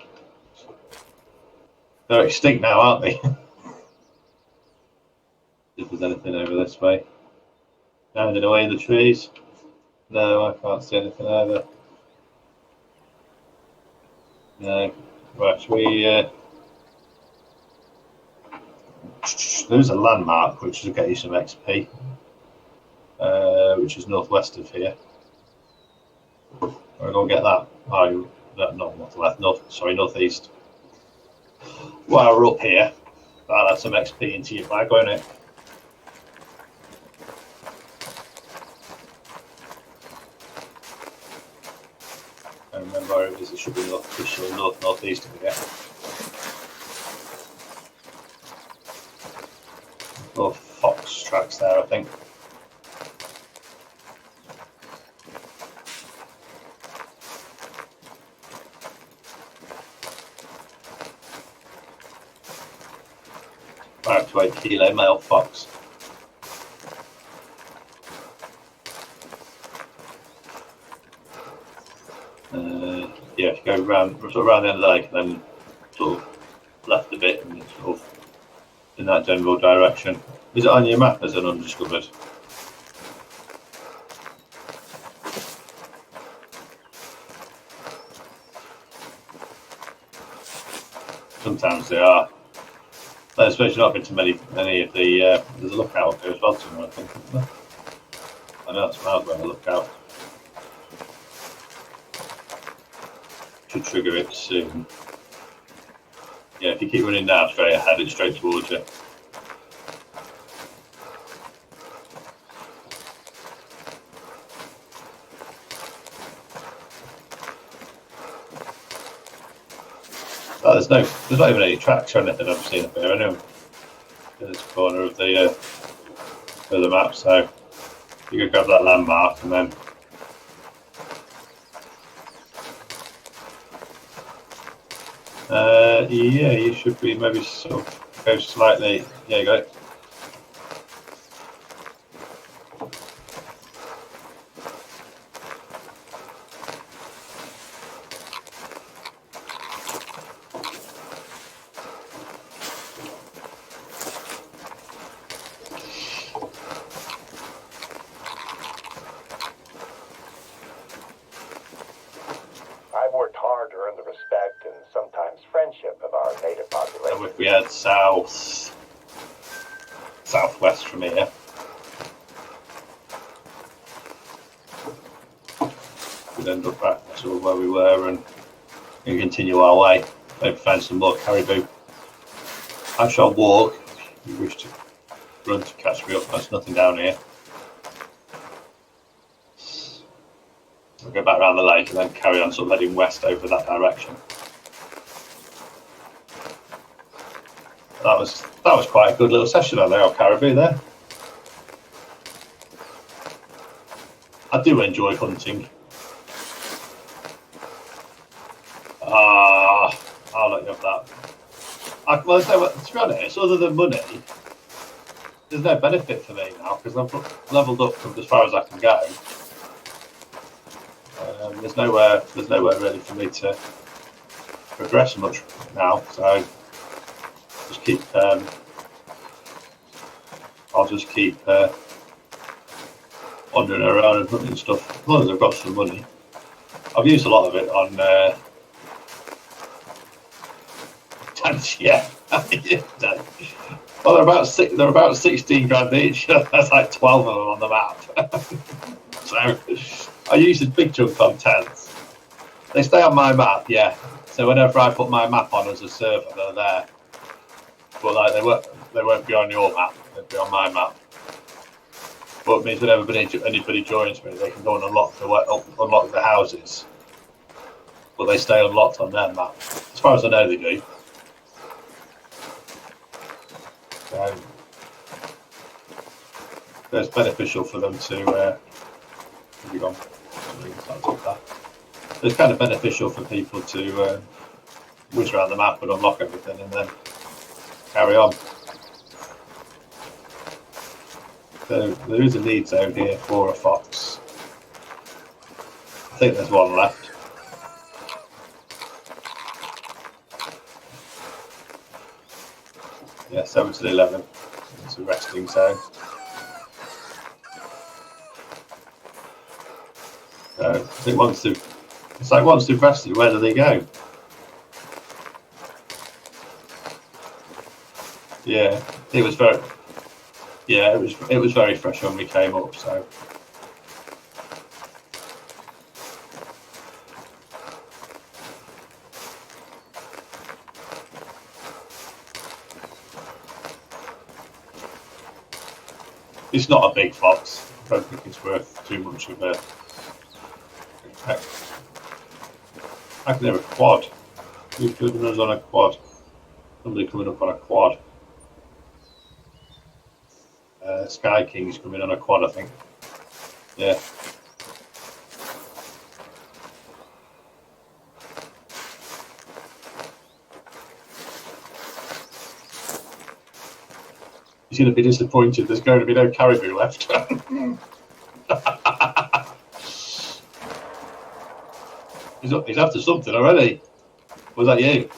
They're extinct now, aren't they? If there's anything over this way. Hiding away in the trees. No, I can't see anything either. No. Right, there's a landmark which will get you some XP, which is northwest of here. We're going to get that. Oh, not northwest, northeast. While we're up here, that'll add some XP into your bag, won't it? I remember where it is. It should be northeast of here. Little fox tracks there, I think. Up to 8 kilo male fox. Yeah, if you go around the end of the lake, then sort of left a bit and sort of in that general direction. Is it on your map as an undiscovered? Sometimes they are. But I suppose you've not been to many of the. There's a lookout there as well somewhere, I think, isn't there? I know that's miles away, a lookout. Should trigger it soon. Yeah, if you keep running down straight ahead, it's straight towards you. Oh, there's not even any tracks or anything I've seen up here. I know in this corner of the map, so you can grab that landmark and then. Yeah, you should be maybe sort of go slightly. Yeah, you got it. I've worked hard to earn the respect and sometimes friendship of our native population. So if we head southwest from here, we'd end up back sort of where we were and continue our way. Maybe find some more caribou. I shall walk. If you wish to run to catch me up, there's nothing down here. We'll go back around the lake and then carry on sort of heading west over that direction. That was quite a good little session on the old caribou there. I do enjoy hunting. I'll let you have that. Well, to be honest, other than money, there's no benefit for me now because I've leveled up from as far as I can go. There's nowhere really for me to progress much now, so just keep. I'll just keep wandering around and hunting stuff as long as I've got some money. I've used a lot of it on tanks, yeah. Well, they're about 16 grand each. That's like 12 of them on the map. So I use a big chunk on tents. They stay on my map, yeah. So whenever I put my map on as a server, they're there. But like they won't be on your map. They'll be on my map. But it means whenever anybody joins me, they can go and unlock the houses. But they stay unlocked on their map. As far as I know, they do. So it's beneficial for them to. It's kind of beneficial for people to whiz around the map and unlock everything and then carry on. So there is a lead zone here for a fox. I think there's one left. Yeah, 7 to 11. It's a resting zone. So I think once they've rested, where do they go? Yeah, it was very fresh when we came up, so. It's not a big fox. I don't think it's worth too much of a. I can hear a quad. Who's doing us on a quad? Somebody coming up on a quad. Sky King's coming on a quad, I think. Yeah. He's going to be disappointed. There's going to be no caribou left. He's after something already. Was that you?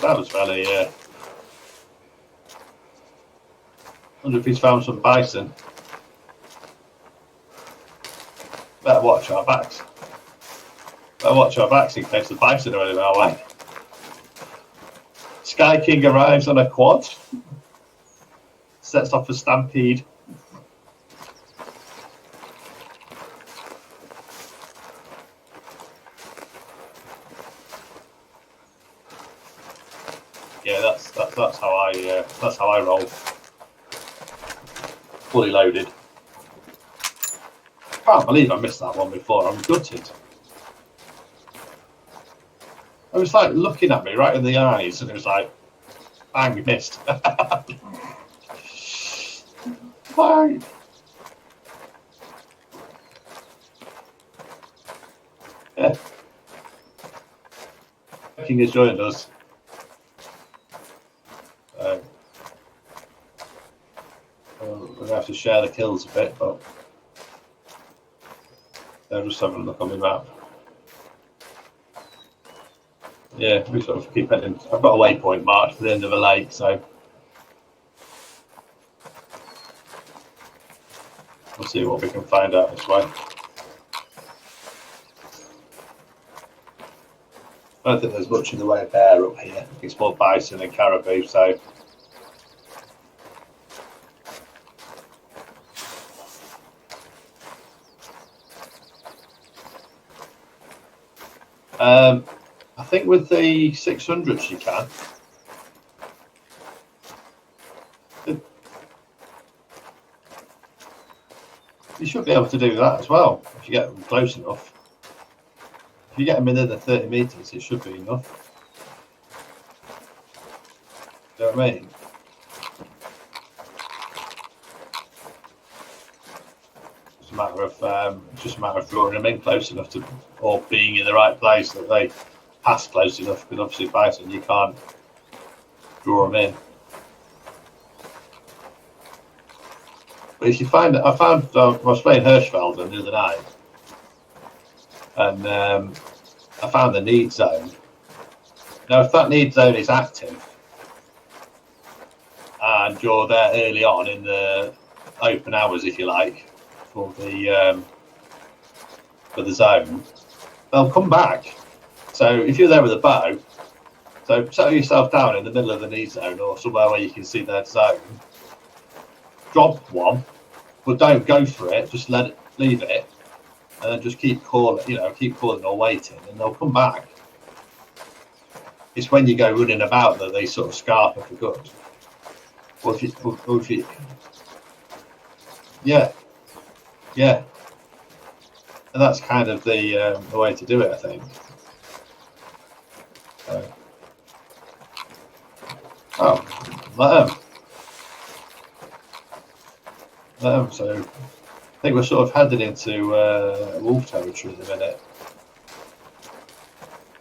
That was fairly, yeah. I wonder if he's found some bison. Better watch our backs. In case the bison are in our way. Sky King arrives on a quad. Sets off a stampede. Yeah, that's how I roll. Fully loaded. Can't believe I missed that one before. I'm gutted. It was like looking at me right in the eyes, and it was like, bang, missed. Bang. Yeah. King has joined us. We're going to have to share the kills a bit, but they're just having a look on the map. Yeah, we sort of keep heading. I've got a waypoint marked for the end of a lake, so we'll see what we can find out this way. I don't think there's much in the way of bear up here. It's more bison and caribou, so. I think with the 600s you can. You should be able to do that as well if you get them close enough. If you get them within the 30 metres, it should be enough. Do you know what I mean? It's just a matter of drawing them in close enough to, or being in the right place that they pass close enough. Because obviously bison, you can't draw them in. But if you find, I was playing Hirschfelden the other night, and I found the need zone. Now, if that need zone is active, and you're there early on in the open hours, if you like, for the zone, they'll come back. So if you're there with a bow, so settle yourself down in the middle of the need zone or somewhere where you can see their zone. Drop one, but don't go for it. Just leave it, and then just keep calling. Keep calling or waiting, and they'll come back. It's when you go running about that they sort of scarper for good. Or if you, yeah, and that's kind of the way to do it, I think. Let them. So I think we're sort of headed into wolf territory at the minute.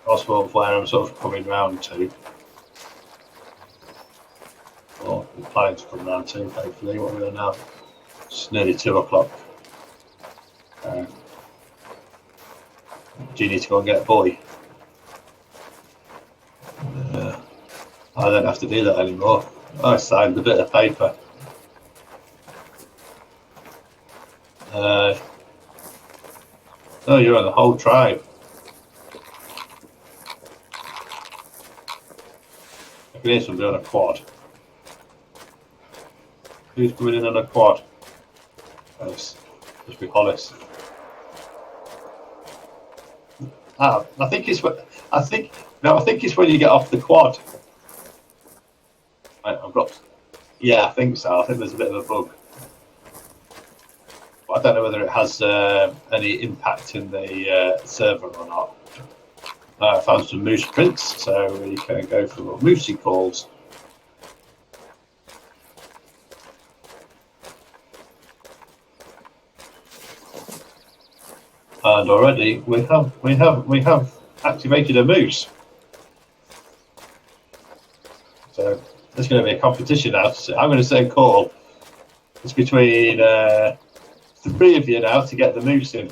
That's where I'm sort of coming round to. Or I'm planning to come round to, hopefully. What are we on now? It's nearly 2 o'clock. Do you need to go and get a boy? I don't have to do that anymore. I signed a bit of paper. Oh, you're on the whole tribe. I can hear somebody on a quad. Who's coming in on a quad? Must be Hollis. I think it's when you get off the quad. I think so. I think there's a bit of a bug. But I don't know whether it has any impact in the server or not. I found some moose prints, so we can go for what Moosey calls. And already we have activated a moose. So there's going to be a competition now. So I'm going to say call. It's between the 3 of you now to get the moose in.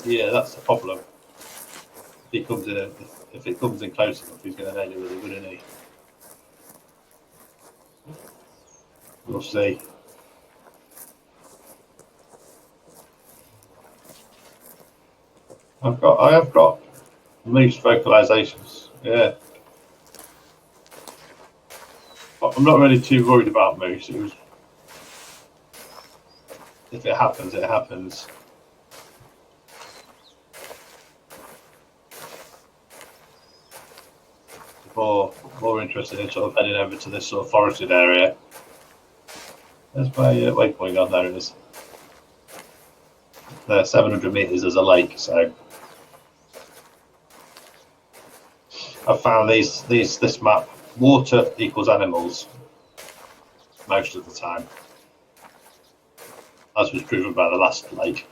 Yeah, that's the problem. If it comes in close enough, he's going to nail it with a good, isn't he? We'll see. I have got moose vocalizations. Yeah. But I'm not really too worried about moose. If it happens, it happens. More interested in sort of heading over to this sort of forested area. There's my waypoint on there. It is. There, 700 meters is a lake, so I've found this map. Water equals animals most of the time, as was proven by the last lake.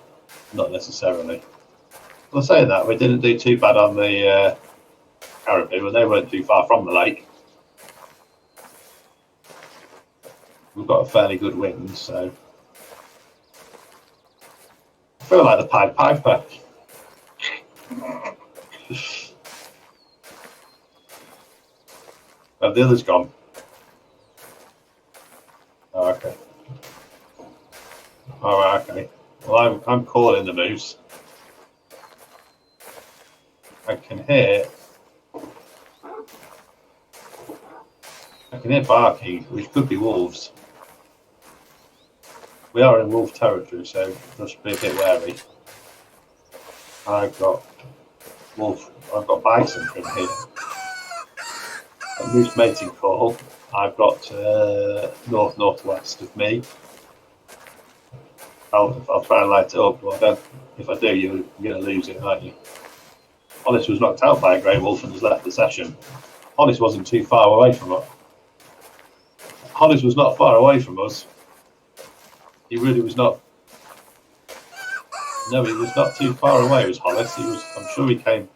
Not necessarily. Well, saying that, we didn't do too bad on the caribou, and they weren't too far from the lake. We've got a fairly good wind, so I feel like the Pied Piper. Have the others gone? Oh, okay. Oh, okay. Well, I'm calling the moose. I can hear barking, which could be wolves. We are in wolf territory, so just be a bit wary. I've got bison from here. A moose mating call. I've got northwest of me. I'll try and light it up, but if I do, you're going to lose it, aren't you? Hollis was knocked out by a grey wolf and has left the session. Hollis wasn't too far away from us. Hollis was not far away from us. He really was not. No, he was not too far away. It was Hollis. He was. I'm sure he came.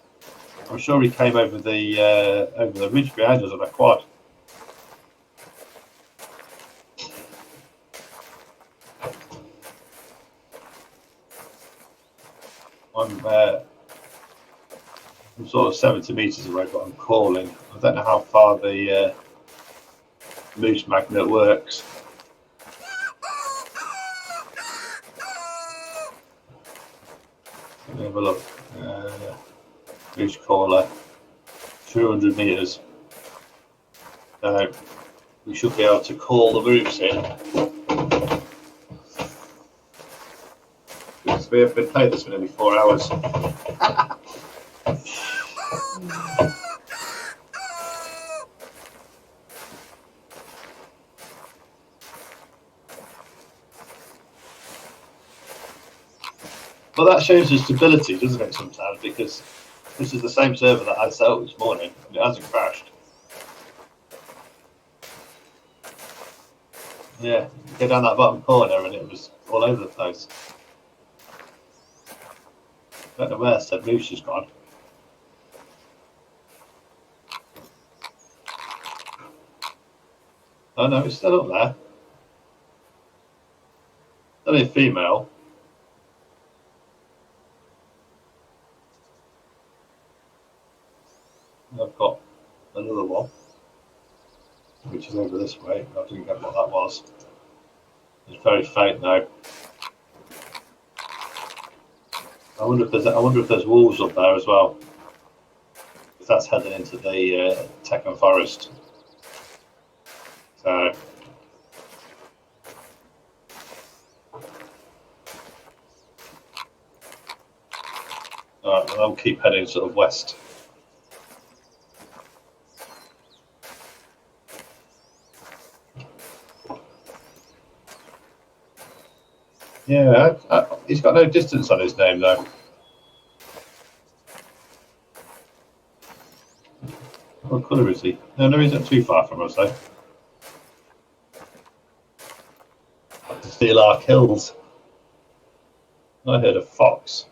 I'm sure he came over the ridge behind us on a quad. I'm sort of 70 meters away, but I'm calling. I don't know how far the moose magnet works. Let me have a look. Moose caller, 200 meters. So we should be able to call the moose in. Because we have been playing this for nearly 4 hours. But that shows the stability, doesn't it, sometimes? Because this is the same server that I set up this morning, and it hasn't crashed. Yeah, you go down that bottom corner and it was all over the place. I don't know where said moose has gone. Oh no, it's still up there. Only a female. I've got another one, which is over this way. I didn't get what that was. It's very faint now. I wonder if there's wolves up there as well. If that's heading into the Tekken Forest. So alright, well, I'll keep heading sort of west. Yeah, he's got no distance on his name though. What colour is he? No, he's not too far from us though. To steal our kills. I heard a fox.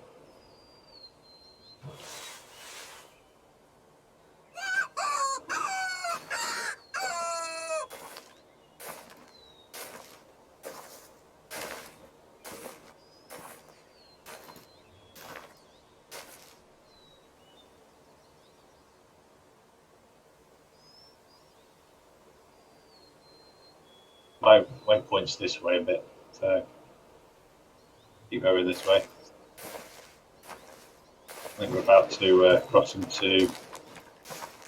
My waypoint's this way a bit, so keep going this way. I think we're about to cross into.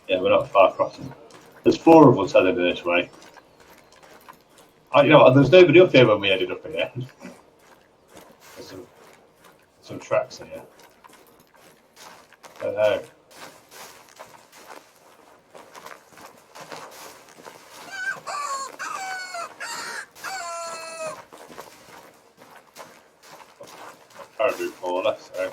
Yeah, we're not far crossing. There's 4 of us heading this way. You know what? There's nobody up here when we headed up here. There's some tracks here. I don't know. Caribou caller, so.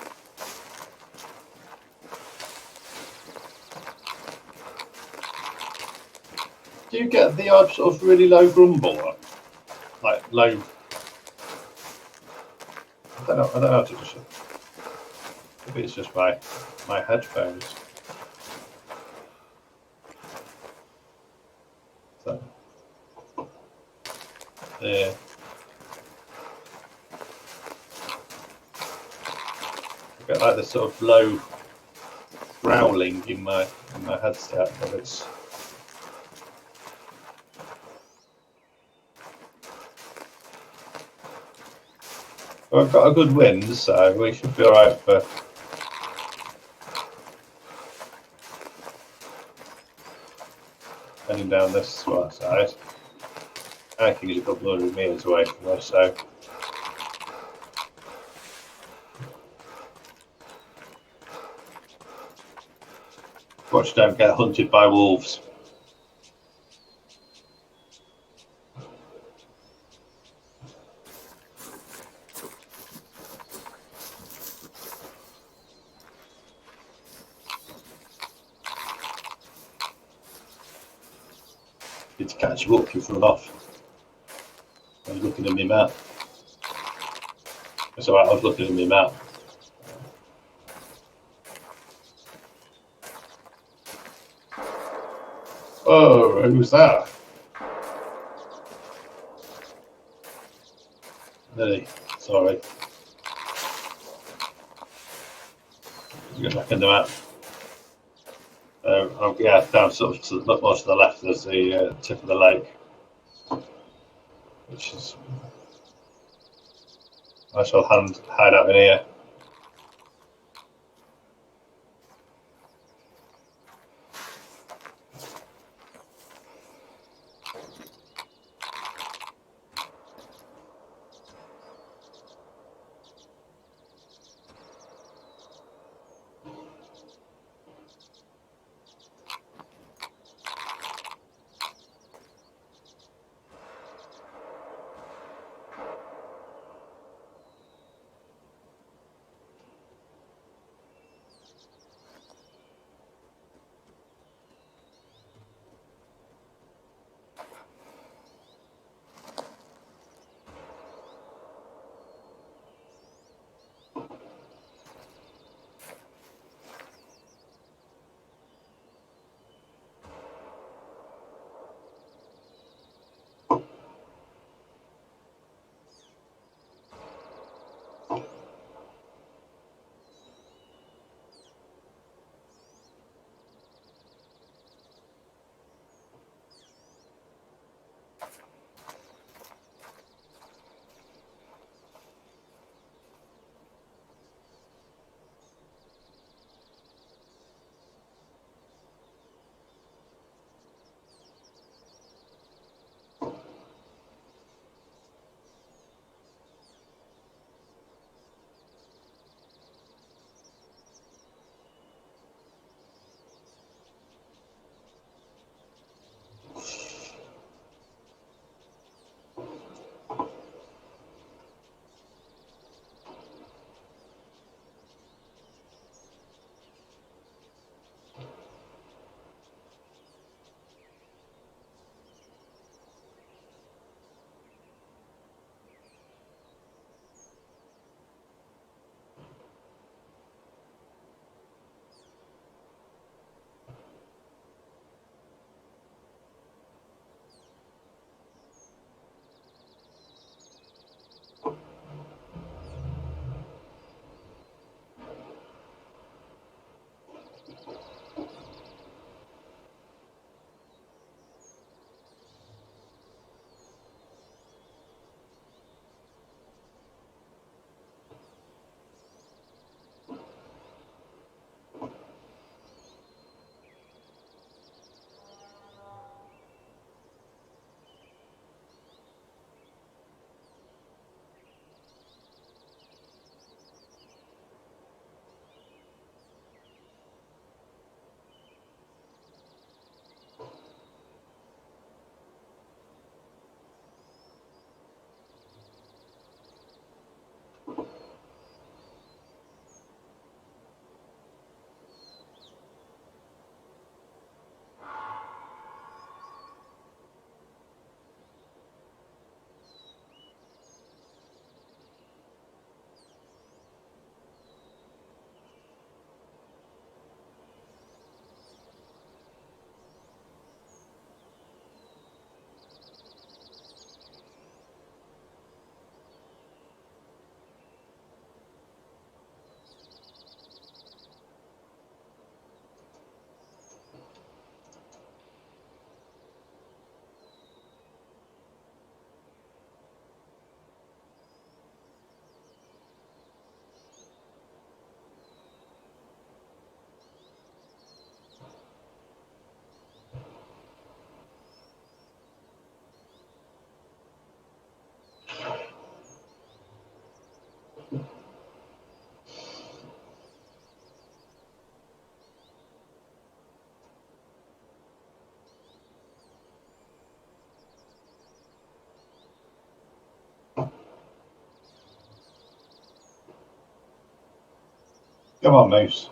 Do you get the odd sort of really low grumble? Like low. I don't know how to just. Maybe it's just my headphones. So, yeah. I get like this sort of low growling in my headset, but it's. Well, I've got a good wind, so we should be alright for. Heading down this side. I think it's a couple hundred meters away from us, so. Watch don't get hunted by wolves. Need to catch you up, you've run off. I was looking at my map. That's alright, I was looking at my map. Oh, who's that? Lily, sorry. Get back in the map. Yeah, down sort of to more to the left. There's the tip of the lake, which is. I shall hide out in here. Come on, Moose.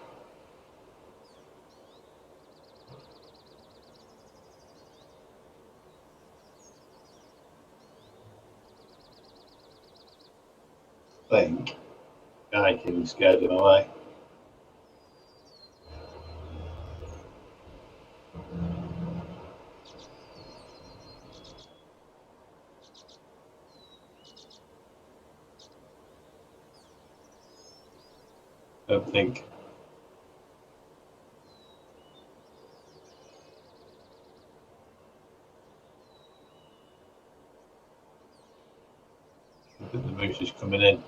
Think. I can scared him away. don't think. I think the moose is coming in.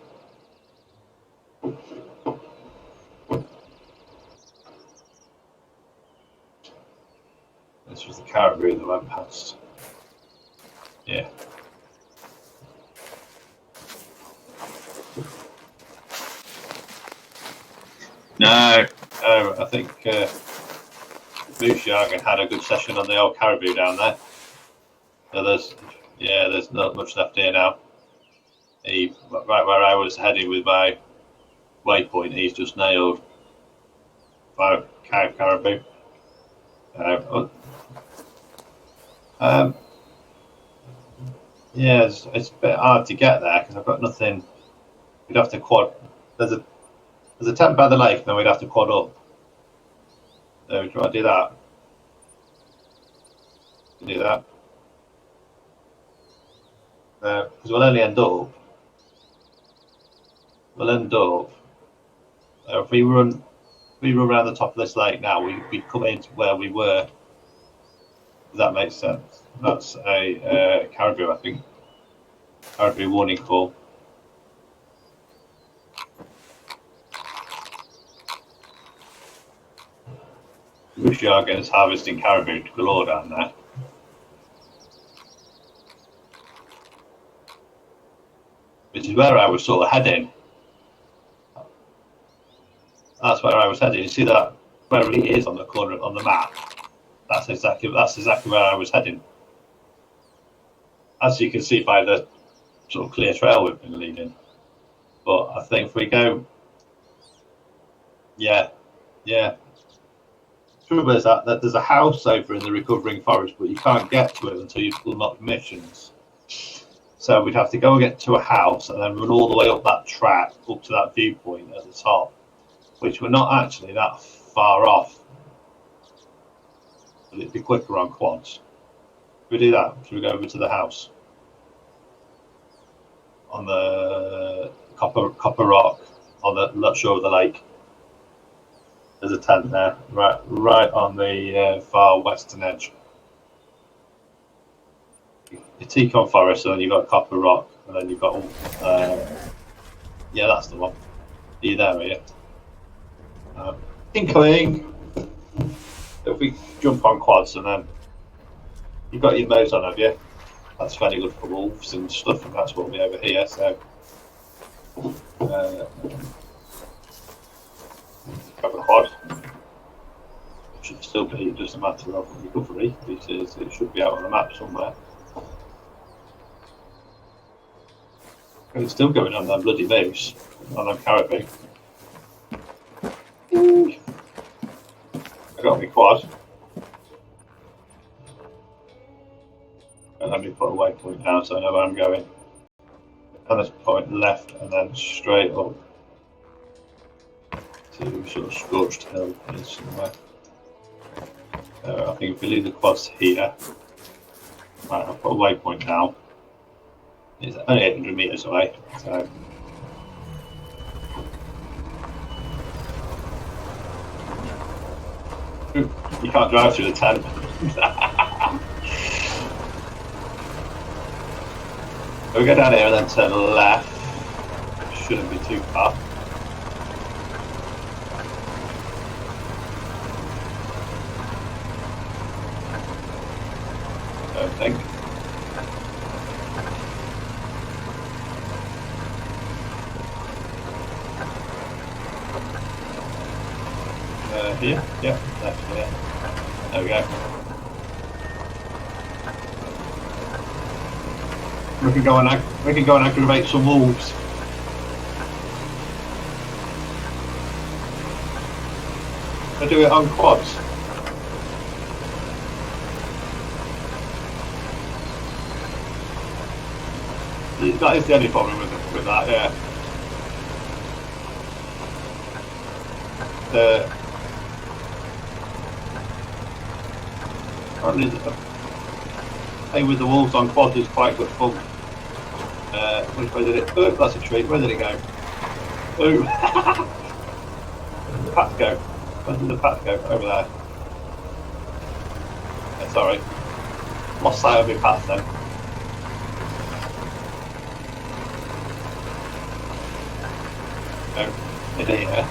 This was the caribou that went past. Yeah. No, I think Moose Jargon had a good session on the old caribou down there. So there's not much left here now. Right where I was heading with my waypoint, he's just nailed 5 caribou. Yeah, it's a bit hard to get there because I've got nothing. We'd have to quad. There's a tent by the lake, and then we'd have to quad up. So do I do that? Do that? Because we'll only end up. If we run around the top of this lake now, we'd come into where we were. Does that make sense? That's a caribou, I think. Caribou warning call. Moose Jargon is harvesting caribou galore down there. Which is where I was sort of heading. That's where I was heading. You see that where it is on the corner on the map? That's exactly where I was heading. As you can see by the sort of clear trail we've been leading. But I think if we go, yeah. Trouble is that there's a house over in the recovering forest, but you can't get to it until you've unlocked missions. So we'd have to go and get to a house and then run all the way up that track up to that viewpoint at the top, which we're not actually that far off. But it'd be quicker on quads. Should we do that? Should we go over to the house on the Copper Rock on the shore of the lake? There's a tent there, right on the far western edge. The Teakon Forest, and then you've got Copper Rock, and then you've got yeah, that's the one. Are you there, are you? Incoming. If we jump on quads, and then you've got your mows on, have you? That's fairly good for wolves and stuff, and that's what will be over here. So have a quad. Should still be just a matter of recovery, because it should be out on the map somewhere. And it's still going on that bloody moose, on them caribou. I got my quad. And let me put a waypoint down so I know where I'm going. And let's point left and then straight up to sort of Scorched Hill is somewhere. I think if we leave the quads here, right, I'll put a waypoint down. It's only 800 metres away, so you can't drive through the tent. We'll go down here and then turn left. Shouldn't be too far. I don't think. Here? Yeah, left here. There we go. We can go and aggravate some wolves. I do it on quads. That is the only problem with that, yeah. Playing with the wolves on quads is quite good fun. Which way did it? Oh, that's a tree. Where did it go? Oh. the path go? Where did the path go? Over there. Yeah, sorry. Lost sight of my path then. No, in here.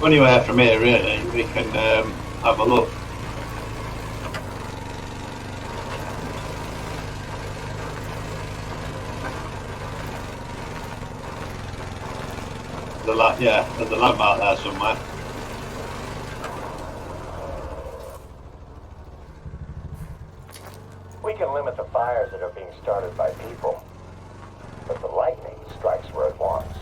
Anywhere from here, really, we can have a look. There's a landmark there somewhere. We can limit the fires that are being started by people, but the lightning strikes where it wants.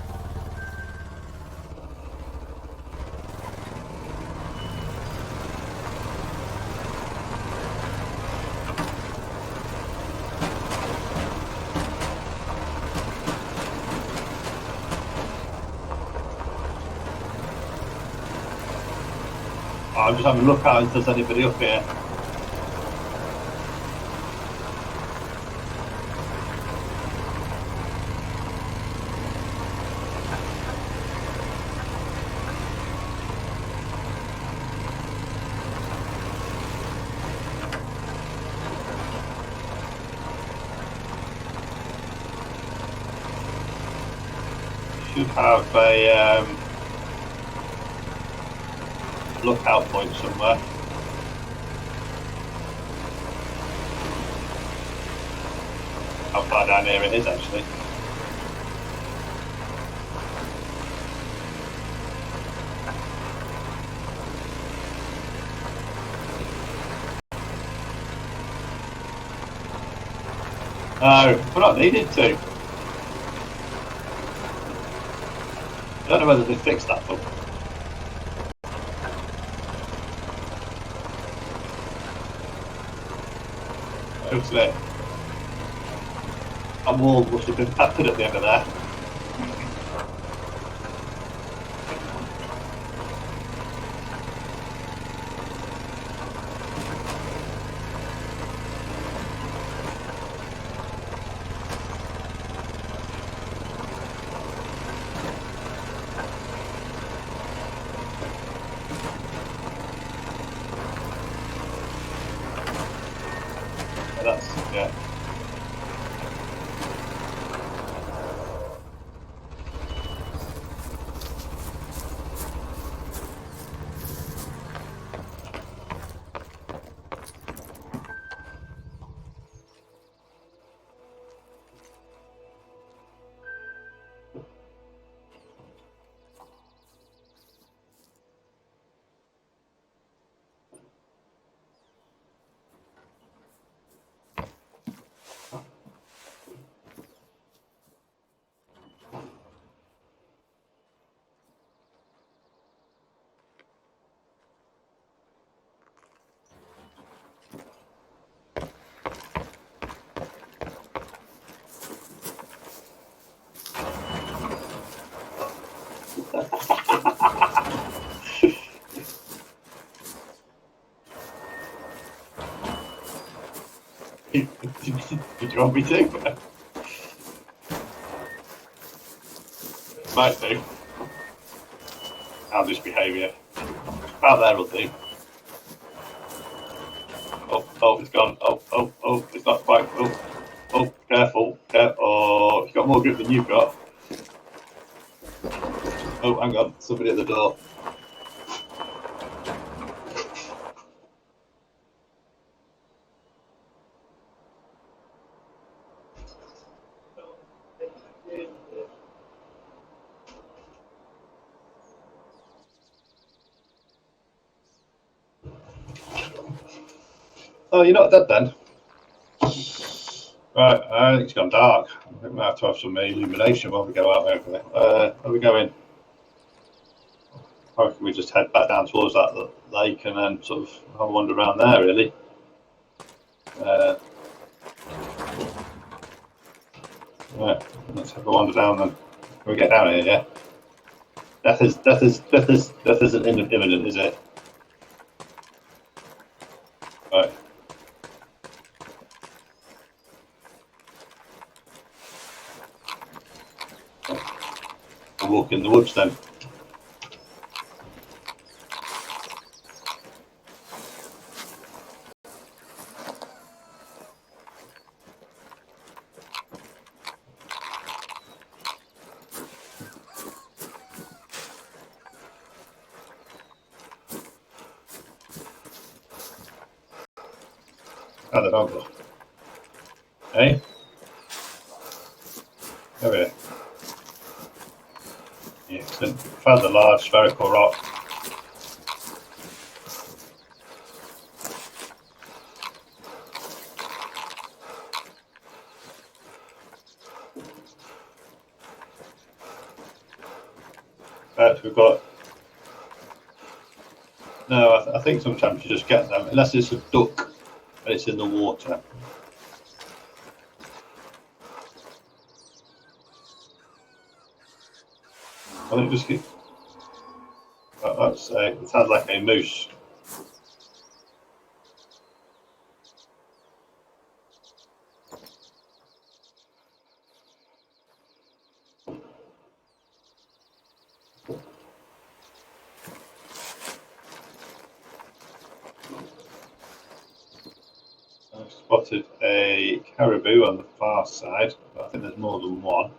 I'm just having a look out if there's anybody up here. Should have a lookout point somewhere. How far down here it is actually. No, we're not needed to. I don't know whether they fixed that up. Hopefully, that wall must have been peppered at the end of there. Yeah. Did you want me to? Might do. I'll just behave here. About there will do. Oh, it's gone. Oh, it's not quite. Oh, careful. Oh, it's got more grip than you've got. Oh, hang on. Somebody at the door. Oh, you're not dead then? Right, I think it's gone dark. I think we might have to have some illumination while we go out there. Where are we going? I reckon we just head back down towards that lake and then sort of have a wander around there, really. Right, let's have a wander down then. Can we get down here, yeah? Death isn't imminent, is it? Right. We'll walk in the woods then. How the dog look? Hey? Over here. Yeah, excellent. Found the large spherical rock. We've got. No, I think sometimes you just get them, unless it's a duck and it's in the water. I think just get. That's it sounds like a moose. I've spotted a caribou on the far side, but I think there's more than one.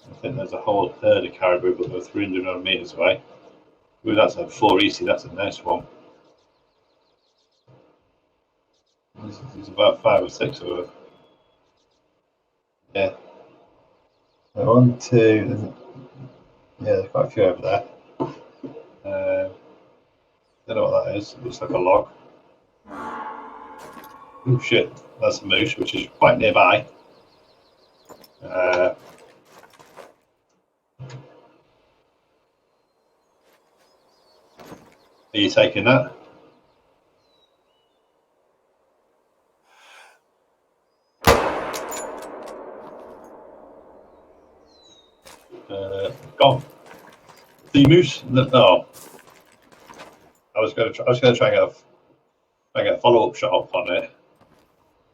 I think there's a whole herd of caribou, but they're 300 meters away. Ooh, that's a 4 easy, that's a nice one. There's about 5 or 6 of them. Yeah. 1, 2, yeah, there's quite a few over there. Don't know what that is. It looks like a log. Oh shit, that's a moose, which is quite nearby. Are you taking that? Gone. The moose. No. I was going to try and get a follow-up shot up on it,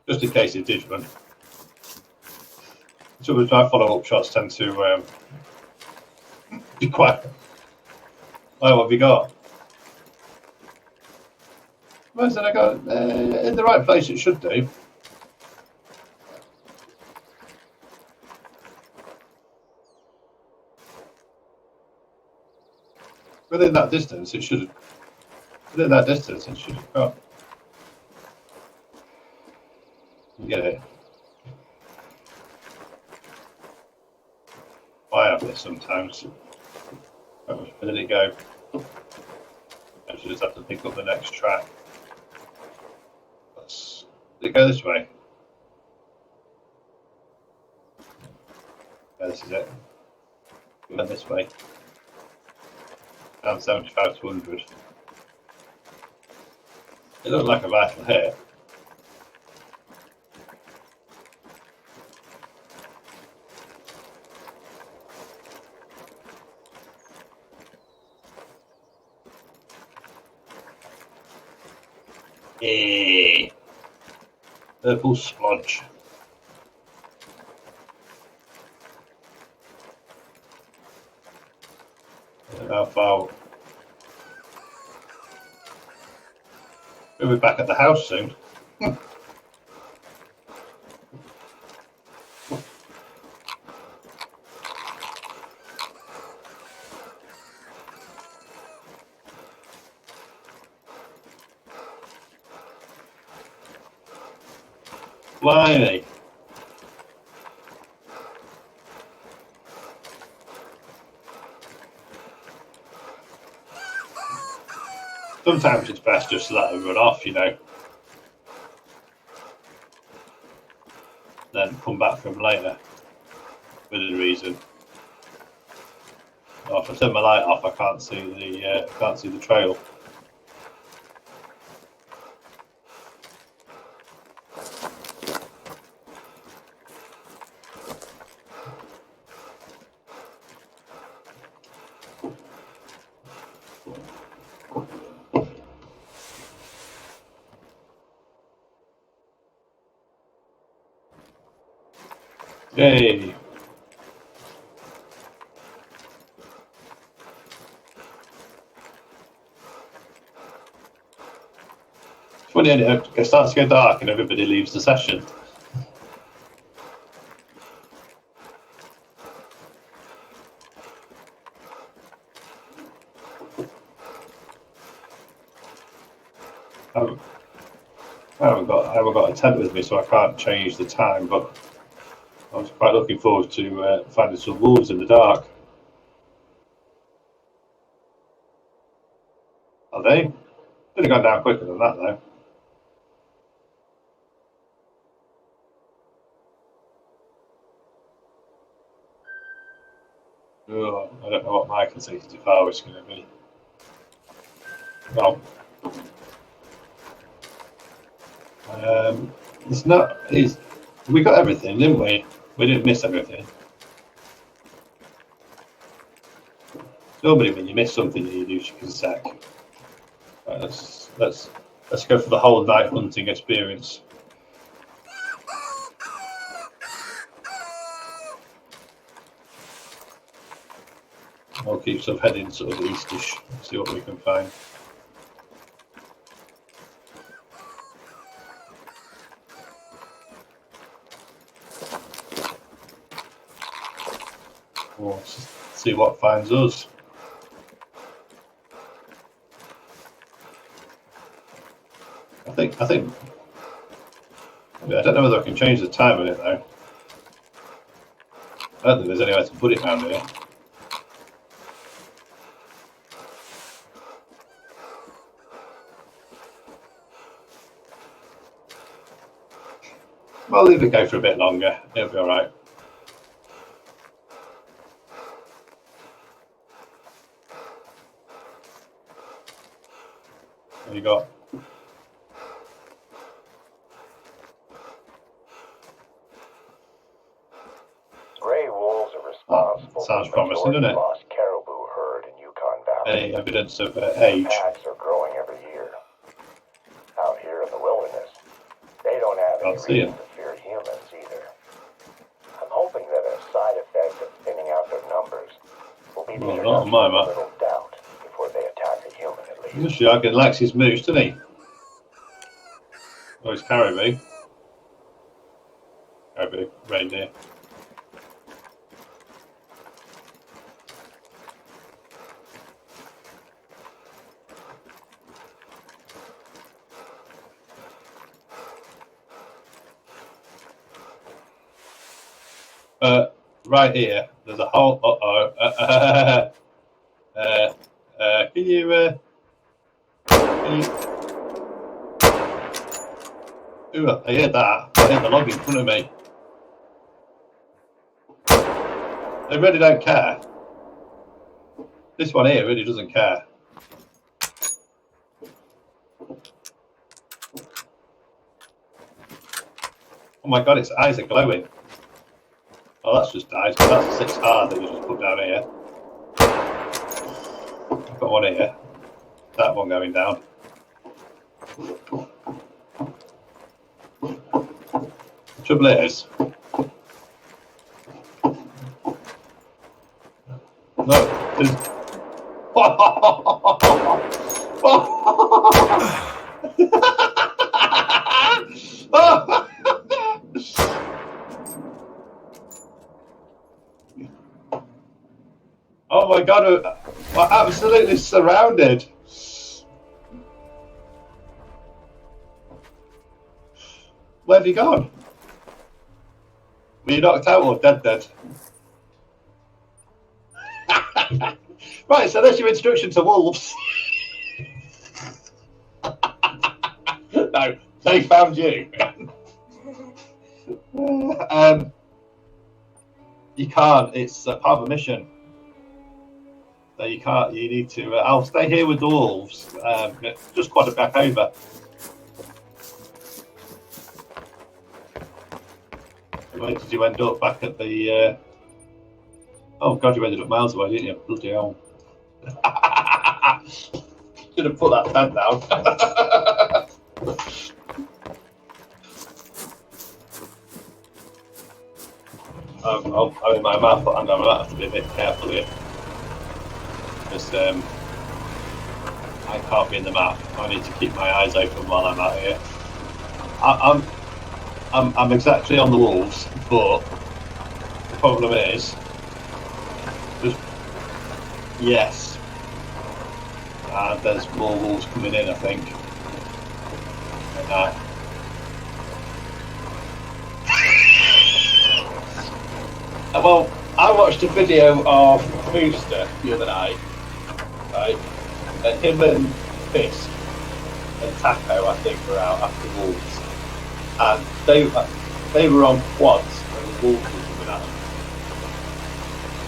just in case it did run. Sometimes my follow-up shots tend to be quite. Oh, what have you got? Where's it? I got in the right place. It should do. Within that distance, it should. Within that distance, it should have got. You get it. I have this sometimes. Where did it go? I should just have to pick up the next track. Did it go this way? Yeah, this is it. We went this way. Down 75 to 100. It looked like a vital hit. Yeah. Purple splodge. How far? We'll be back at the house soon. Blimey. Sometimes it's best just to let them run off, you know. Then come back from later within reason. Oh, if I turn my light off, I can't see the trail. Yay! It's when it starts to get dark and everybody leaves the session. I haven't got a tent with me, so I can't change the time. But I was quite looking forward to finding some wolves in the dark. Are they? Could have gone down quicker than that, though. Oh, I don't know what my consecutive hour is going to be. Well, it's not. We got everything, didn't we? We didn't miss everything. Normally, when you miss something, you lose your consec. Right, let's go for the whole night hunting experience. I'll keep sort of heading sort of eastish, see what we can find. We'll see what finds us. I think. I don't know whether I can change the time on it though. I don't think there's anywhere to put it around here. I'll leave it go for a bit longer. It'll be all right. What you got? Gray wolves are responsible sounds for the promising, doesn't it? lost caribou herd in Yukon Valley. Any evidence of age? Packs are growing every year. Out here in the wilderness, they don't have any reason to fear humans either. I'm hoping that a side effect of thinning out their numbers will be the Not on my map. little doubt before they attack a human at least. This Jurgen likes his moose, doesn't he? Or his caribou. Caribou, reindeer. Right here, there's a whole. Can you? Ooh, I hear that. I hear the log in front of me. They really don't care. This one here really doesn't care. Oh my god, its eyes are glowing. Oh, that's just died. That's a 6 star that we just put down here. I've got one here. That one going down. The trouble is, no, there's... Oh my god, we're absolutely surrounded. Where have you gone? Were you knocked out or dead? Right, so there's your instruction to wolves. No, they found you. You can't, it's part of a mission. So you can't. You need to. I'll stay here with the wolves. Just quad it back over. Where did you end up? Back at the. Oh God, you ended up miles away, didn't you? Bloody hell! Should have put that tent down. I'm in my mouth, and I might have to be a bit careful here. Because I can't be in the map. I need to keep my eyes open while I'm out here. I'm exactly on the wolves, but the problem is, yes, and there's more wolves coming in, I think. And, well, I watched a video of Booster the other night, right? And him and Fisk and Taco, I think, were out after wolves, and they were on quads and the wolves were coming at them.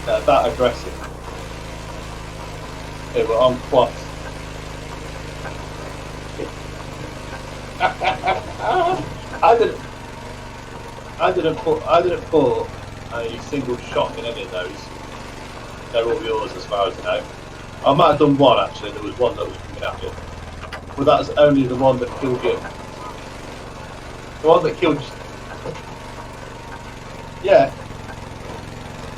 They're that aggressive. They were on quads. I didn't put a single shot in any of those. They're all yours as far as I know. I might have done one actually. There was one that was coming at you, but that's only the one that killed you. The one that killed you. Yeah,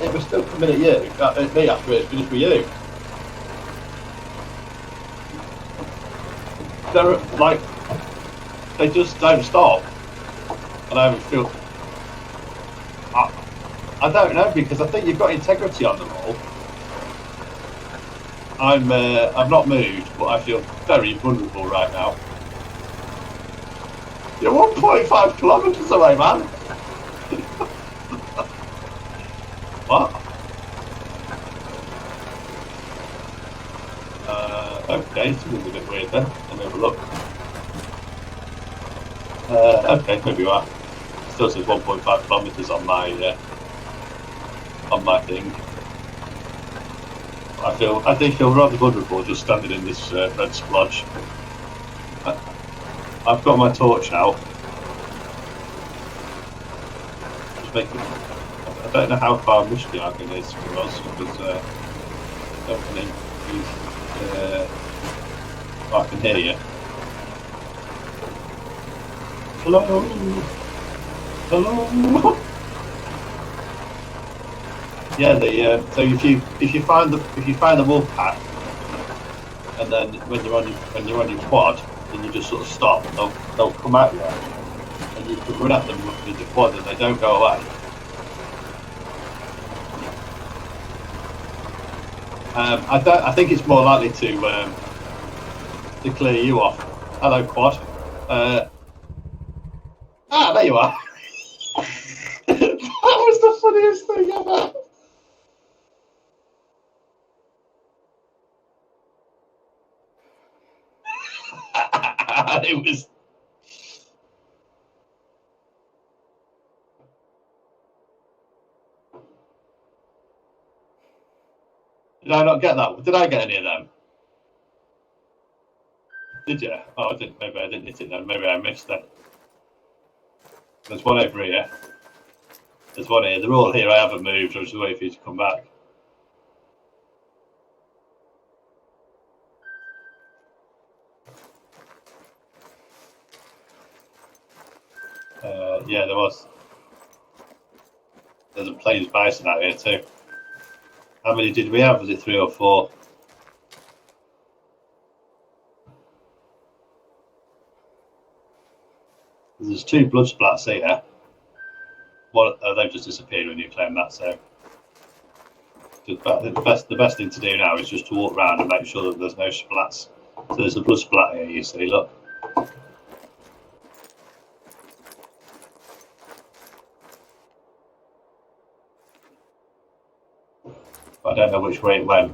it was still coming at you. At me after it's finished with you. They're like, they just don't stop, and I feel. I don't know, because I think you've got integrity on them all. I'm not moved, but I feel very vulnerable right now. You're 1.5 kilometres away, man. What? Okay, something's a bit weird then. Let me have a look. Okay, maybe you are. Still says 1.5 kilometres on my thing. I do feel rather vulnerable just standing in this red splodge. I've got my torch out. Just making. I don't know how far Mushkiagan is from us, because I can hear you. Hello. Hello. Yeah, so if you find the wolf pack, and then when you're on your quad, then you just sort of stop. They'll come at you, and you can run at them with the quad, and they don't go away. I think it's more likely to clear you off. Hello, quad. There you are. That was the funniest thing ever. It was. Did I not get that? Did I get any of them? Did you? Oh, I didn't. Maybe I didn't hit it then. Maybe I missed it. There's one over here. There's one here. They're all here. I haven't moved. I was just waiting for you to come back. Yeah, there was. There's a plains bison out here too. How many did we have? Was it 3 or 4? There's 2 blood splats here. One, they've just disappeared when you claim that. So the best thing to do now is just to walk around and make sure that there's no splats. So there's a blood splat here. You see, look. I don't know which way it went.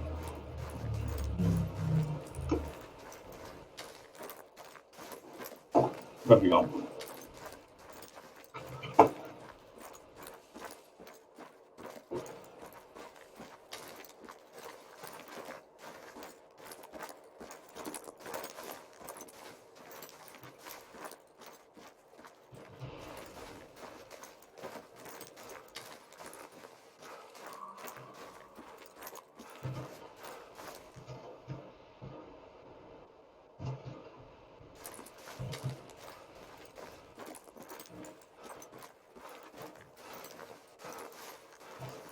Where have you gone?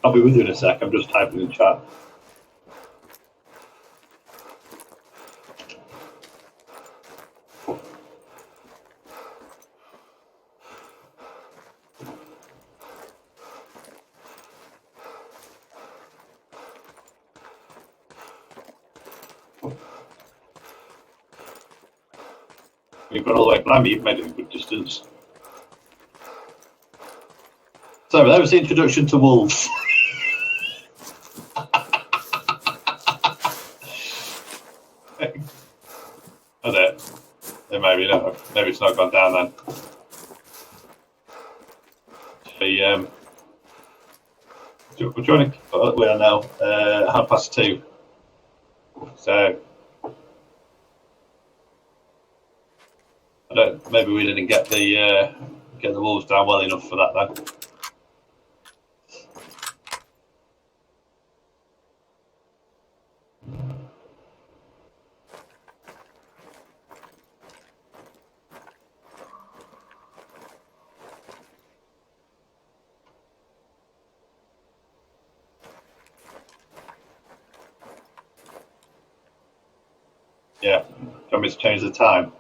I'll be with you in a sec. I'm just typing in chat. You've got all the way behind me. You've made it a good distance. So that was the introduction to wolves. That's it. Then maybe not. Maybe it's not gone down then. We're trying to. We are now 2:30. So I don't. Maybe we didn't get the wolves down well enough for that then. Yeah. Do you want me to change the time?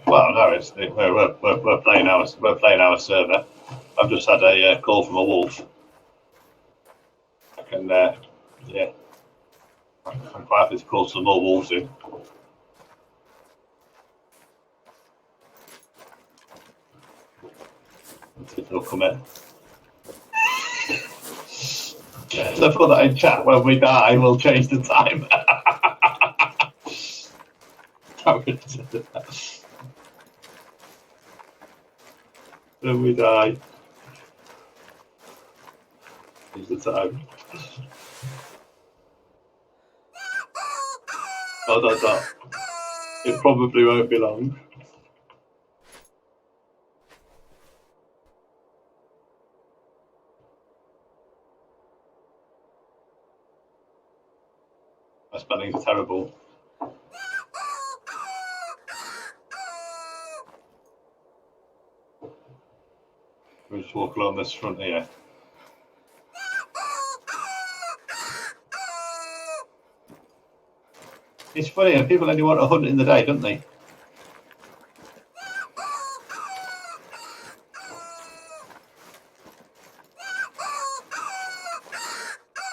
Well, no, we're playing our server. I've just had a call from a wolf. I can, yeah, I'm quite happy to call some more wolves in. Let's see if they'll come in. So put that in chat. When we die, we'll change the time. When we die, change the time. Oh. It probably won't be long. My spelling's terrible. We'll just walk along this front here. It's funny, people only want to hunt in the day, don't they?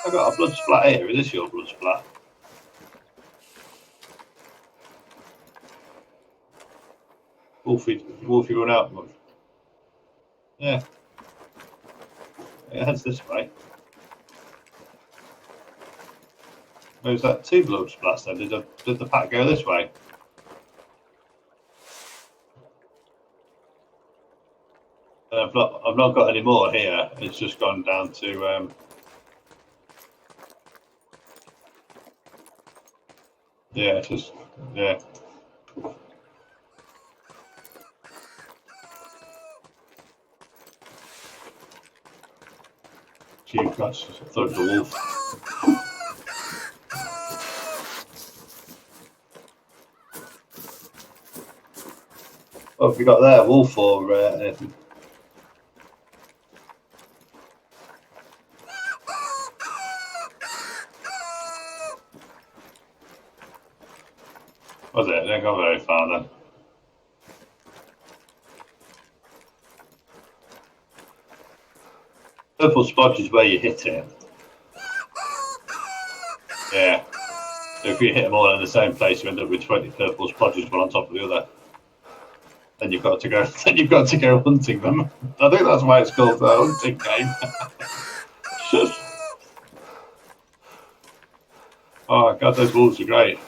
I've got a blood splat here. Is this your blood splat? Wolfie run out much. Yeah. It heads this way. There's that 2 blood splats then. Did the pack go this way? I've not got any more here. It's just gone down to yeah, it's just yeah. Gee, gosh, I thought it was a wolf. What have we got there? Wolf or anything? Was it? It didn't go very far then. Purple spot is where you hit it. Yeah. So if you hit them all in the same place, you end up with 20 purple spodges, one on top of the other. Then you've got to go. Then you've got to go hunting them. I think that's why it's called the hunting game. Oh God, those wolves are great.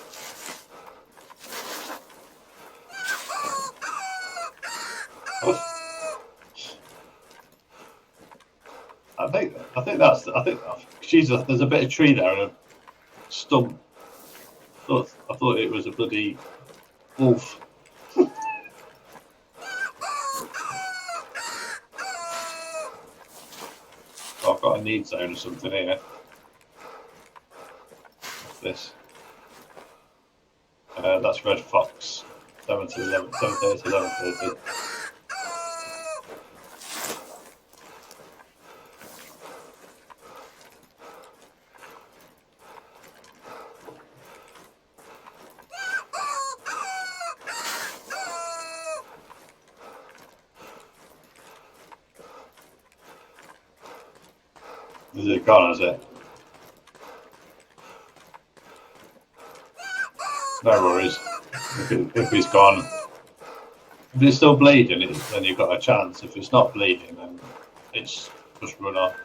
I think Jesus, there's a bit of tree there and a stump. I thought it was a bloody wolf. I've got a need zone or something here. What's this? That's red fox. 7 to 11, 7:30 to 11:30. Is it gone, is it? No worries. If he's gone, if it's still bleeding, then you've got a chance. If it's not bleeding, then it's just run off.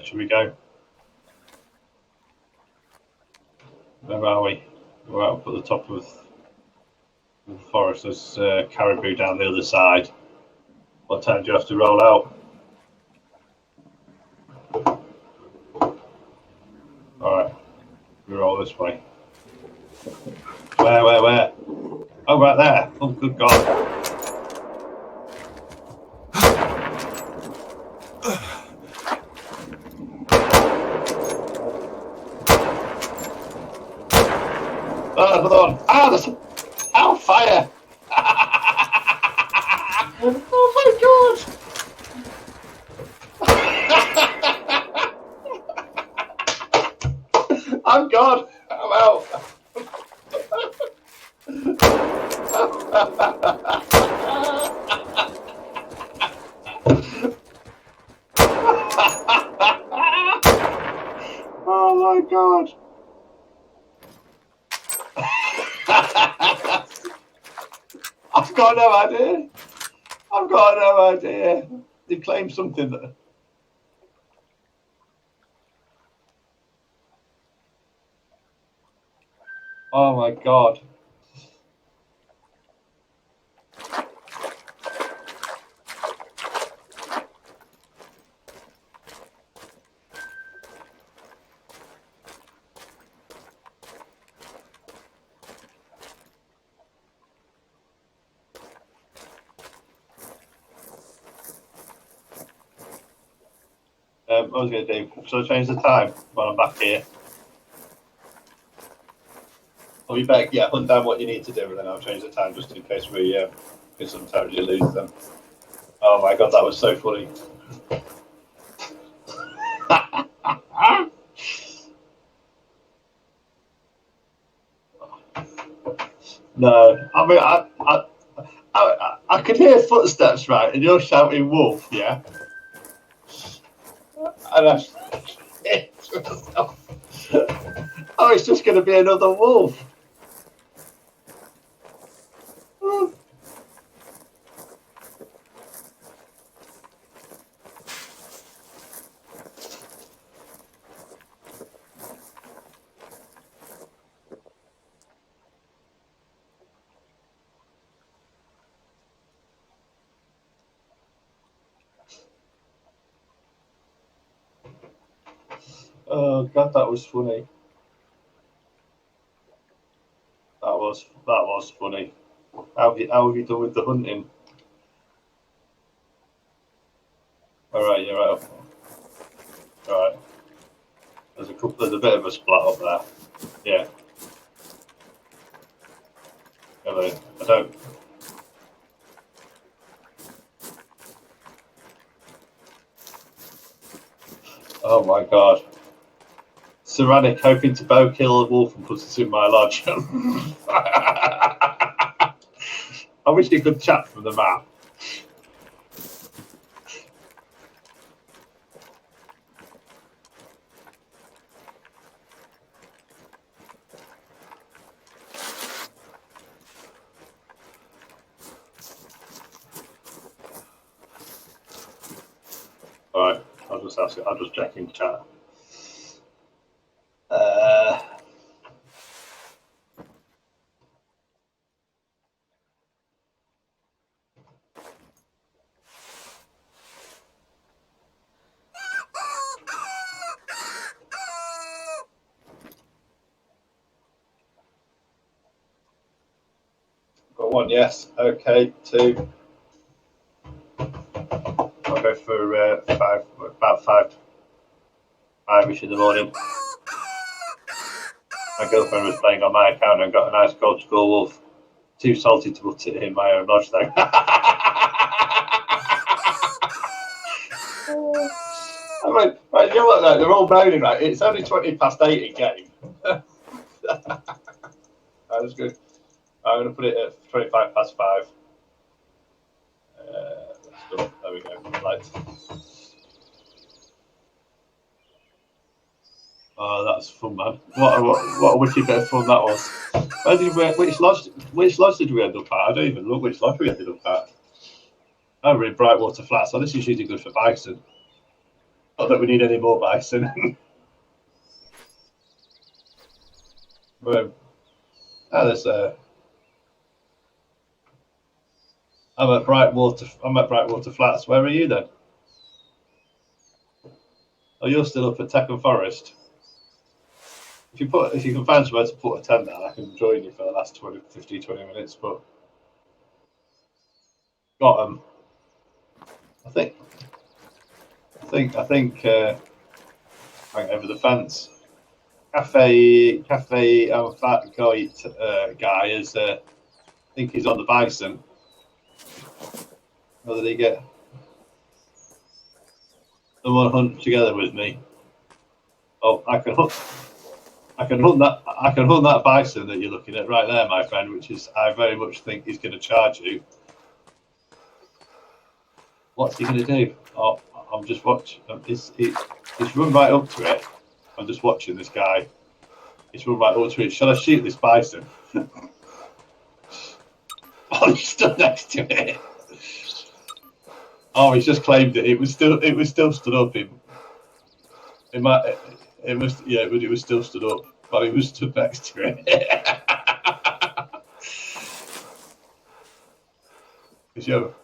Should we go? Where are we? We're out at the top of the forest. There's caribou down the other side. What time do you have to roll out? Alright, we roll this way. Where? Oh, right there. Oh, good God. Oh, another one. There's fire. Oh my God. I'm gone. I'm out. Oh my God. I've got no idea. They claimed something that. Oh my God. I was going to do, so I change the time when I'm back here. I'll be back, yeah, hunt down what you need to do, and then I'll change the time just in case because sometimes you lose them. Oh my God, that was so funny. No, I mean, I could hear footsteps, right, and you're shouting wolf, yeah? And I oh, it's just going to be another wolf. Oh God, that was funny. That was funny. How have you done with the hunting? All right, you're right. All right. There's a bit of a splat up there. Yeah. I don't. Oh my God. Ceramic hoping to bow kill a wolf and put it in my lodge. I wish you could chat from the map. Alright, I'll just ask it. I'll just check in chat. Got one, yes. Okay, 2. I'll go for 5, about 5-ish in the morning. My girlfriend was playing on my account and got a nice gold score wolf. Too salty to put it in my own lodge, though. I mean, right, you know what, though? They're all moaning, right? It's only 20 past 8 in game. That's good. I'm going to put it at 25 past 5. There we go. Right. Oh, that's fun, man. What a wicked bit of fun that was. Which lodge did we end up at? I don't even look which lodge we ended up at. Oh, we're in Brightwater Flats, so this is usually good for bison. Not that we need any more bison. But, there's I'm at Brightwater Flats. Where are you then? Oh, you're still up at Teckham Forest. If you can find somewhere to put a tent down, I can join you for the last 20 minutes. But got them. I think over the fence. Cafe Fat guy is. I think he's on the bison. Or did he get someone hunt together with me? Oh, I can hunt that bison that you're looking at right there, my friend. Which is, I very much think he's going to charge you. What's he going to do? Oh, I'm just watching. He's run right up to it. I'm just watching this guy. He's run right up to it. Shall I shoot this bison? Oh, he's stood next to it. Oh, he's just claimed it. It was still stood up. It was still stood up, but he was stood next to it. He's over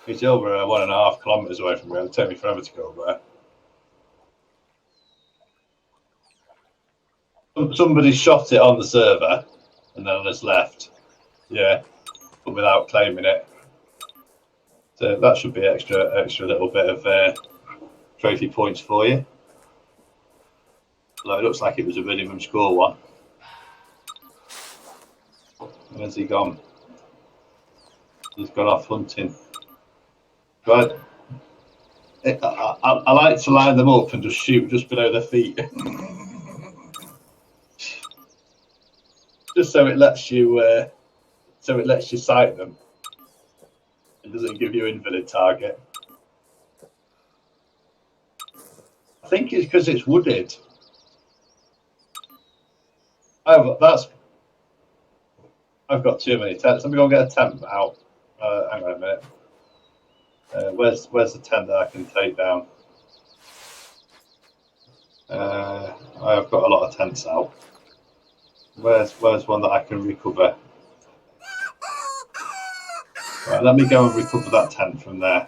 1.5 kilometres away from me. It'll take me forever to go over there. Somebody shot it on the server and then just left. Yeah, but without claiming it. So that should be extra little bit of trophy points for you. Although it looks like it was a minimum score one. Where's he gone? He's gone off hunting. But I like to line them up and just shoot just below their feet. Just so it lets you sight them. It doesn't give you invalid target. I think it's because it's wooded. I've got too many tents. Let me go and get a tent out. Hang on a minute. Where's the tent that I can take down? I've got a lot of tents out. Where's one that I can recover? Right, let me go and recover that tent from there.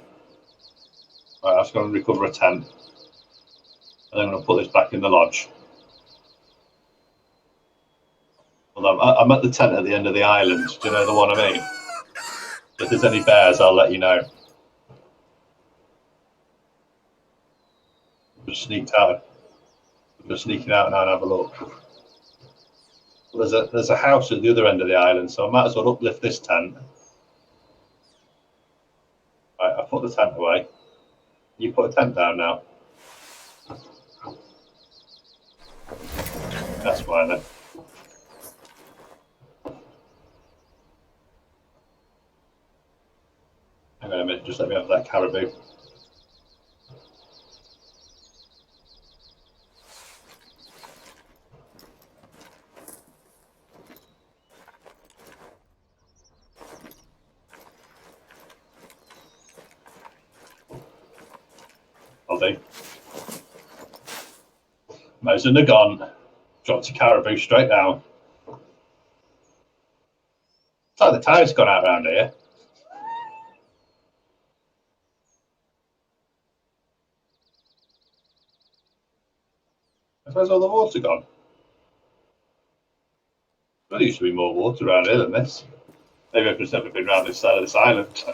Right, I was going to recover a tent. And I'm going to put this back in the lodge. Well, I'm at the tent at the end of the island. Do you know the one I mean? If there's any bears, I'll let you know. Just sneaked out. I'm just sneaking out now and have a look. There's a house at the other end of the island, so I might as well uplift this tent. Right, I put the tent away. You put a tent down now. That's fine then. Hang on a minute, just let me have that caribou. I'll do. Mosin are gone. Dropped a caribou straight down. It's like the tire's gone out around here. Where's all the water gone? There used to be more water around here than this. Maybe I've just never been around this side of this island.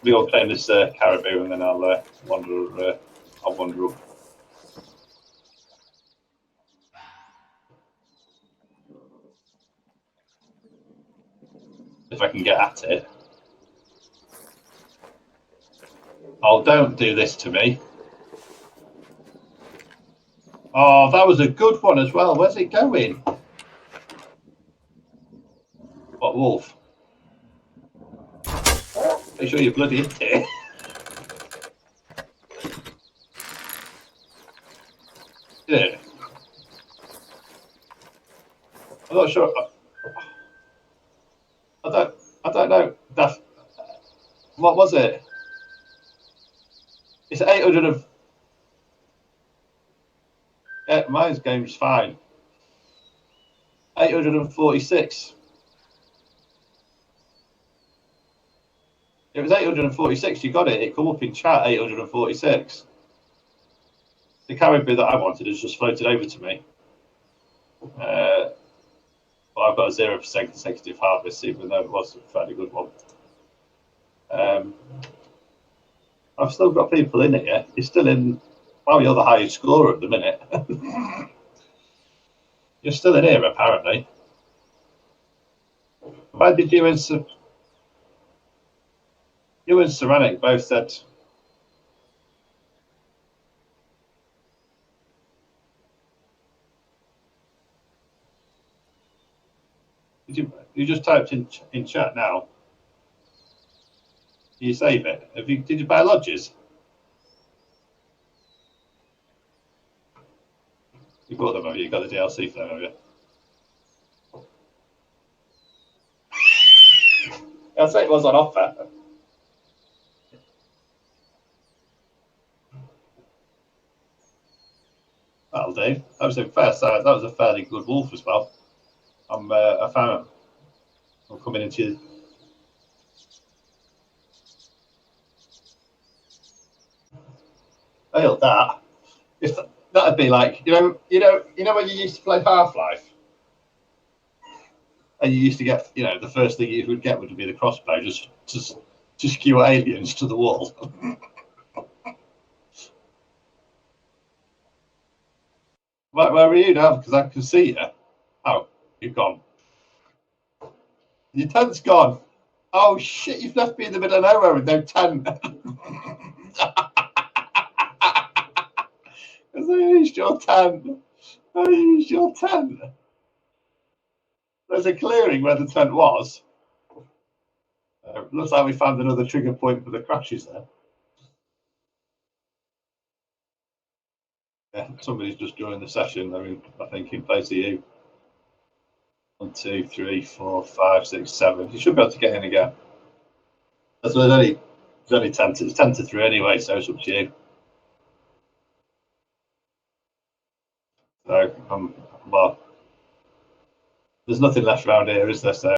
We all claim this caribou, and then I'll wander. I'll wander up. If I can get at it. Oh, don't do this to me. Oh, that was a good one as well. Where's it going? What wolf? Make sure you bloody hit it. Yeah. I'm not sure. I don't know. What was it? It's 800 of. Yeah, my game's fine. 846. It was 846. You got it. It come up in chat. 846. The caribou that I wanted has just floated over to me. But I've got a 0% consecutive harvest, even though it was a fairly good one. I've still got people in it, yeah. You're still in. Well, you're the highest scorer at the minute. You're still in here, apparently. Why did you and Ceramic both said? You just typed in chat now? Can you save it? Did you buy lodges? You bought them, have you? You got the DLC for them, have you? I'll say it was on offer. That'll do. That was a fair size. That was a fairly good wolf as well. I found I'm coming into. Failed that. If that'd be like you know when you used to play Half-Life, and you used to get the first thing you would get would be the crossbow, just to skewer aliens to the wall. Where are you now? Because I can see you. Oh, you've gone. Your tent's gone. Oh shit! You've left me in the middle of nowhere with no tent. Because I used your tent. There's a clearing where the tent was. Looks like we found another trigger point for the crashes there. Yeah, somebody's just joined the session. I think in place of you. 1, 2, 3, 4, 5, 6, 7. You should be able to get in again. There's only 10 to 3 anyway, so it's up to you. So well, there's nothing left around here, is there? So